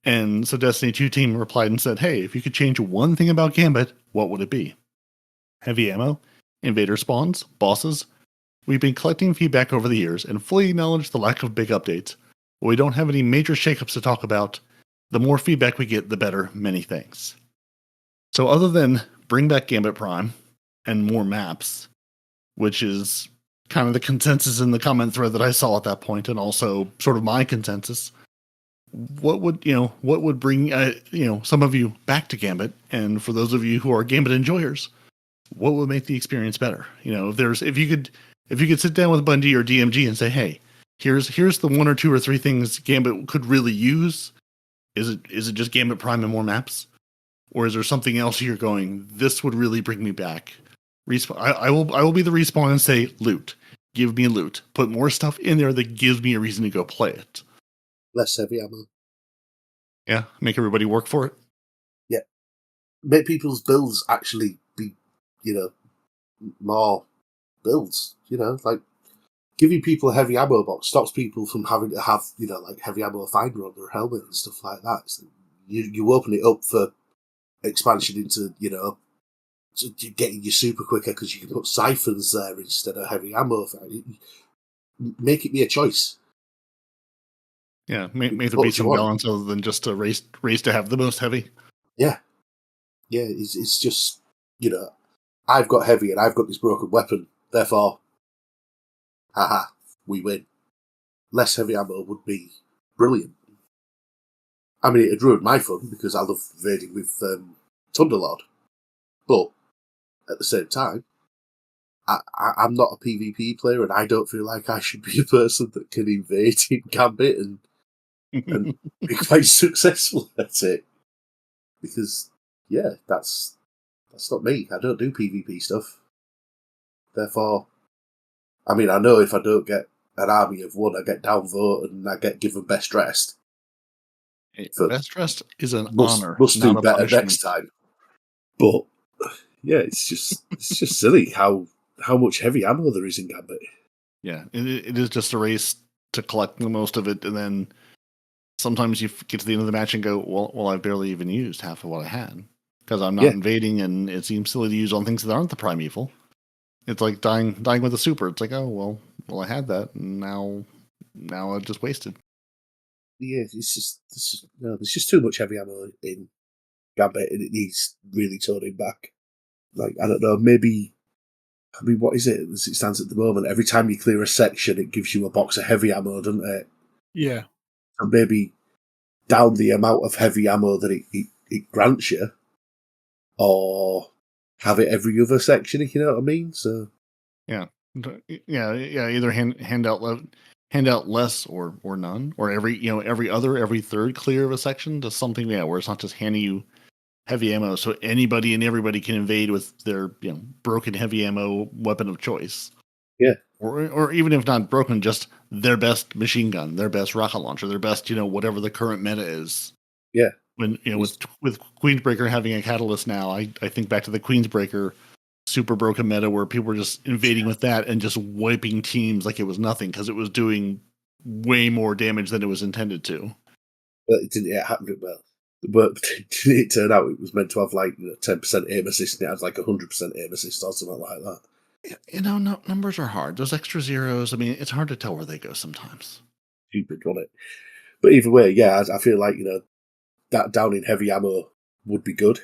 Speaker 3: And so Destiny 2 team replied and said, hey, if you could change one thing about Gambit, what would it be? Heavy ammo, invader spawns, bosses. We've been collecting feedback over the years and fully acknowledge the lack of big updates, but we don't have any major shakeups to talk about. The more feedback we get, the better. Many thanks. So other than bring back Gambit Prime and more maps, which is kind of the consensus in the comment thread that I saw at that point, and also sort of my consensus, what would bring some of you back to Gambit, and for those of you who are Gambit enjoyers, what would make the experience better? If you could sit down with Bungie or DMG and say, hey, here's the 1 or 2 or 3 things Gambit could really use. Is it just Gambit Prime and more maps? Or is there something else you're going, this would really bring me back? I will be the respawn and say, loot. Give me loot. Put more stuff in there that gives me a reason to go play it.
Speaker 4: Less heavy ammo.
Speaker 3: Yeah, make everybody work for it.
Speaker 4: Yeah. Make people's builds actually be, more builds. Like giving people a heavy ammo box stops people from having to have, heavy ammo finder on their helmet and stuff like that. So you open it up for expansion into, getting you super quicker because you can put siphons there instead of heavy ammo. Make it be a choice.
Speaker 3: Yeah, make there be some balance other than just a race to have the most heavy.
Speaker 4: Yeah. Yeah, it's just, I've got heavy and I've got this broken weapon, therefore, haha, we win. Less heavy ammo would be brilliant. I mean, it'd ruin my fun because I love invading with Thunderlord. But at the same time, I'm not a PvP player and I don't feel like I should be a person that can invade in Gambit and be quite successful at it. Because, yeah, that's not me. I don't do PvP stuff. Therefore, I mean, I know if I don't get an army of 1, I get downvote and I get given best dressed. For
Speaker 3: Best dressed is an
Speaker 4: must
Speaker 3: honor,
Speaker 4: must
Speaker 3: not
Speaker 4: do
Speaker 3: a
Speaker 4: better
Speaker 3: punishment.
Speaker 4: next time. But yeah, it's just silly how much heavy ammo there is in Gambit.
Speaker 3: Yeah, it is just a race to collect the most of it, and then sometimes you get to the end of the match and go, well, I've barely even used half of what I had because I'm not invading, and it seems silly to use on things that aren't the primeval. It's like dying with a super. It's like, oh well, I had that, and now I just wasted.
Speaker 4: Yeah, there's just too much heavy ammo in Gambit, and it needs really toning back. Like, I don't know, maybe. I mean, what is it as it stands at the moment? Every time you clear a section, it gives you a box of heavy ammo, doesn't it?
Speaker 1: Yeah.
Speaker 4: So maybe down the amount of heavy ammo that it grants you, or have it every other section, if you know what I mean. So
Speaker 3: yeah. Either hand out less or none, or every third clear of a section to something where it's not just handing you heavy ammo, so anybody and everybody can invade with their broken heavy ammo weapon of choice.
Speaker 4: Yeah.
Speaker 3: Or even if not broken, just their best machine gun, their best rocket launcher, their best whatever the current meta is.
Speaker 4: Yeah.
Speaker 3: When with Queensbreaker having a catalyst now, I think back to the Queensbreaker super broken meta where people were just invading with that and just wiping teams like it was nothing because it was doing way more damage than it was intended to.
Speaker 4: But it didn't happen well. But it turned out it was meant to have like 10% aim assist, and it had like 100% aim assist or something like that.
Speaker 3: Numbers are hard. Those extra zeros, I mean, it's hard to tell where they go sometimes.
Speaker 4: Stupid, wasn't it? But either way, yeah, I feel like that down in heavy ammo would be good.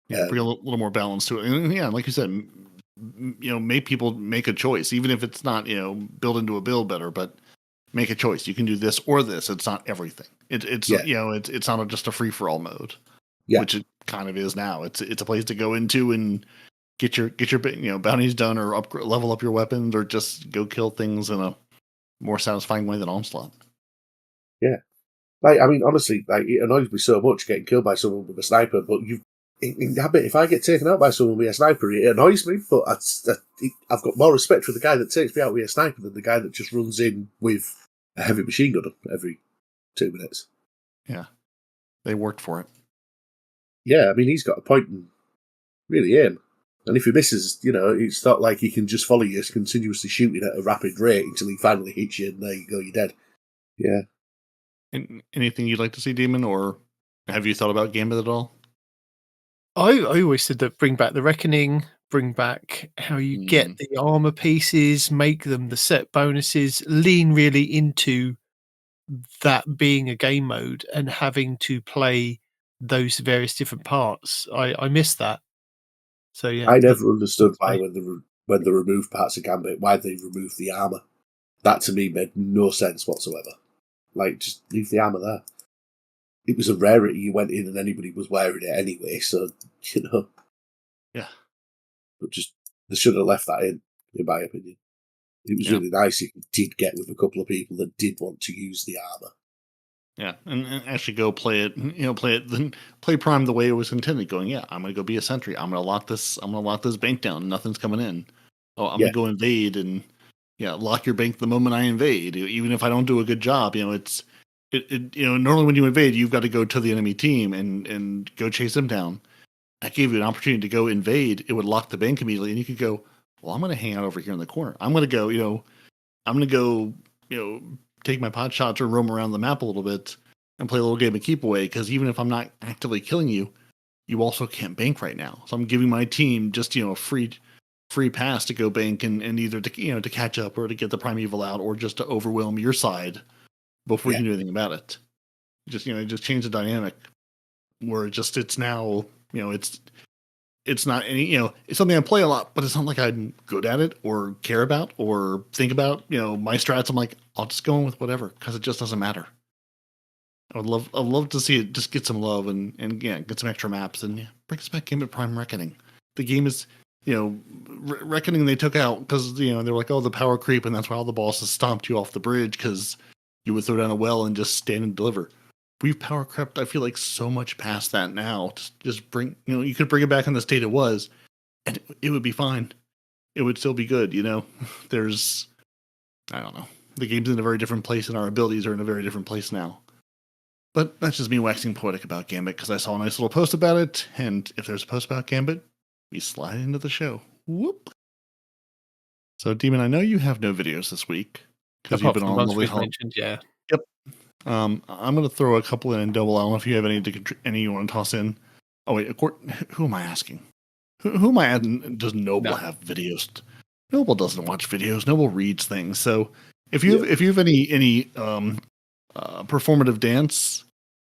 Speaker 3: Yeah, bring a little more balance to it. And yeah, like you said, make people make a choice, even if it's not build into a build better, but make a choice. You can do this or this. It's not everything. It's not just a free for all mode, which it kind of is now. It's a place to go into and get your bounties done or level up your weapons or just go kill things in a more satisfying way than Onslaught.
Speaker 4: Yeah. Like, I mean, honestly, like, it annoys me so much getting killed by someone with a sniper, but in Gambit, if I get taken out by someone with a sniper, it annoys me, but I've got more respect for the guy that takes me out with a sniper than the guy that just runs in with a heavy machine gun every 2 minutes.
Speaker 3: Yeah. They worked for it.
Speaker 4: Yeah, I mean, he's got a point and really aim. And if he misses, it's not like he can just follow you continuously shooting at a rapid rate until he finally hits you and there you go, you're dead. Yeah.
Speaker 3: Anything you'd like to see, Demon, or have you thought about Gambit at all?
Speaker 1: I always said that bring back the Reckoning, bring back how you get the armor pieces, make them the set bonuses, lean really into that being a game mode and having to play those various different parts. I miss that. So yeah,
Speaker 4: I never understood why when they removed parts of Gambit, why they removed the armor. That to me made no sense whatsoever. Like, just leave the armor there. It was a rarity. You went in and anybody was wearing it anyway, so
Speaker 3: Yeah.
Speaker 4: But they should have left that in my opinion. It was really nice if you did get with a couple of people that did want to use the armor.
Speaker 3: Yeah, and actually go play it. Then play Prime the way it was intended. Going, I'm gonna go be a sentry. I'm gonna lock this bank down. Nothing's coming in. Oh, I'm gonna go invade and lock your bank the moment I invade. Even if I don't do a good job, it's normally when you invade, you've got to go to the enemy team and go chase them down. I gave you an opportunity to go invade. It would lock the bank immediately, and you could go, well, I'm gonna hang out over here in the corner. I'm gonna go, take my pot shots or roam around the map a little bit and play a little game of keep away, because even if I'm not actively killing you, you also can't bank right now. So I'm giving my team just a free pass to go bank and either to catch up or to get the primeval out or just to overwhelm your side before you can do anything about it. Just change the dynamic where it's now it's not any it's something I play a lot, but it's not like I'm good at it or care about or think about my strats. I'm like, I'll just go in with whatever because it just doesn't matter. I'd love to see it just get some love and get some extra maps and bring us back Gambit Prime Reckoning. The game is Reckoning they took out because they're like, oh, the power creep, and that's why all the bosses stomped you off the bridge because you would throw down a well and just stand and deliver. We've power crept, I feel like, so much past that now. Just bring, you could bring it back in the state it was, and it would be fine. It would still be good, There's, I don't know. The game's in a very different place, and our abilities are in a very different place now. But that's just me waxing poetic about Gambit because I saw a nice little post about it, and if there's a post about Gambit, we slide into the show. Whoop. So, Demon, I know you have no videos this week because you've
Speaker 1: Apart
Speaker 3: been
Speaker 1: from the
Speaker 3: on
Speaker 1: ones
Speaker 3: lovely
Speaker 1: we've mentioned, yeah.
Speaker 3: Yep. I'm going to throw a couple in double. I don't know if you have any you want to toss in. Oh wait, who am I asking? Who am I adding? Does Noble have videos? Noble doesn't watch videos. Noble reads things. So if you have any performative dance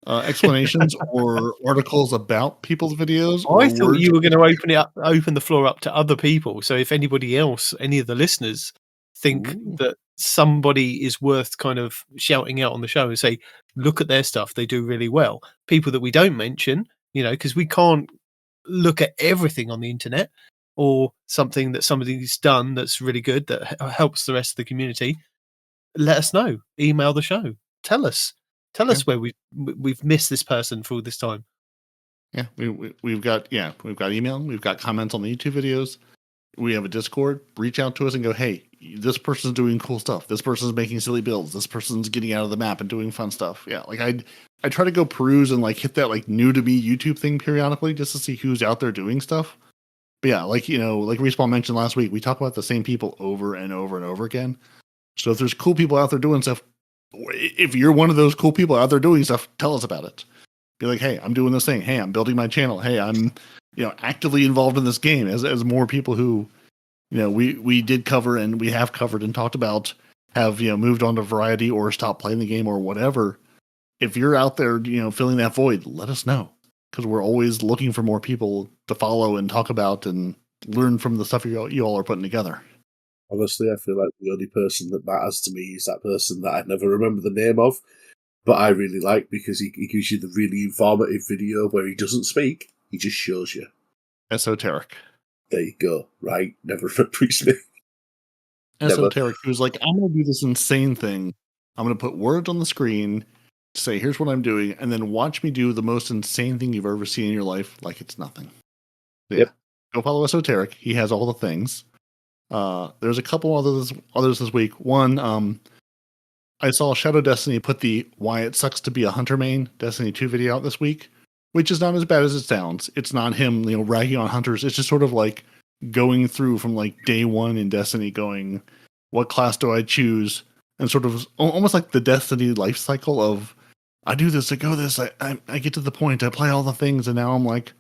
Speaker 3: explanations or articles about people's videos,
Speaker 1: I
Speaker 3: or
Speaker 1: thought
Speaker 3: words,
Speaker 1: you were going to open the floor up to other people. So if anybody else, any of the listeners, think that somebody is worth kind of shouting out on the show and say, look at their stuff, they do really well. People that we don't mention, because we can't look at everything on the internet, or something that somebody's done that's really good that helps the rest of the community. Let us know. Email the show. Tell us where we've missed this person for all this time.
Speaker 3: Yeah, we've got email, we've got comments on the YouTube videos. We have a Discord. Reach out to us and go, hey, this person's doing cool stuff. This person's making silly builds. This person's getting out of the map and doing fun stuff. Yeah, like I try to go peruse and like hit that like new to me YouTube thing periodically just to see who's out there doing stuff. But yeah, like like Respawn mentioned last week, we talk about the same people over and over and over again. So if there's cool people out there doing stuff, if you're one of those cool people out there doing stuff, tell us about it. Be like, hey, I'm doing this thing. Hey, I'm building my channel. Hey, I'm actively involved in this game as more people who we did cover and we have covered and talked about have moved on to Variety or stopped playing the game or whatever. If you're out there filling that void, let us know, because we're always looking for more people to follow and talk about and learn from the stuff you all are putting together.
Speaker 4: Honestly, I feel like the only person that matters to me is that person that I never remember the name of, but I really like, because he gives you the really informative video where he doesn't speak, he just shows you.
Speaker 3: Esoteric.
Speaker 4: There you go. Right? Never remember his name.
Speaker 3: Esoteric, who's like, I'm going to do this insane thing. I'm going to put words on the screen, say, here's what I'm doing, and then watch me do the most insane thing you've ever seen in your life like it's nothing. So,
Speaker 4: yep.
Speaker 3: Go follow Esoteric. He has all the things. There's a couple others this week. One, I saw Shadow Destiny put the Why It Sucks to Be a Hunter Main Destiny 2 video out this week, which is not as bad as it sounds. It's not him, ragging on hunters. It's just sort of like going through from like day one in Destiny going, what class do I choose? And sort of almost like the Destiny life cycle of, I do this, I go this, I get to the point, I play all the things, and now I'm like,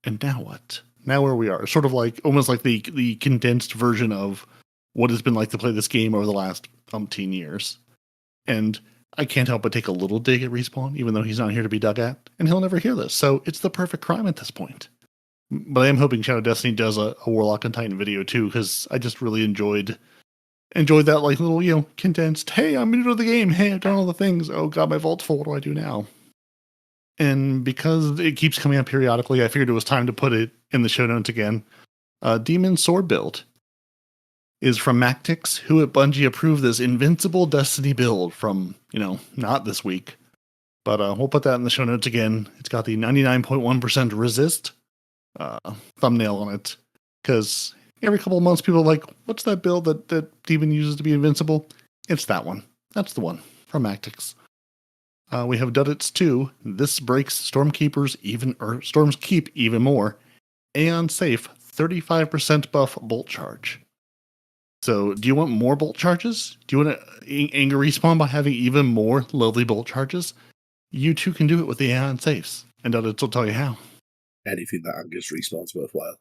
Speaker 3: and now what? Now where we are. Sort of like, almost like the condensed version of what it's been like to play this game over the last umpteen years. And I can't help but take a little dig at Respawn, even though he's not here to be dug at, and he'll never hear this. So it's the perfect crime at this point. But I am hoping Shadow Destiny does a Warlock and Titan video too, because I just really enjoyed that like little, condensed, hey, I'm new to the game. Hey, I've done all the things. Oh god, my vault's full. What do I do now? And because it keeps coming up periodically, I figured it was time to put it in the show notes again. Demon Sword build is from Mactix, who at Bungie approved this invincible Destiny build from, not this week. But we'll put that in the show notes again. It's got the 99.1% resist thumbnail on it. Because every couple of months, people are like, what's that build that Demon uses to be invincible? It's that one. That's the one from Mactix. We have Duddits 2. This breaks Storm's Keep even more. Aeon Safe, 35% buff bolt charge. So, do you want more bolt charges? Do you want to anger Respawn by having even more lovely bolt charges? You too can do it with the Aeon Safes, and Duddits will tell you how.
Speaker 4: Anything that angers Respawn's worthwhile.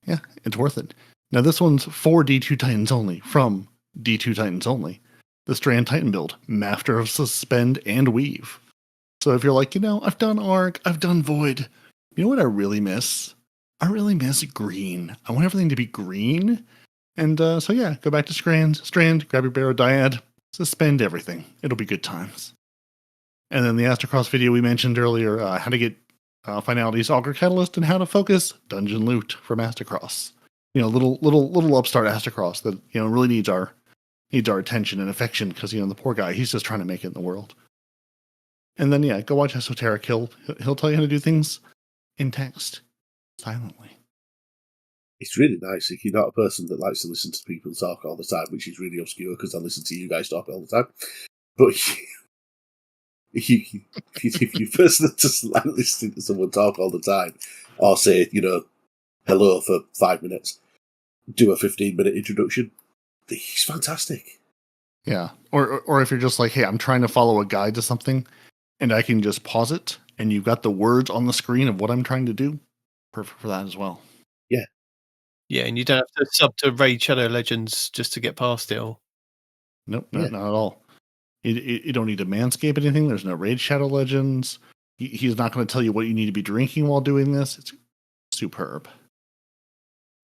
Speaker 3: Yeah, it's worth it. Now, this one's for D2 Titans only, from D2 Titans only. The Strand Titan build, Master of Suspend and Weave. So if you're like, I've done Arc, I've done Void. You know what I really miss? I really miss green. I want everything to be green. And go back to Strand, grab your Barrow-Dyad, suspend everything. It'll be good times. And then the Astrocross video we mentioned earlier, how to get Finality's Augur Catalyst and how to focus Dungeon Loot from Astrocross. Little upstart Astrocross that really needs our attention and affection, because the poor guy, he's just trying to make it in the world. And then go watch Esoteric. He'll tell you how to do things in text, silently.
Speaker 4: It's really nice if you're not a person that likes to listen to people talk all the time, which is really obscure because I listen to you guys talk all the time. But if you person just like listening to someone talk all the time, or say, hello for 5 minutes, do a 15-minute introduction, he's fantastic.
Speaker 3: Yeah. Or if you're just like, hey, I'm trying to follow a guide to something and I can just pause it and you've got the words on the screen of what I'm trying to do, perfect for that as well.
Speaker 4: Yeah.
Speaker 1: Yeah, and you don't have to sub to Raid Shadow Legends just to get past it all.
Speaker 3: Nope, not at all. You don't need to manscape anything. There's no Raid Shadow Legends. He's not going to tell you what you need to be drinking while doing this. It's superb.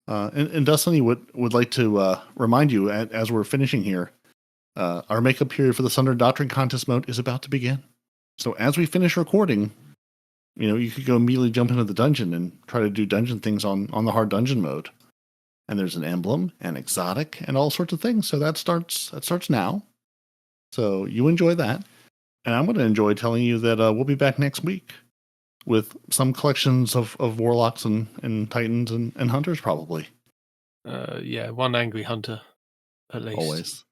Speaker 3: And Destiny would like to remind you, as we're finishing here, our makeup period for the Sundered Doctrine contest mode is about to begin. So as we finish recording, you could go immediately jump into the dungeon and try to do dungeon things on the hard dungeon mode. And there's an emblem, an exotic, and all sorts of things. So that starts now. So you enjoy that. And I'm going to enjoy telling you that we'll be back next week with some collections of warlocks and titans and hunters, probably.
Speaker 1: Yeah, one angry hunter, at least.
Speaker 3: Always.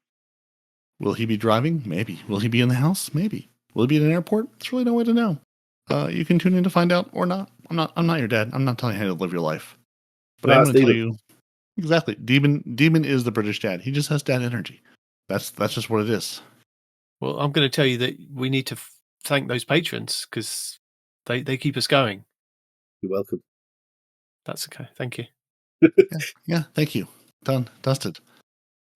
Speaker 3: Will he be driving? Maybe. Will he be in the house? Maybe. Will he be in an airport? There's really no way to know. You can tune in to find out or not. I'm not your dad. I'm not telling you how to live your life. But I'm going to tell you. Exactly. Demon is the British dad. He just has dad energy. That's just what it is.
Speaker 1: Well, I'm going to tell you that we need to thank those patrons because they keep us going.
Speaker 4: You're welcome.
Speaker 1: That's okay. Thank you.
Speaker 3: Yeah. Thank you. Done. Dusted.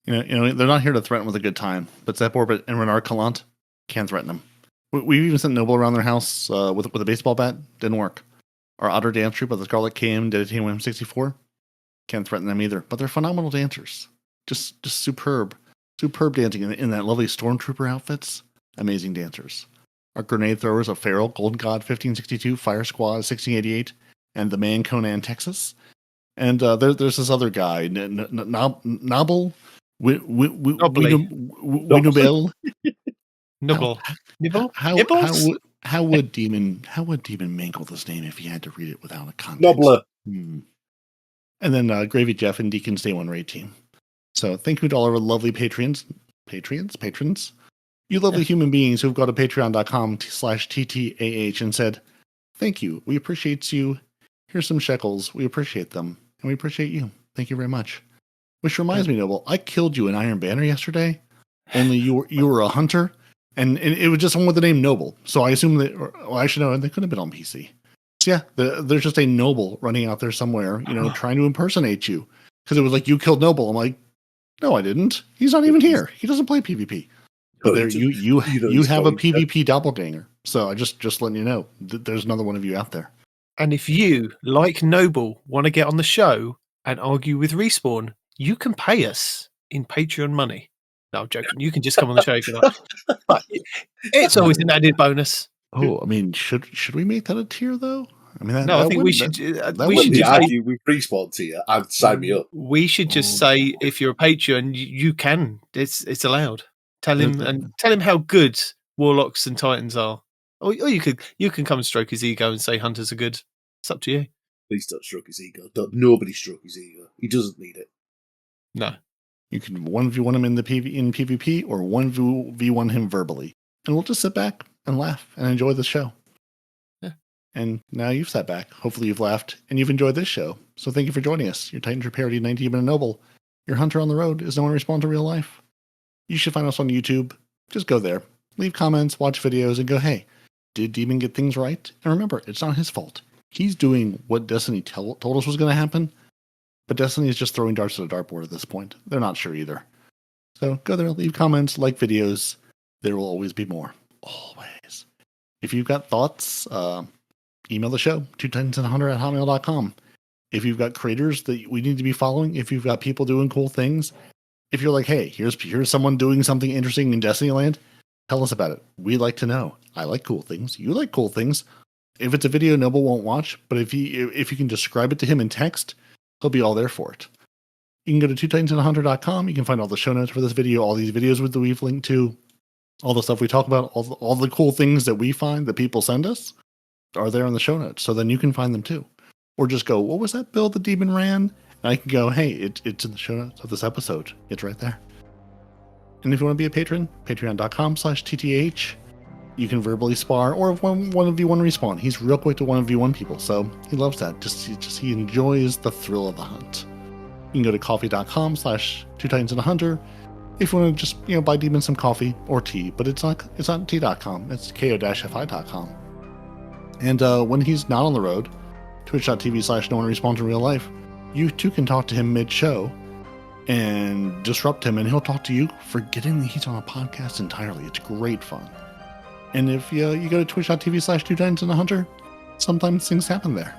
Speaker 3: They're not here to threaten with a good time, but Zep Orbit and Renard Calant can threaten them. We even sent Noble around their house with a baseball bat. Didn't work. Our Otter Dance Troupe of the Scarlet KM dedicated M64 can't threaten them either. But they're phenomenal dancers. Just superb dancing in that lovely Stormtrooper outfits. Amazing dancers. Our grenade throwers of Feral, Golden God 1562, Fire Squad 1688, and the Man Conan Texas. And there's this other guy, Nobble. Winubel.
Speaker 1: Nibble.
Speaker 3: How would Demon mangle this name if he had to read it without a context?
Speaker 4: Nobbler.
Speaker 3: And then Gravy Jeff and Deacon's Day One Raid team. So thank you to all our lovely patrons. You lovely human beings who've gone to patreon.com/TTAH and said, thank you. We appreciate you. Here's some shekels. We appreciate them. And we appreciate you. Thank you very much. Which reminds me, Noble, I killed you in Iron Banner yesterday. Only you were a hunter. And it was just one with the name Noble. So I assume that, I should know, they could have been on PC. So yeah, there's just a Noble running out there somewhere, trying to impersonate you. Because it was like, you killed Noble. I'm like, no, I didn't. He's not even here. He doesn't play PvP. But there, you have a PvP doppelganger. So I just letting you know, there's another one of you out there.
Speaker 1: And if you, like Noble, want to get on the show and argue with Respawn, you can pay us in Patreon money. No, I'm joking. You can just come on the show if you like. But it's always an added bonus.
Speaker 3: Oh, I mean, should we make that a tier though? I mean,
Speaker 1: I think we should. We should
Speaker 4: just argue with Respawn tier. I'd sign me up.
Speaker 1: We should just say if you're a Patreon, you can. It's allowed. Tell him how good Warlocks and Titans are. Or you can come and stroke his ego and say Hunters are good. It's up to you.
Speaker 4: Please don't stroke his ego. Nobody stroke his ego. He doesn't need it.
Speaker 1: No.
Speaker 3: You can 1v1 him in PvP or 1v1 him verbally. And we'll just sit back and laugh and enjoy the show.
Speaker 1: Yeah.
Speaker 3: And now you've sat back. Hopefully you've laughed and you've enjoyed this show. So thank you for joining us. Your Titans, your Peroty, Nitedemon, and Noble. Your hunter on the road is no one respawn to real life. You should find us on YouTube. Just go there. Leave comments, watch videos, and go, hey, did Demon get things right? And remember, it's not his fault. He's doing what Destiny told us was going to happen. But Destiny is just throwing darts at a dartboard at this point. They're not sure either. So go there, leave comments, like videos. There will always be more. Always. If you've got thoughts, email the show, 2titansandahunter@hotmail.com. If you've got creators that we need to be following, if you've got people doing cool things, if you're like, hey, here's someone doing something interesting in Destiny Land, tell us about it. We like to know. I like cool things. You like cool things. If it's a video Noble won't watch, but if you can describe it to him in text, he'll be all there for it. You can go to 2titansandahunter.com. You can find all the show notes for this video, all these videos that we've linked to, all the stuff we talk about, all the cool things that we find that people send us are there in the show notes. So then you can find them too. Or just go, what was that build the Demon ran? And I can go, hey, it's in the show notes of this episode. It's right there. And if you want to be a patron, patreon.com/TTH. You can verbally spar or 1v1 respawn. He's real quick to 1v1 people, so he loves that. He enjoys the thrill of the hunt. You can go to coffee.com/2titans and a hunter if you want to just, buy Demon some coffee or tea, but it's not tea.com. It's ko-fi.com. And when he's not on the road, twitch.tv/no-one-respawns in real life, you too can talk to him mid-show and disrupt him, and he'll talk to you, forgetting that he's on a podcast entirely. It's great fun. And if you go to twitch.tv/2titans and a hunter, sometimes things happen there.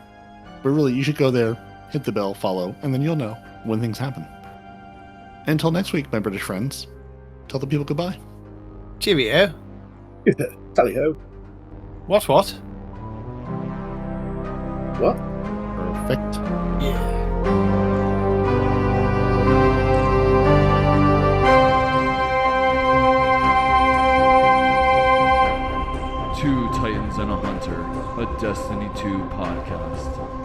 Speaker 3: But really, you should go there, hit the bell, follow, and then you'll know when things happen. Until next week, my British friends, tell the people goodbye.
Speaker 1: Cheerio.
Speaker 4: Tally-ho.
Speaker 1: What?
Speaker 4: What?
Speaker 3: Perfect.
Speaker 1: Yeah.
Speaker 6: Two Titans and a Hunter, a Destiny 2 podcast.